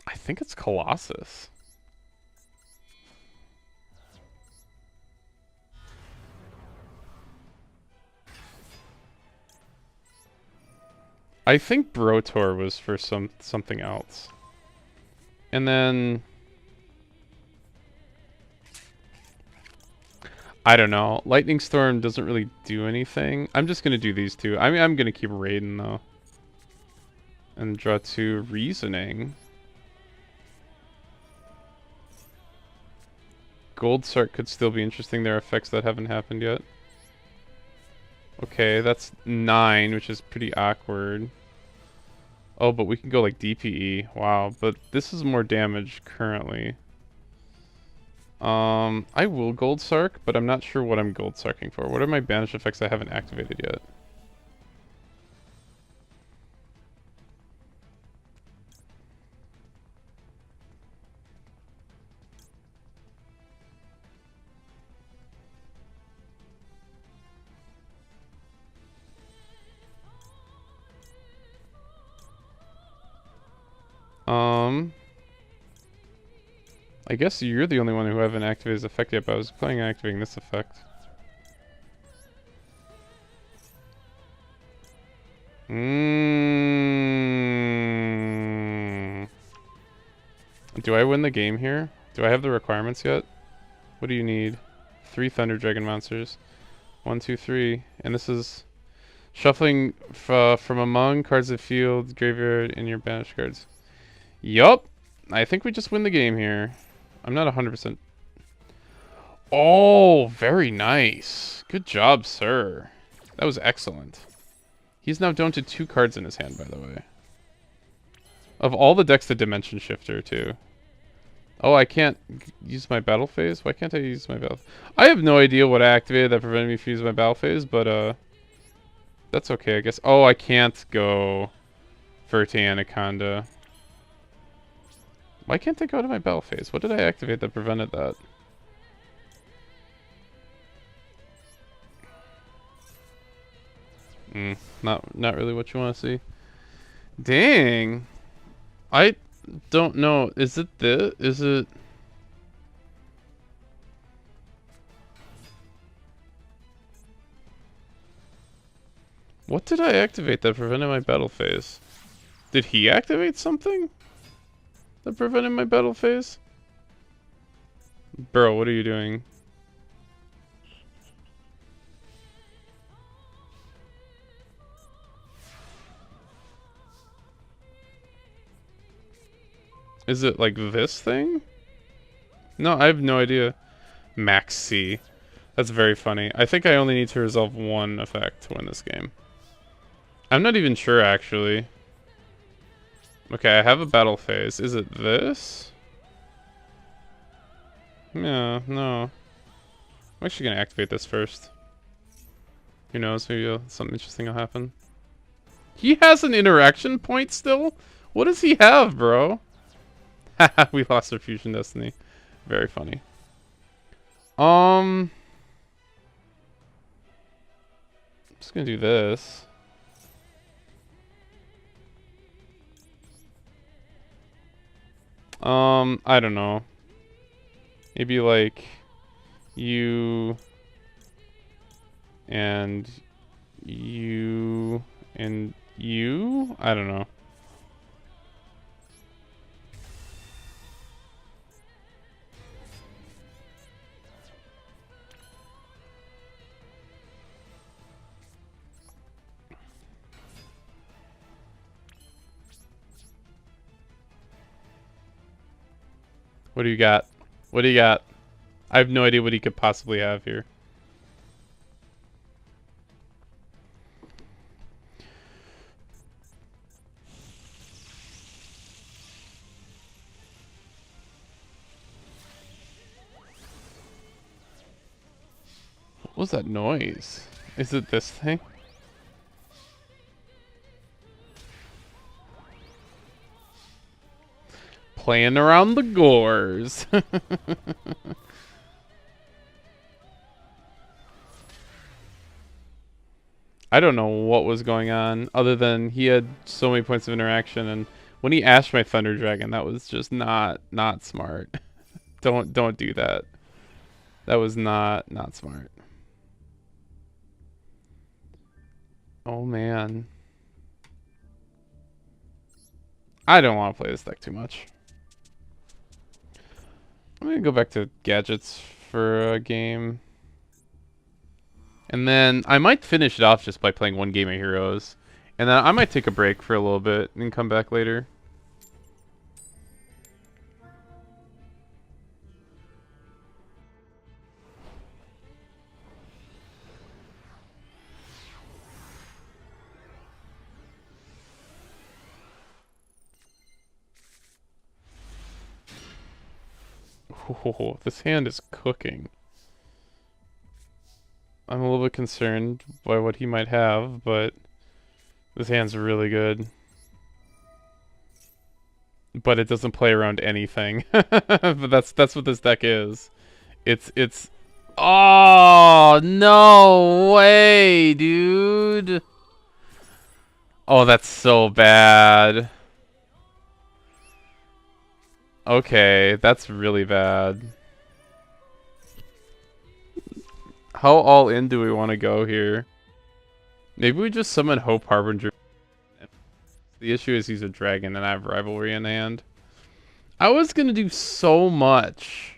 I think it's Colossus. I think Brotor was for something else. And then... I don't know. Lightning Storm doesn't really do anything. I'm just going to do these two. I mean, I'm going to keep Raiden, though. And draw 2 Reasoning. Gold Sark could still be interesting. There are effects that haven't happened yet. Okay, that's 9, which is pretty awkward. Oh, but we can go like DPE. Wow, but this is more damage currently. I will Gold Sark, but I'm not sure what I'm Gold Sarking for. What are my banish effects I haven't activated yet? I guess you're the only one who haven't activated his effect yet, but I was planning on activating this effect. Do I win the game here? Do I have the requirements yet? What do you need? 3 Thunder Dragon monsters. 1, 2, 3. And this is shuffling from among cards of field, graveyard, and your banished cards. Yup. I think we just win the game here. I'm not 100%. Oh, very nice. Good job, sir. That was excellent. He's now down to 2 cards in his hand, by the way. Of all the decks, the Dimension Shifter, too. Oh, I can't use my battle phase? Why can't I use my battle? I have no idea what I activated that prevented me from using my battle phase, but, that's okay, I guess. Oh, I can't go Verte Anaconda. Why can't I go to my battle phase? What did I activate that prevented that? Not really what you want to see. Dang. I don't know. Is it this? Is it... What did I activate that prevented my battle phase? Did he activate something that prevented my battle phase? Bro, what are you doing? Is it like this thing? No, I have no idea. Max C. That's very funny. I think I only need to resolve one effect to win this game. I'm not even sure, actually. Okay, I have a battle phase. Is it this? Yeah, no. I'm actually gonna activate this first. Who knows, maybe something interesting will happen. He has an interaction point still? What does he have, bro? Haha, we lost our fusion destiny. Very funny. I'm just gonna do this. I don't know. Maybe like you and you and you? I don't know. What do you got? What do you got? I have no idea what he could possibly have here. What was that noise? Is it this thing? Playing around the gores. I don't know what was going on other than he had so many points of interaction, and when he asked my Thunder Dragon, that was just not smart. Don't do that. That was not smart. Oh man. I don't want to play this deck too much. I'm gonna go back to gadgets for a game. And then I might finish it off just by playing one game of Heroes. And then I might take a break for a little bit and come back later. Oh, this hand is cooking. I'm a little bit concerned by what he might have, but this hand's really good. But it doesn't play around anything. But that's what this deck is. It's Oh, no way, dude. Oh, that's so bad. Okay, that's really bad. How all in do we want to go here? Maybe we just summon Hope Harbinger. The issue is he's a dragon and I have Rivalry in hand. I was gonna do so much.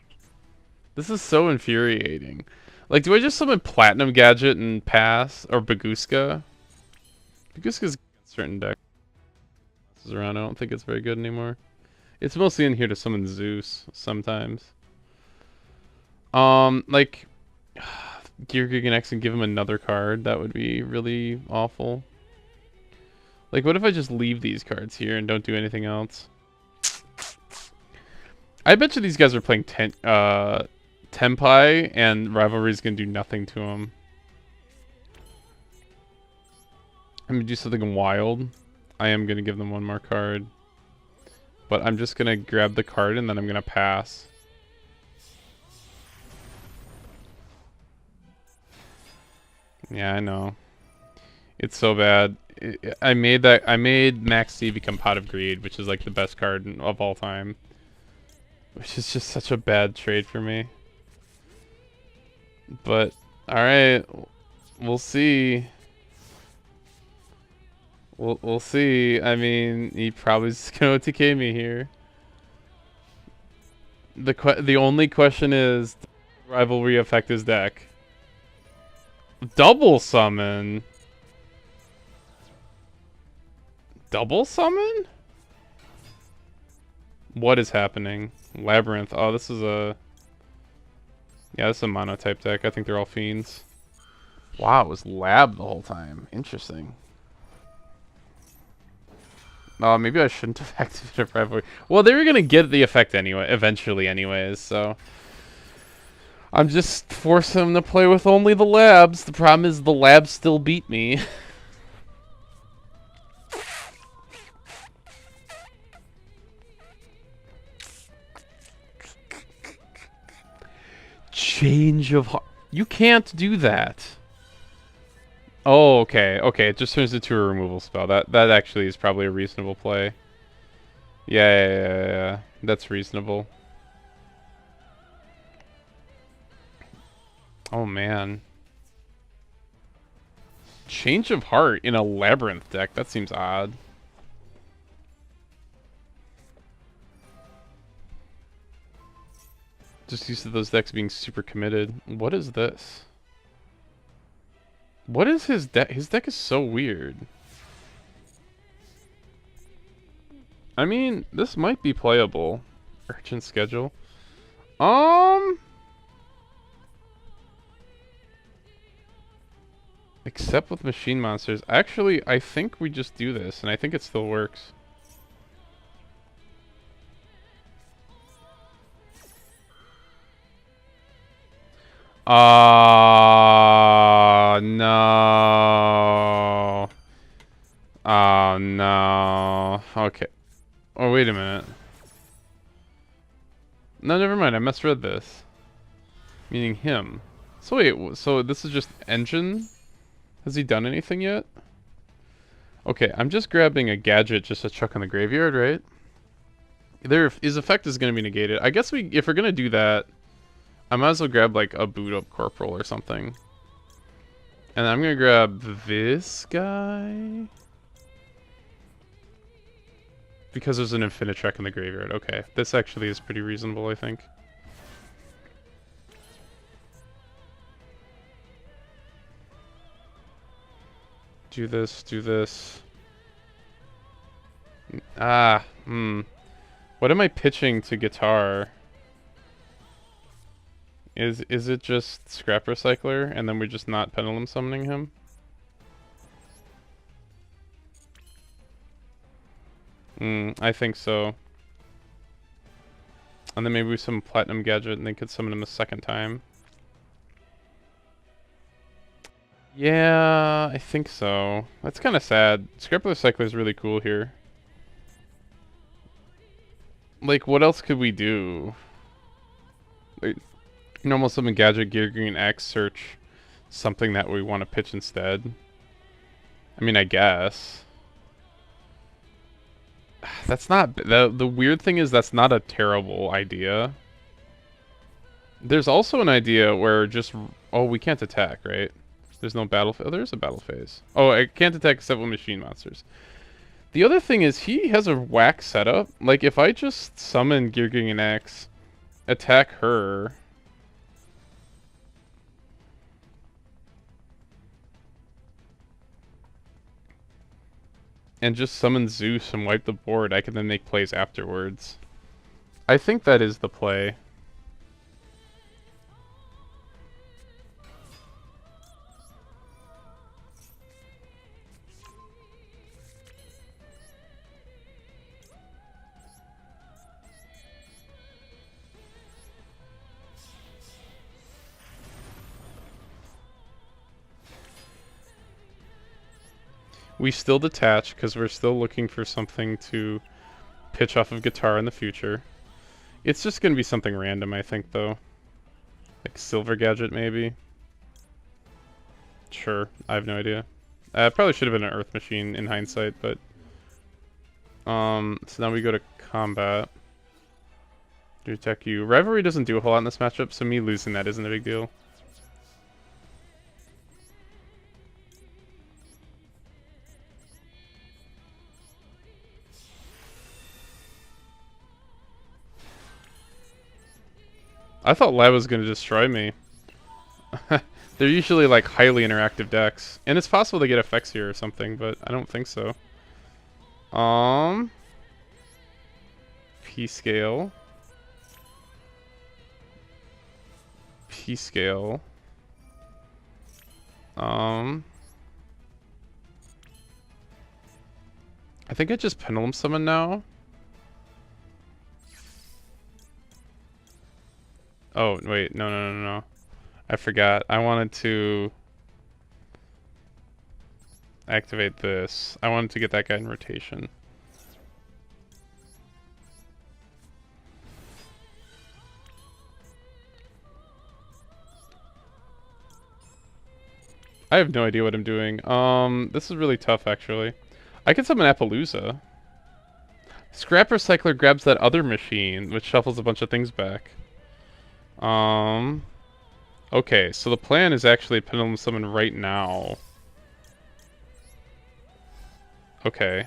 This is so infuriating. Like, do I just summon Platinum Gadget and pass? Or Baguska? Baguska's certain decks around. I don't think it's very good anymore. It's mostly in here to summon Zeus sometimes. Like Gear Gigan X and give him another card. That would be really awful. Like, what if I just leave these cards here and don't do anything else? I bet you these guys are playing Tenpai, and Rivalry's gonna do nothing to them. I'm gonna do something wild. I am gonna give them one more card. But I'm just gonna grab the card and then I'm gonna pass. Yeah, I know. It's so bad. I made that. I made Max C become Pot of Greed, which is like the best card of all time. Which is just such a bad trade for me. But all right, we'll see. We'll see. I mean, he probably just gonna OTK me here. The only question is, does rivalry affect his deck? Double summon. Double summon? What is happening? Labyrinth. Oh, this is a... Yeah, this is a mono-type deck. I think they're all fiends. Wow, it was lab the whole time. Interesting. Oh, maybe I shouldn't have activated rivalry. Well, they were gonna get the effect anyway, eventually anyways, so... I'm just forcing them to play with only the labs. The problem is the labs still beat me. Change of heart. You can't do that. Oh, okay. Okay, it just turns into a removal spell. That actually is probably a reasonable play. Yeah. That's reasonable. Oh, man. Change of heart in a labyrinth deck. That seems odd. Just used to those decks being super committed. What is this? What is his deck? His deck is so weird. I mean, this might be playable. Urgent schedule. Except with machine monsters. Actually, I think we just do this, and I think it still works. No. Oh, no. Okay. Oh, wait a minute. No, never mind. I misread this. Meaning him. So wait, so this is just engine? Has he done anything yet? Okay, I'm just grabbing a gadget just to chuck in the graveyard, right? His effect is going to be negated. I guess if we're going to do that, I might as well grab like a boot up corporal or something. And I'm going to grab this guy. Because there's an infinite trek in the graveyard. Okay, this actually is pretty reasonable, I think. Do this, do this. What am I pitching to guitar? Is it just Scrap Recycler, and then we're just not Pendulum Summoning him? I think so. And then maybe some Platinum Gadget, and they could summon him a second time. Yeah, I think so. That's kind of sad. Scrap Recycler is really cool here. Like, what else could we do? Like, normal summon Gadget, Gear Green X, search something that we want to pitch instead. I mean, I guess. That's not... The weird thing is that's not a terrible idea. There's also an idea where just... Oh, we can't attack, right? There's no battle... Oh, there is a battle phase. Oh, I can't attack except with machine monsters. The other thing is he has a whack setup. Like, if I just summon Gearging and X, attack her... and just summon Zeus and wipe the board, I can then make plays afterwards. I think that is the play. We still detach because we're still looking for something to pitch off of guitar in the future. It's just going to be something random, I think, though. Like Silver Gadget, maybe? Sure, I have no idea. Probably should have been an Earth Machine in hindsight, but so now we go to combat. Do attack you. Rivalry doesn't do a whole lot in this matchup, so me losing that isn't a big deal. I thought Lab was gonna destroy me. They're usually like highly interactive decks, and it's possible to get effects here or something, but I don't think so. P scale. P scale. I think I just Pendulum Summon now. Oh, wait, no. I forgot. I wanted to activate this. I wanted to get that guy in rotation. I have no idea what I'm doing. This is really tough, actually. I can summon Appaloosa. Scrap Recycler grabs that other machine, which shuffles a bunch of things back. Okay, so the plan is actually Pendulum Summon right now. Okay.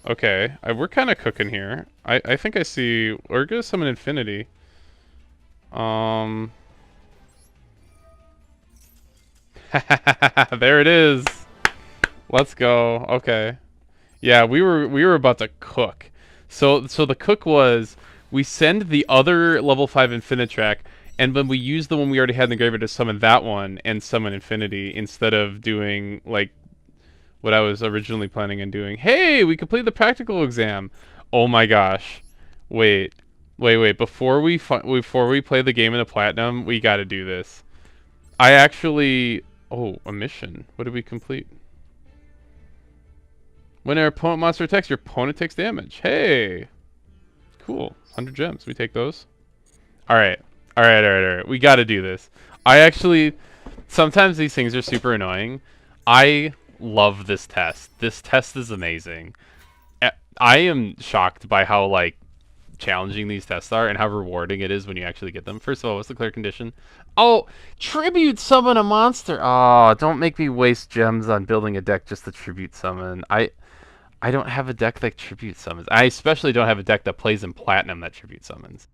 Okay, we're kind of cooking here. I think I see... We're gonna summon Infinity. There it is. Let's go. Okay. Yeah, we were about to cook. So the cook was we send the other level 5 Infinitrack, and then we use the one we already had in the graveyard to summon that one and summon Infinity instead of doing like what I was originally planning on doing. Hey, we completed the practical exam. Oh my gosh. Wait. Wait. Before we play the game in the platinum, we got to do this. I actually a mission. What did we complete? When an opponent monster attacks, your opponent takes damage. Hey. Cool. 100 gems. We take those. All right. We got to do this. I actually sometimes these things are super annoying. I love this test. This test is amazing. I am shocked by how like challenging these tests are and how rewarding it is when you actually get them. First of all, what's the clear condition? Oh, tribute summon a monster. Oh, don't make me waste gems on building a deck just to tribute summon. I don't have a deck that tribute summons. I especially don't have a deck that plays in platinum that tribute summons.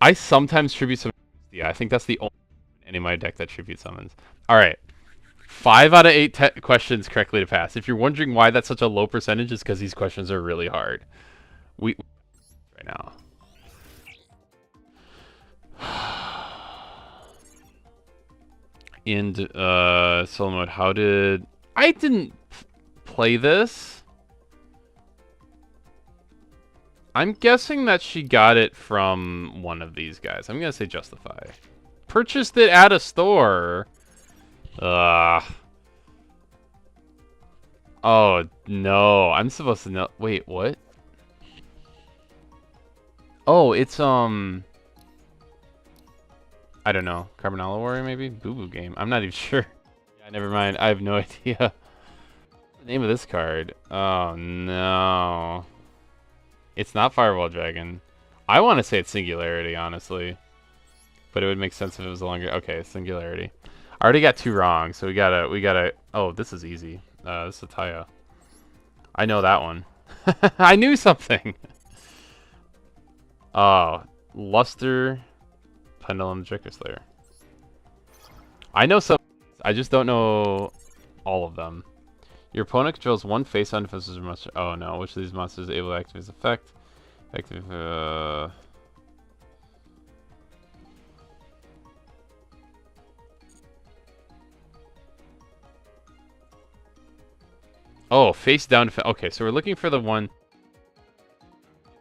I sometimes tribute summon. Yeah, I think that's the only in my deck that tribute summons. All right. 5 out of 8 questions correctly to pass. If you're wondering why that's such a low percentage, it's because these questions are really hard. We right now. In solo mode, how did I didn't play this? I'm guessing that she got it from one of these guys. I'm gonna say Justify. Purchased it at a store. Oh no, I'm supposed to know. Wait, what? Oh, it's I don't know. Carbonella Warrior maybe? Boo Boo Game. I'm not even sure. Yeah, never mind. I have no idea. The name of this card. Oh no. It's not Firewall Dragon. I want to say it's Singularity, honestly. But it would make sense if it was longer. Okay, Singularity. I already got 2 wrong, so we gotta. Oh, this is easy. This is Taya. I know that one. I knew something. Oh, Luster, Pendulum, Tricker Slayer. I know some. I just don't know all of them. Your opponent controls one face-on defensive monster. Oh no, which of these monsters is able to activate his effect? Active. Oh, face down. Okay, so we're looking for the one.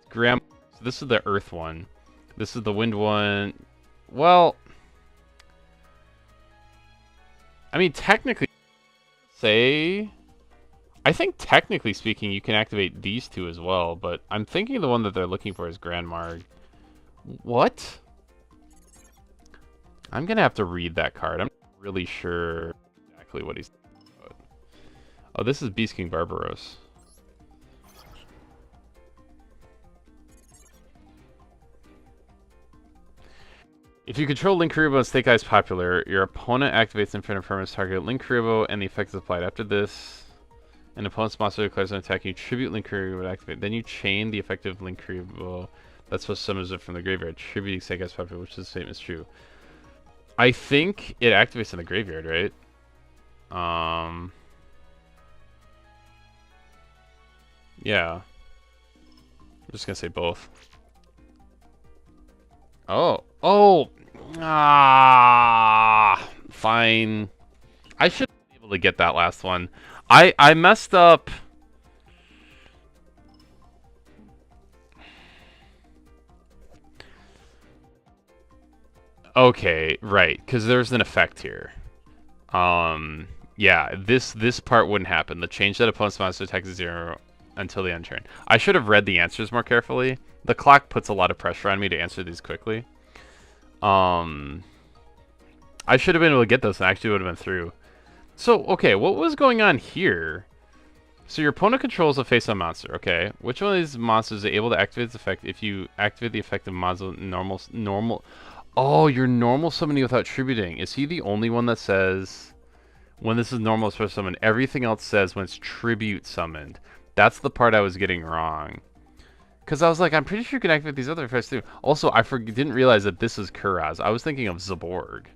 Graham. So this is the Earth one. This is the Wind one. Well, I mean, technically, I think technically speaking, you can activate these 2 as well, but I'm thinking the one that they're looking for is Grand Marg. What? I'm gonna have to read that card. I'm not really sure exactly what he's talking Oh, this is Beast King Barbaros. If you control Link Kuriboh and Snake Eyes popular, your opponent activates Infinite Permanence target Link Kuriboh and the effect is applied. After this, an opponent's monster declares an attack, you tribute Link Kuriboh to activate. Then you chain the effective Link Kuriboh that's supposed to summon it from the graveyard, tributing Snake Eyes popular, which is the same as true. I think it activates in the graveyard, right? Yeah. I'm just gonna say both. Oh. Oh! Ah! Fine. I should be able to get that last one. I messed up. Okay, right, because there's an effect here. Yeah, this part wouldn't happen. The change that opponent's monster attack is 0 until the end turn. I should have read the answers more carefully. The clock puts a lot of pressure on me to answer these quickly. I should have been able to get this and actually would have been through. So, okay, what was going on here? So your opponent controls a face-up monster, okay. Which one of these monsters is able to activate its effect if you activate the effect of monster normal... Oh, you're normal summoning without tributing. Is he the only one that says when this is normal special summon? Everything else says when it's tribute summoned. That's the part I was getting wrong. Because I was like, I'm pretty sure you can activate these other effects too. Also, I didn't realize that this is Kuraz. I was thinking of Zaborg.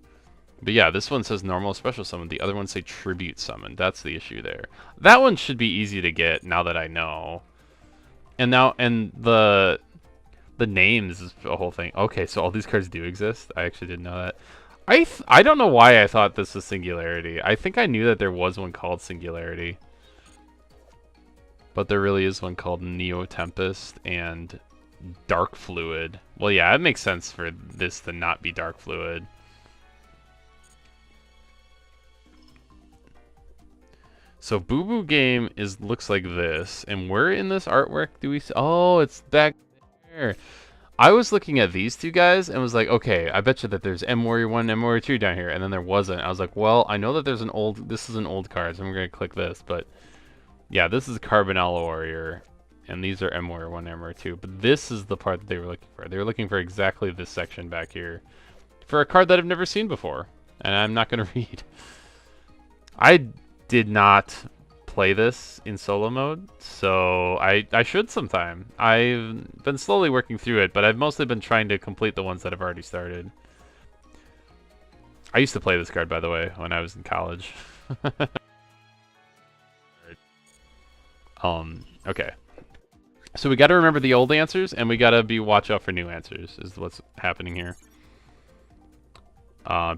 But yeah, this one says normal special summon. The other ones say tribute summon. That's the issue there. That one should be easy to get now that I know. And now, and the names is a whole thing. Okay, so all these cards do exist? I actually didn't know that. I don't know why I thought this was Singularity. I think I knew that there was one called Singularity. But there really is one called Neo Tempest and Dark Fluid. Well, yeah, it makes sense for this to not be Dark Fluid. So Boo Boo Game looks like this, and where in this artwork do we see? Oh, it's back there. I was looking at these two guys and was like, okay, I bet you that there's M Warrior 1 and M Warrior 2 down here, and then there wasn't. I was like, well, I know that there's this is an old card, so I'm gonna click this, but yeah, this is Carbonella Warrior, and these are M Warrior 1 and M Warrior 2, but this is the part that they were looking for. They were looking for exactly this section back here for a card that I've never seen before, and I'm not gonna read. I did not play this in solo mode, so I should sometime. I've been slowly working through it, but I've mostly been trying to complete the ones that I've already started. I used to play this card, by the way, when I was in college. Okay. So we gotta remember the old answers, and we gotta watch out for new answers, is what's happening here.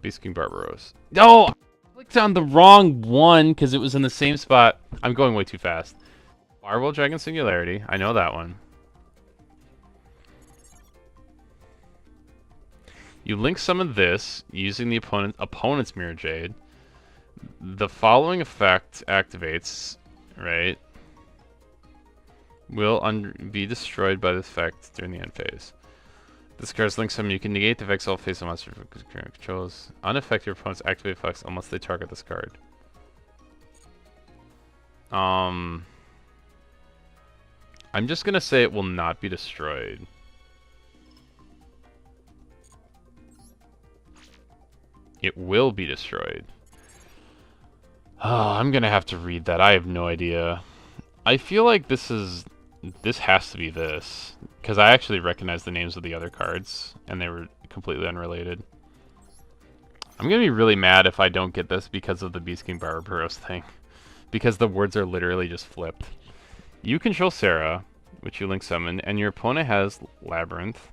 Beast King Barbaros. No! I clicked on the wrong one, because it was in the same spot. I'm going way too fast. Firewall Dragon Singularity. I know that one. You link summon this using the opponent's Mirror Jade. The following effect activates, right? Will be destroyed by this effect during the end phase. This card's link summon. You can negate the effects all face on monster controls. Unaffect your opponent's activate effects unless they target this card. I'm just gonna say it will not be destroyed. It will be destroyed. Oh, I'm gonna have to read that. I have no idea. I feel like this has to be this, because I actually recognize the names of the other cards, and they were completely unrelated. I'm gonna be really mad if I don't get this because of the Beast King Barbaros thing, because the words are literally just flipped. You control Sarah, which you link summon, and your opponent has Labyrinth,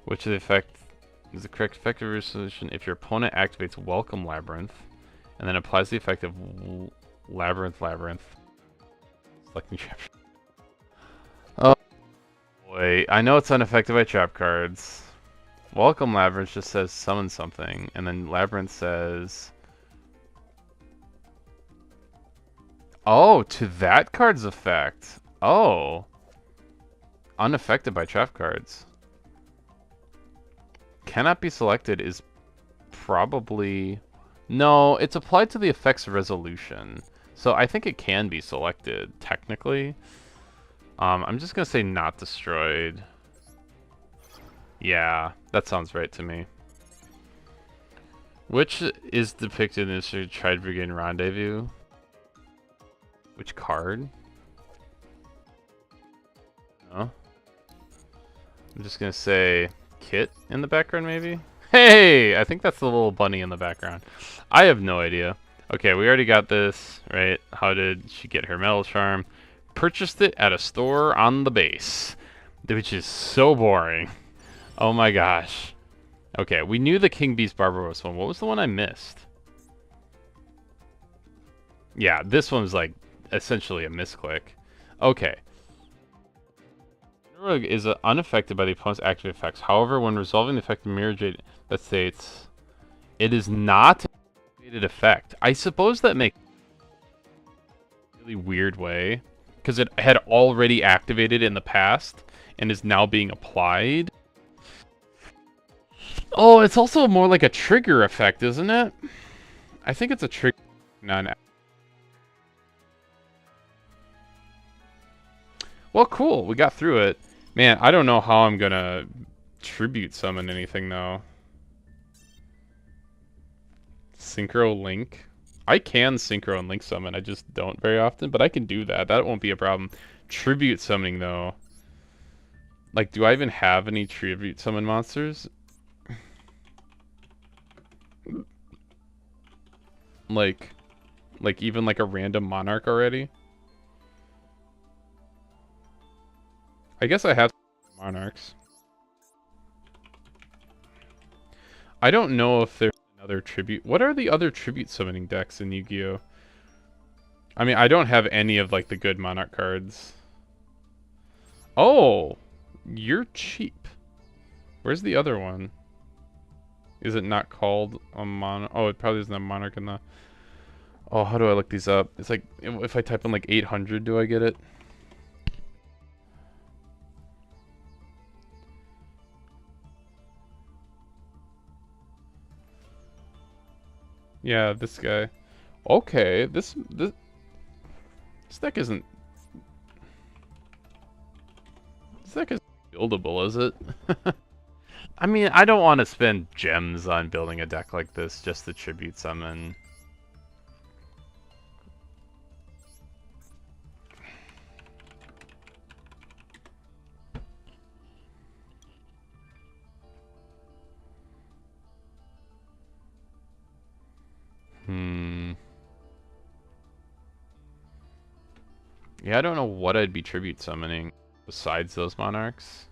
which is the correct effective resolution if your opponent activates Welcome Labyrinth, and then applies the effect of Labyrinth. Selecting chapter. Oh boy, I know it's unaffected by trap cards. Welcome Labyrinth just says summon something, and then Labyrinth says... Oh, to that card's effect. Oh. Unaffected by trap cards. Cannot be selected is probably... No, it's applied to the effect's resolution. So I think it can be selected, technically. I'm just gonna say not destroyed. Yeah, that sounds right to me. Which is depicted in the Tried Brigade Rendezvous? Which card? No. I'm just gonna say Kit in the background, maybe? Hey! I think that's the little bunny in the background. I have no idea. Okay, we already got this, right? How did she get her metal charm? Purchased it at a store on the base, which is so boring. Oh my gosh. Okay, we knew the King Beast Barbaros one. What was the one I missed? Yeah, this one's like essentially a misclick. Okay. Rogue is unaffected by the opponent's active effects. However, when resolving the effect of Mirror Jade, that states it is not an activated effect. I suppose that makes a really weird way because it had already activated in the past and is now being applied. Oh, it's also more like a trigger effect, isn't it? I think it's a trigger. None. Well, cool. We got through it. Man, I don't know how I'm gonna tribute summon anything though. Synchro Link. I can Synchro and Link summon, I just don't very often, but I can do that. That won't be a problem. Tribute summoning though. Like, do I even have any tribute summon monsters? Like, even like a random monarch already? I guess I have monarchs. I don't know if there's another tribute. What are the other tribute summoning decks in Yu-Gi-Oh? I mean, I don't have any of like the good monarch cards. Oh, you're cheap. Where's the other one? Is it not called a monarch? Oh, it probably isn't a monarch in the... Oh, how do I look these up? It's like, if I type in like 800, do I get it? Yeah, this guy. Okay, this deck isn't... This deck isn't buildable, is it? I mean, I don't want to spend gems on building a deck like this just to tribute summon. Yeah, I don't know what I'd be tribute summoning besides those monarchs.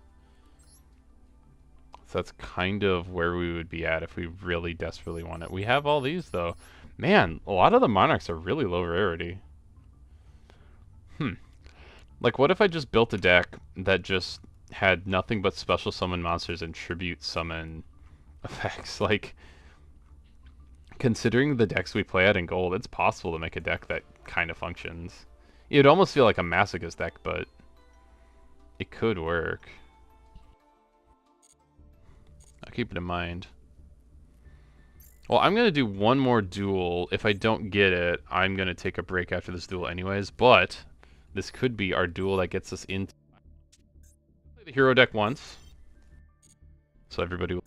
So that's kind of where we would be at if we really desperately want it. We have all these, though. Man, a lot of the monarchs are really low rarity. Like, what if I just built a deck that just had nothing but special summon monsters and tribute summon effects? Like, considering the decks we play at in gold, it's possible to make a deck that kind of functions. It'd almost feel like a masochist deck, but it could work. I'll keep it in mind. Well, I'm going to do one more duel. If I don't get it, I'm going to take a break after this duel anyways, but this could be our duel that gets us into... Play the hero deck once. So everybody will...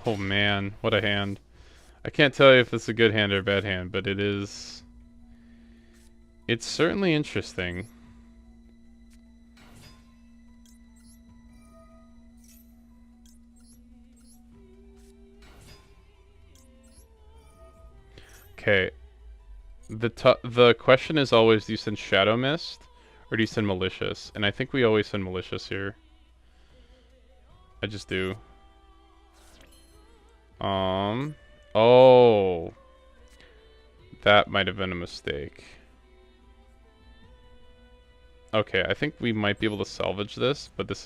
Oh man, what a hand. I can't tell you if it's a good hand or a bad hand, but it is... It's certainly interesting. Okay. The question is always, do you send Shadow Mist or do you send Malicious? And I think we always send Malicious here. I just do. Oh. That might have been a mistake. Okay, I think we might be able to salvage this, but this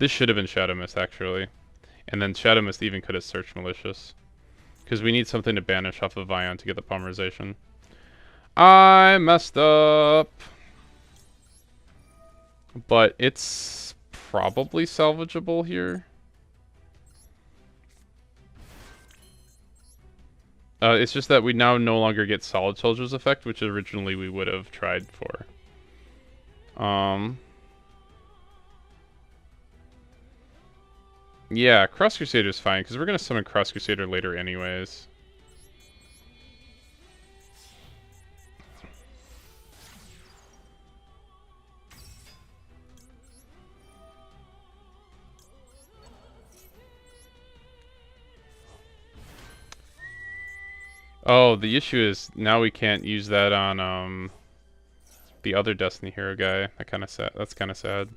should have been Shadow Mist, actually. And then Shadow Mist even could have searched Malicious. Because we need something to banish off of Vion to get the polymerization. I messed up! But it's probably salvageable here. It's just that we now no longer get Solid Soldier's effect, which originally we would have tried for. Yeah, Cross Crusader's fine, because we're going to summon Cross Crusader later anyways. Oh, the issue is now we can't use that on the other Destiny Hero guy. That kind of sad. That's kind of sad.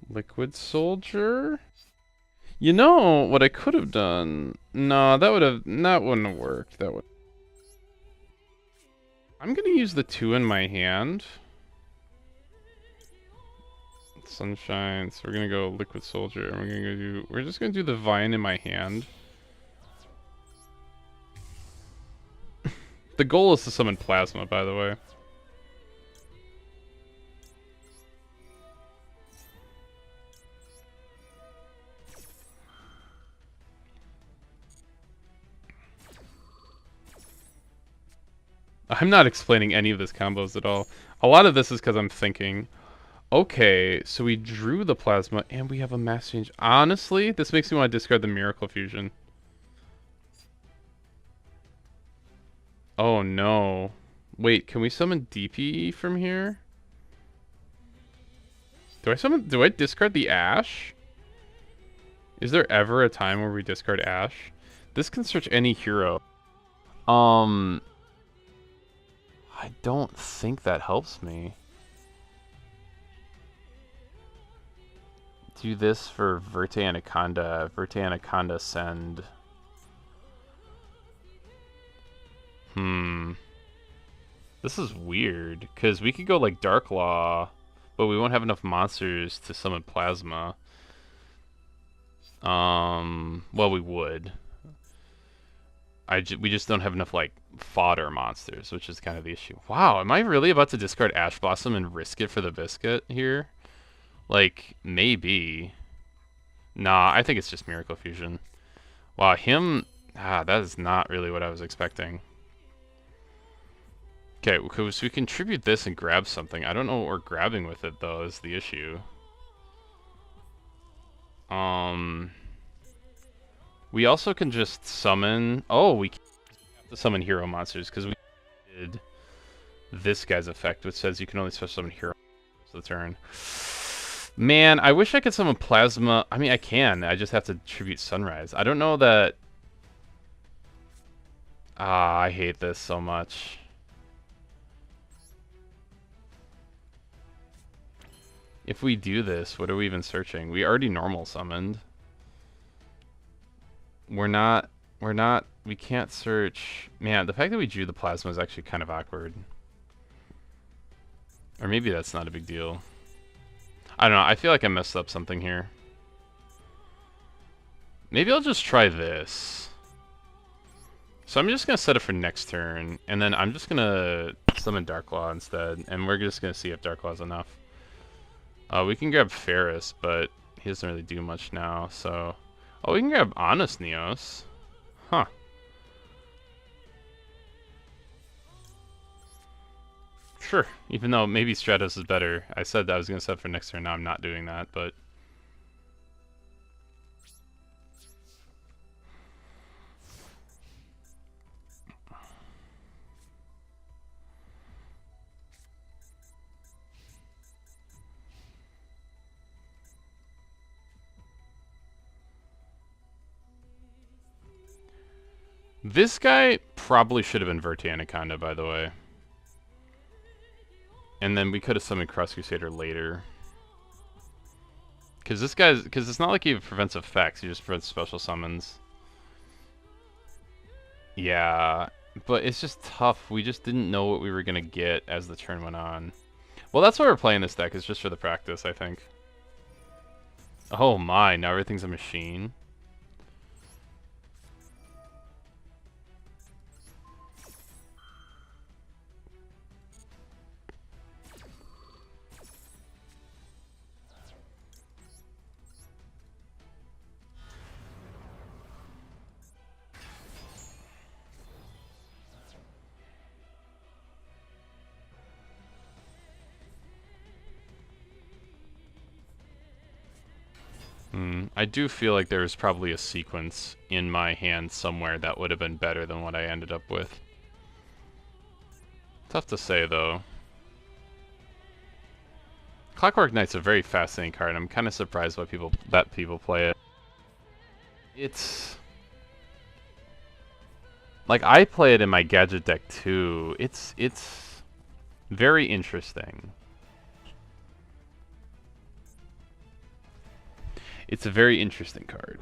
Liquid Soldier? You know what I could have done? No, that wouldn't have worked. That would. I'm gonna use the 2 in my hand. Sunshine. So we're gonna go Liquid Soldier, and we're just gonna do the Vine in my hand. The goal is to summon Plasma, by the way. I'm not explaining any of this combos at all. A lot of this is because I'm thinking, okay, so we drew the Plasma and we have a Mass Change. Honestly, this makes me want to discard the Miracle Fusion. Oh no. Wait, can we summon DP from here? Do I discard the Ash? Is there ever a time where we discard Ash? This can search any hero. I don't think that helps me. Do this for Verte Anaconda. Verte Anaconda send. This is weird, because we could go like Dark Law, but we won't have enough monsters to summon Plasma. Well, we would. We just don't have enough, like, fodder monsters, which is kind of the issue. Wow, am I really about to discard Ash Blossom and risk it for the Biscuit here? Like, maybe. Nah, I think it's just Miracle Fusion. Wow, him... that is not really what I was expecting. Okay, so we contribute this and grab something. I don't know what we're grabbing with it, though, is the issue. We also can just summon... Oh, we have to summon hero monsters, because we did this guy's effect, which says you can only special summon hero monsters the turn. Man, I wish I could summon Plasma. I mean, I can. I just have to tribute Sunrise. I don't know that... I hate this so much. If we do this, what are we even searching? We already normal summoned. We can't search... Man, the fact that we drew the Plasma is actually kind of awkward. Or maybe that's not a big deal. I don't know, I feel like I messed up something here. Maybe I'll just try this. So I'm just going to set it for next turn, and then I'm just going to summon Darklaw instead, and we're just going to see if Darklaw's enough. We can grab Ferris, but he doesn't really do much now, so... Oh, we can grab Honest Neos. Huh. Sure, even though maybe Stratos is better. I said that I was going to set for next turn, now I'm not doing that, but... This guy probably should have been Verte Anaconda, by the way. And then we could have summoned Cross Crusader later. Because it's not like he prevents effects, he just prevents special summons. Yeah, but it's just tough. We just didn't know what we were gonna get as the turn went on. Well, that's why we're playing this deck, is just for the practice, I think. Oh my, now everything's a machine. I do feel like there's probably a sequence in my hand somewhere that would have been better than what I ended up with. Tough to say, though. Clockwork Knight's a very fascinating card. I'm kind of surprised why people play it. It's like I play it in my gadget deck too. It's very interesting. It's a very interesting card.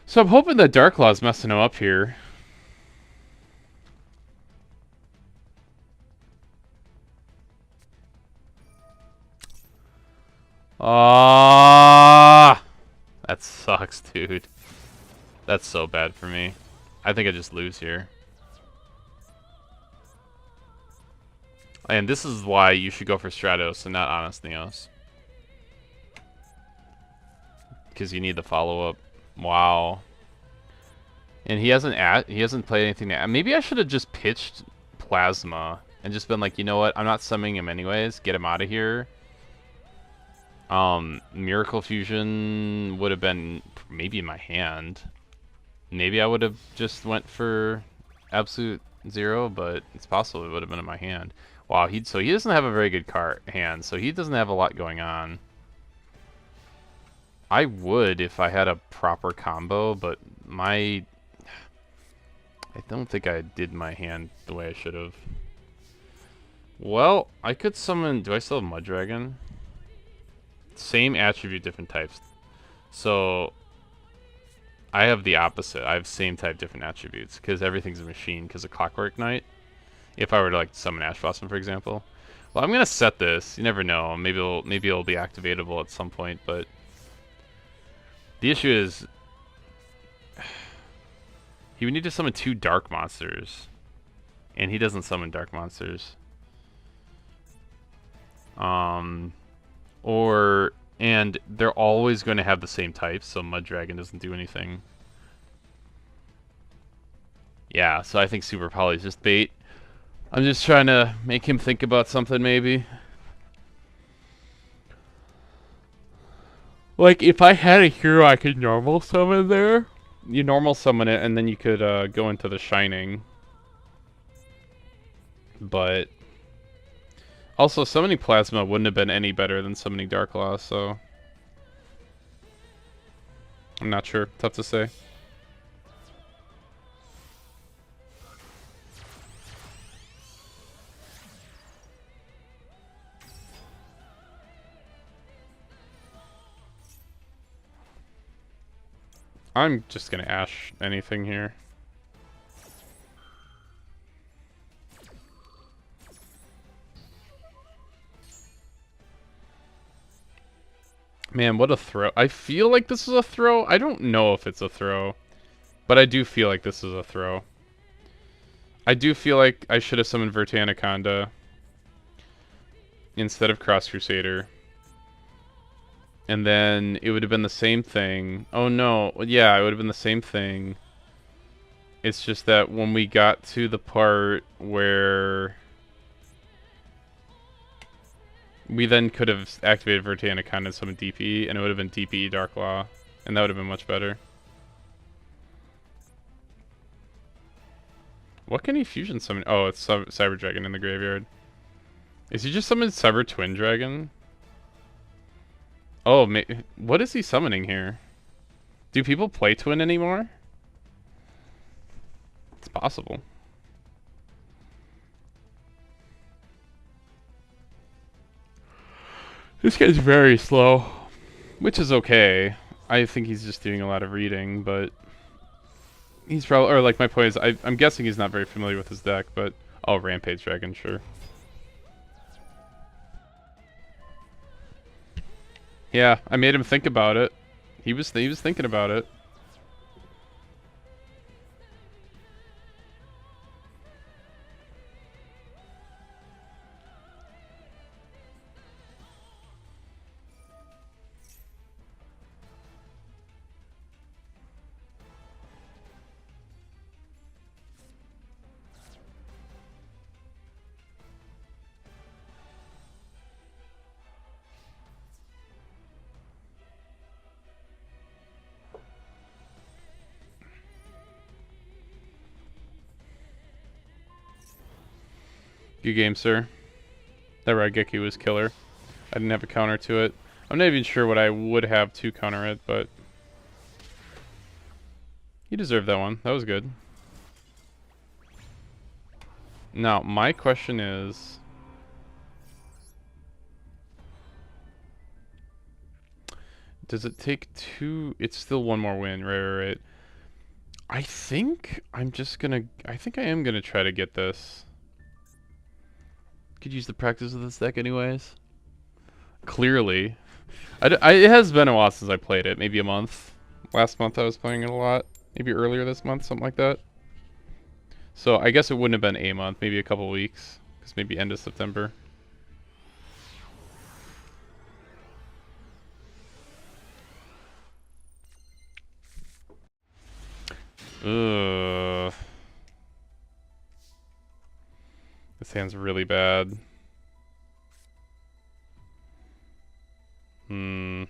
So I'm hoping that Darklaw's messing him up here. Ah, that sucks, dude. That's so bad for me. I think I just lose here. And this is why you should go for Stratos and not Honest Neos. Because you need the follow-up. Wow. And he hasn't played anything. Maybe I should have just pitched Plasma and just been like, you know what? I'm not summoning him anyways. Get him out of here. Miracle Fusion would have been maybe in my hand. Maybe I would have just went for Absolute Zero, but it's possible it would have been in my hand. Wow, so he doesn't have a very good card hand, so he doesn't have a lot going on. I would if I had a proper combo, but I don't think I did my hand the way I should have. Well, I could summon... Do I still have Mud Dragon? Same attribute, different types. So I have the opposite. I have same type, different attributes, because everything's a machine because of Clockwork Knight. If I were to like summon Ash Blossom, for example. Well, I'm gonna set this. You never know. Maybe it'll be activatable at some point, but the issue is he would need to summon 2 dark monsters, and he doesn't summon dark monsters. And they're always going to have the same types, so Mud Dragon doesn't do anything. Yeah, so I think Super Poly is just bait. I'm just trying to make him think about something, maybe. Like, if I had a hero I could normal summon there, you normal summon it, and then you could go into the Shining. But also, summoning Plasma wouldn't have been any better than summoning Darklaw, so I'm not sure. Tough to say. I'm just gonna Ash anything here. Man, what a throw. I feel like this is a throw. I don't know if it's a throw, but I do feel like this is a throw. I do feel like I should have summoned Vertanaconda instead of Cross Crusader. And then it would have been the same thing. Oh no, yeah, it would have been the same thing. It's just that when we got to the part where we then could have activated Vertanaconda and summoned DP, and it would have been DP Darklaw, and that would have been much better. What can he fusion summon? Oh, it's Cyber Dragon in the graveyard. Is he just summoned Cyber Twin Dragon? Oh, what is he summoning here? Do people play Twin anymore? It's possible. This guy's very slow, which is okay. I think he's just doing a lot of reading, but he's probably, or like my point is, I'm guessing he's not very familiar with his deck, but oh, Rampage Dragon, sure. Yeah, I made him think about it. He was thinking about it. Good game, sir. That Raigeki was killer. I didn't have a counter to it. I'm not even sure what I would have to counter it, but you deserved that one. That was good. Now, my question is, does it take two? It's still one more win, right. I think I think I am gonna try to get this. Could use the practice of this deck anyways. Clearly. It has been a while since I played it. Maybe a month. Last month I was playing it a lot. Maybe earlier this month, something like that. So I guess it wouldn't have been a month. Maybe a couple weeks. Because maybe end of September. Ugh. This hand's really bad. Hmm.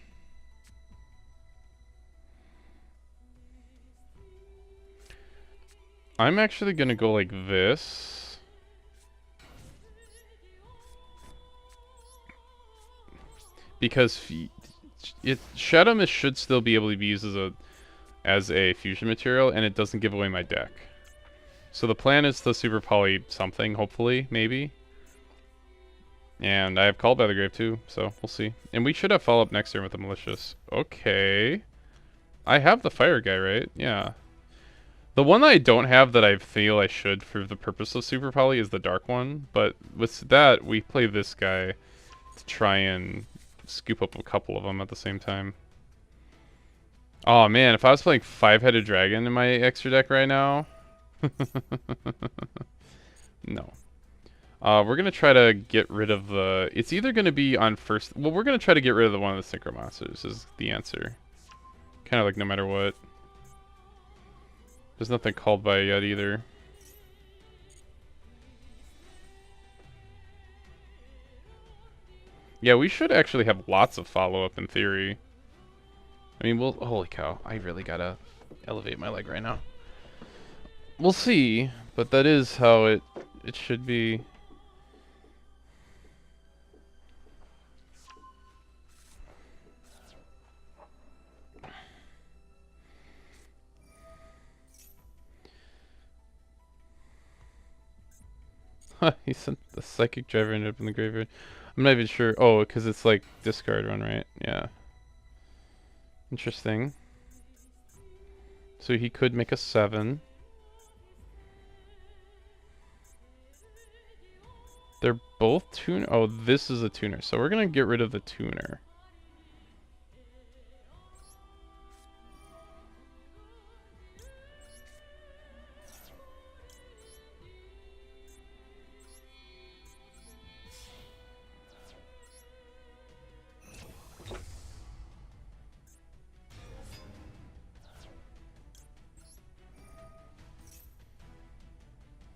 I'm actually gonna go like this. Because Shadow Mist should still be able to be used as a fusion material, and it doesn't give away my deck. So the plan is to super poly something, hopefully, maybe. And I have Called by the Grave too, so we'll see. And we should have follow-up next turn with the Malicious. Okay. I have the Fire guy, right? Yeah. The one that I don't have that I feel I should for the purpose of Super Poly is the Dark one. But with that, we play this guy to try and scoop up a couple of them at the same time. Oh man, if I was playing Five-Headed Dragon in my extra deck right now... No. We're gonna try to get rid of the... It's either gonna be on first... Well, we're gonna try to get rid of the one of the Synchro Monsters is the answer. Kind of like no matter what. There's nothing called by yet either. Yeah, we should actually have lots of follow-up in theory. I mean, we'll... Holy cow, I really gotta elevate my leg right now. We'll see, but that is how it should be. He sent the Psychic Driver ended up in the graveyard. I'm not even sure. Oh, because it's like discard run, right? Yeah. Interesting. So he could make a 7. They're both tuner. Oh, this is a tuner. So we're going to get rid of the tuner.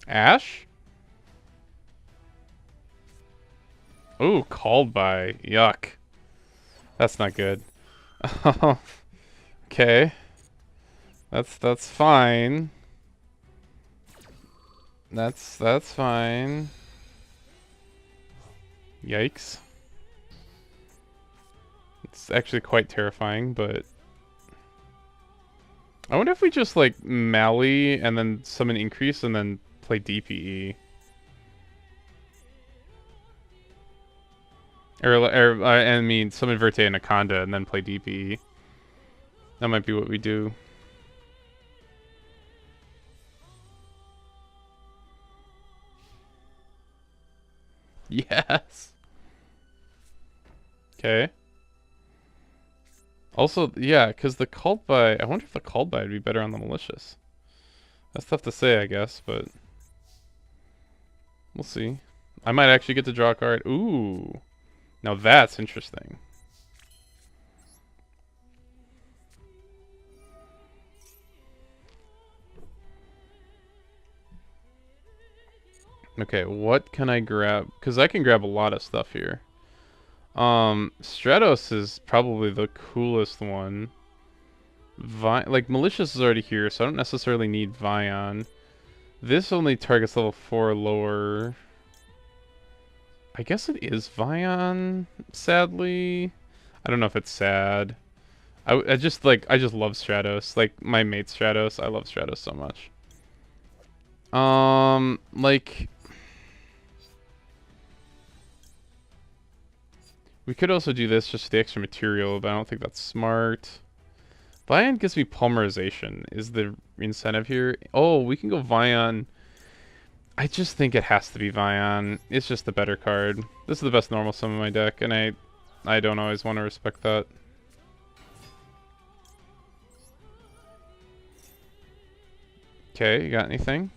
Ash? Ooh, called by. Yuck. That's not good. Okay. That's fine. That's fine. Yikes. It's actually quite terrifying, but I wonder if we just like Mally and then summon increase and then play DPE. I mean, summon Verte Anaconda and then play DP. That might be what we do. Yes. Okay. Also, yeah, because the cult by... I wonder if the cult by would be better on the malicious. That's tough to say, I guess, but... We'll see. I might actually get to draw a card. Ooh. Now that's interesting. Okay, what can I grab? Because I can grab a lot of stuff here. Stratos is probably the coolest one. Like, Malicious is already here, so I don't necessarily need Vion. This only targets level 4 lower. I guess it is Vion, sadly. I don't know if it's sad. I just, like, I just love Stratos. Like, my mate Stratos. I love Stratos so much. Like... We could also do this just for the extra material, but I don't think that's smart. Vion gives me polymerization, is the incentive here. Oh, we can go Vion. I just think it has to be Vion. It's just the better card. This is the best normal sum in my deck, and I don't always want to respect that. Okay, you got anything?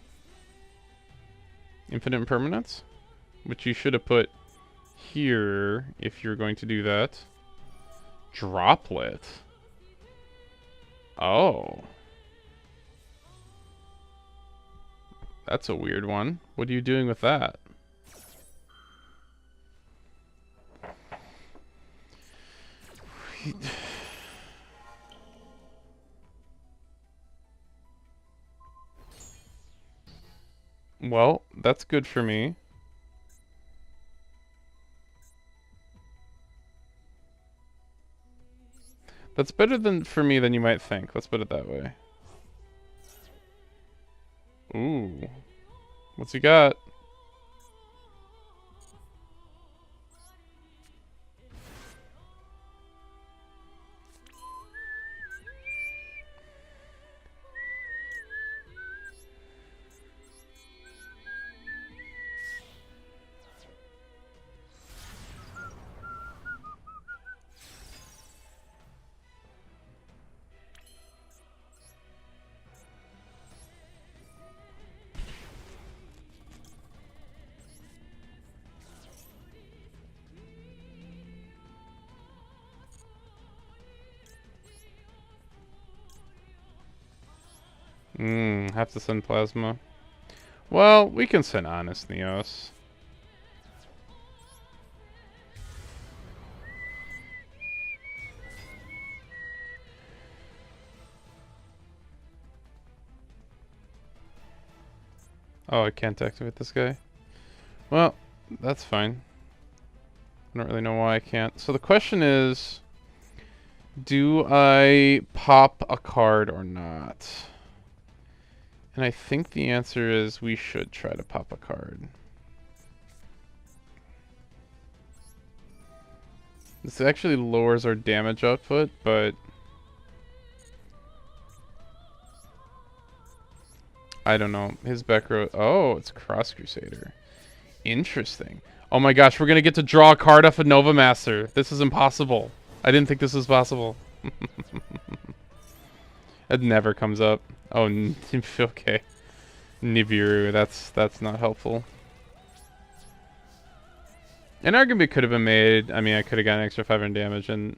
Infinite Impermanence? Which you should have put here if you're going to do that. Droplet. Oh. That's a weird one. What are you doing with that? Well, that's good for me. That's better than for me than you might think. Let's put it that way. Ooh. What's he got? Have to send Plasma. Well, we can send Honest Neos. Oh, I can't activate this guy. Well, that's fine. I don't really know why I can't. So the question is, do I pop a card or not? And I think the answer is we should try to pop a card. This actually lowers our damage output, but I don't know. His back row. Oh, it's Cross Crusader. Interesting. Oh my gosh, we're gonna get to draw a card off of Nova Master. This is impossible. I didn't think this was possible. It never comes up. Oh, okay. Nibiru, that's not helpful. An argument could have been made. I mean, I could have gotten extra 500 damage, and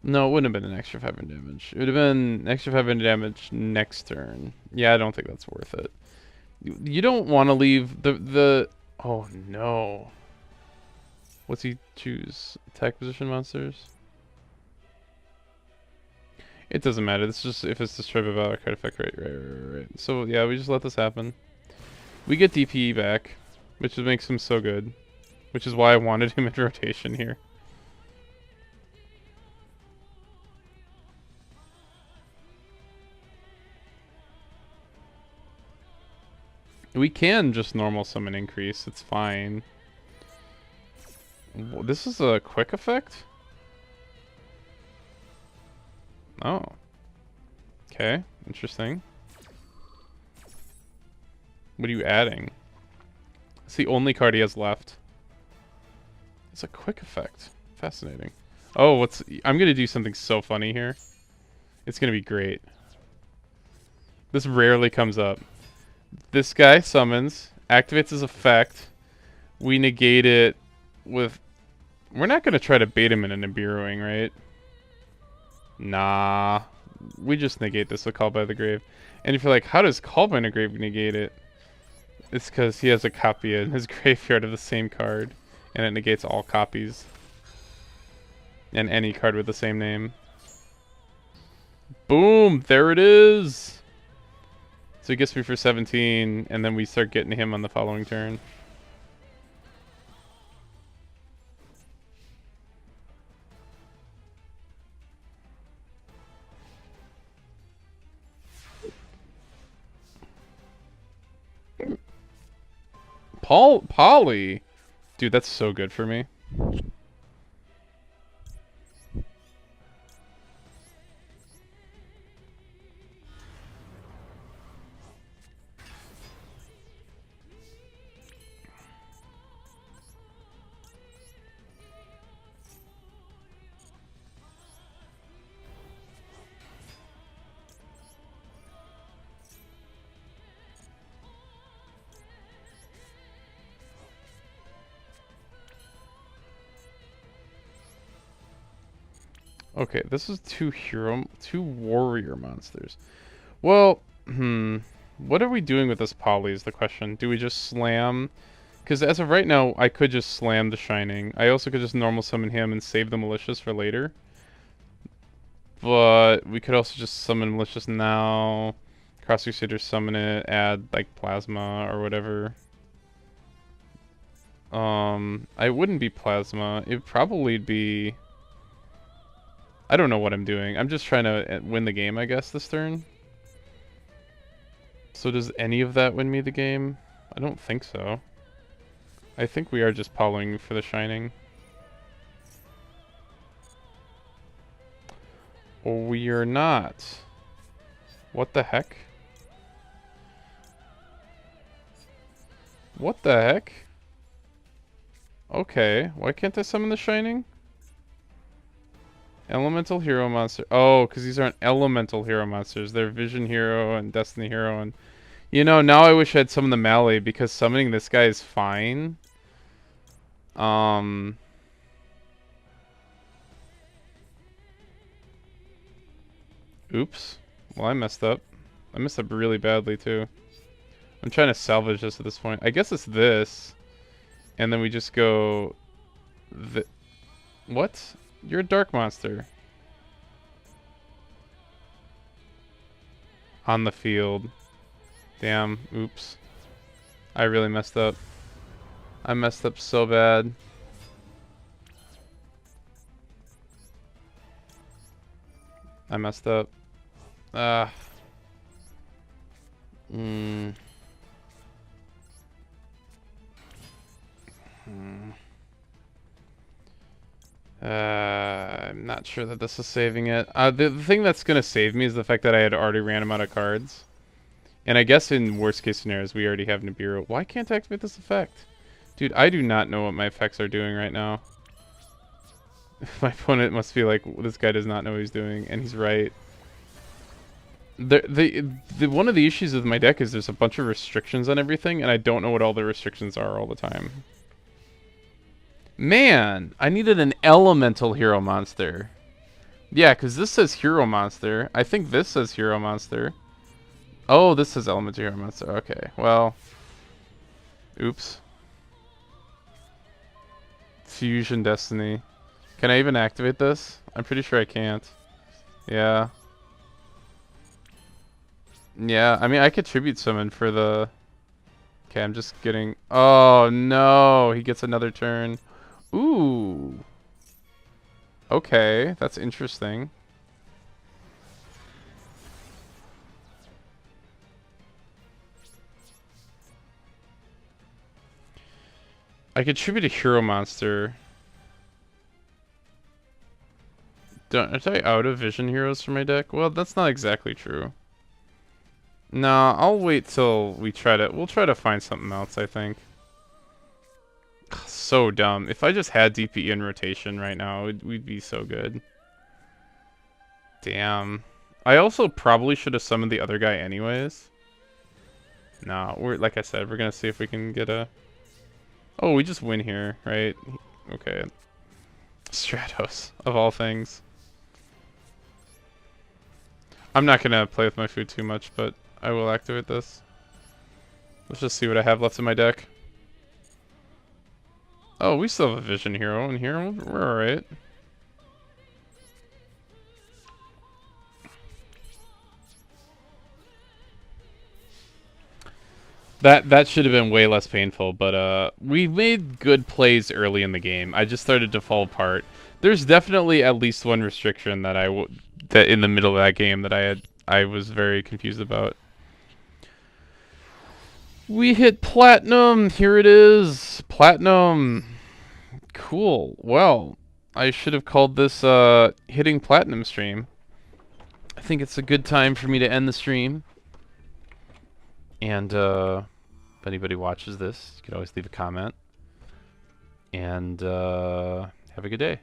no, it wouldn't have been an extra 500 damage. It would have been extra 500 damage next turn. Yeah, I don't think that's worth it. You don't want to leave the. Oh no. What's he choose? Attack position monsters. It doesn't matter. It's just if it's destroyed by valor card effect. Right. So yeah, we just let this happen. We get DPE back, which makes him so good. Which is why I wanted him in rotation here. We can just normal summon increase. It's fine. This is a quick effect? Oh. Okay. Interesting. What are you adding? It's the only card he has left. It's a quick effect. Fascinating. Oh, I'm gonna do something so funny here. It's gonna be great. This rarely comes up. This guy summons, activates his effect. We negate it with... We're not gonna try to bait him into Nibiruing, right? Nah. We just negate this with Call by the Grave. And if you're like, how does Call by the Grave negate it? It's because he has a copy in his graveyard of the same card. And it negates all copies. And any card with the same name. Boom! There it is! So he gets me for 17, and then we start getting him on the following turn. Polly! Dude, that's so good for me. Okay, this is two warrior monsters. Well, what are we doing with this Polly is the question. Do we just slam? Because as of right now, I could just slam the Shining. I also could just normal summon him and save the Malicious for later. But we could also just summon Malicious now. Cross Crusader summon it, add like Plasma or whatever. I wouldn't be Plasma. It'd probably be... I don't know what I'm doing. I'm just trying to win the game, I guess, this turn. So does any of that win me the game? I don't think so. I think we are just polling for the Shining. We are not. What the heck? What the heck? Okay, why can't I summon the Shining? Elemental hero monster. Oh, because these aren't elemental hero monsters. They're Vision Hero and Destiny Hero. And you know, now I wish I had summoned the Melee because summoning this guy is fine. Oops. Well, I messed up. I messed up really badly too. I'm trying to salvage this at this point. I guess it's this. And then we just go... What? You're a dark monster. On the field. Damn. Oops. I really messed up. I messed up so bad. I messed up. Ah. I'm not sure that this is saving it. The thing that's going to save me is the fact that I had already ran him out of cards. And I guess in worst case scenarios, we already have Nibiru. Why can't I activate this effect? Dude, I do not know what my effects are doing right now. My opponent must be like, this guy does not know what he's doing, and he's right. One of the issues with my deck is there's a bunch of restrictions on everything, and I don't know what all the restrictions are all the time. Man, I needed an elemental hero monster. Yeah, because this says hero monster. I think this says hero monster. Oh, this says elemental hero monster. Okay, well. Oops. Fusion Destiny. Can I even activate this? I'm pretty sure I can't. Yeah. Yeah, I mean, I could tribute summon for the... Okay, I'm just getting... Oh, no! He gets another turn. Ooh. Okay, that's interesting. I could tribute a hero monster. Aren't I out of vision heroes for my deck? Well, that's not exactly true. Nah, I'll wait till we'll try to find something else, I think. So dumb. If I just had DPE in rotation right now, we'd be so good. Damn. I also probably should have summoned the other guy anyways. No, like I said, we're gonna see if we can get a... Oh, we just win here, right? Okay. Stratos, of all things. I'm not gonna play with my food too much, but I will activate this. Let's just see what I have left in my deck. Oh, we still have a vision hero in here. We're alright. That should have been way less painful, but we made good plays early in the game. I just started to fall apart. There's definitely at least one restriction that that in the middle of that game that I was very confused about. We hit platinum. Here it is. Platinum. Cool. Well, I should have called this hitting platinum stream. I think it's a good time for me to end the stream. And if anybody watches this, you can always leave a comment. And have a good day.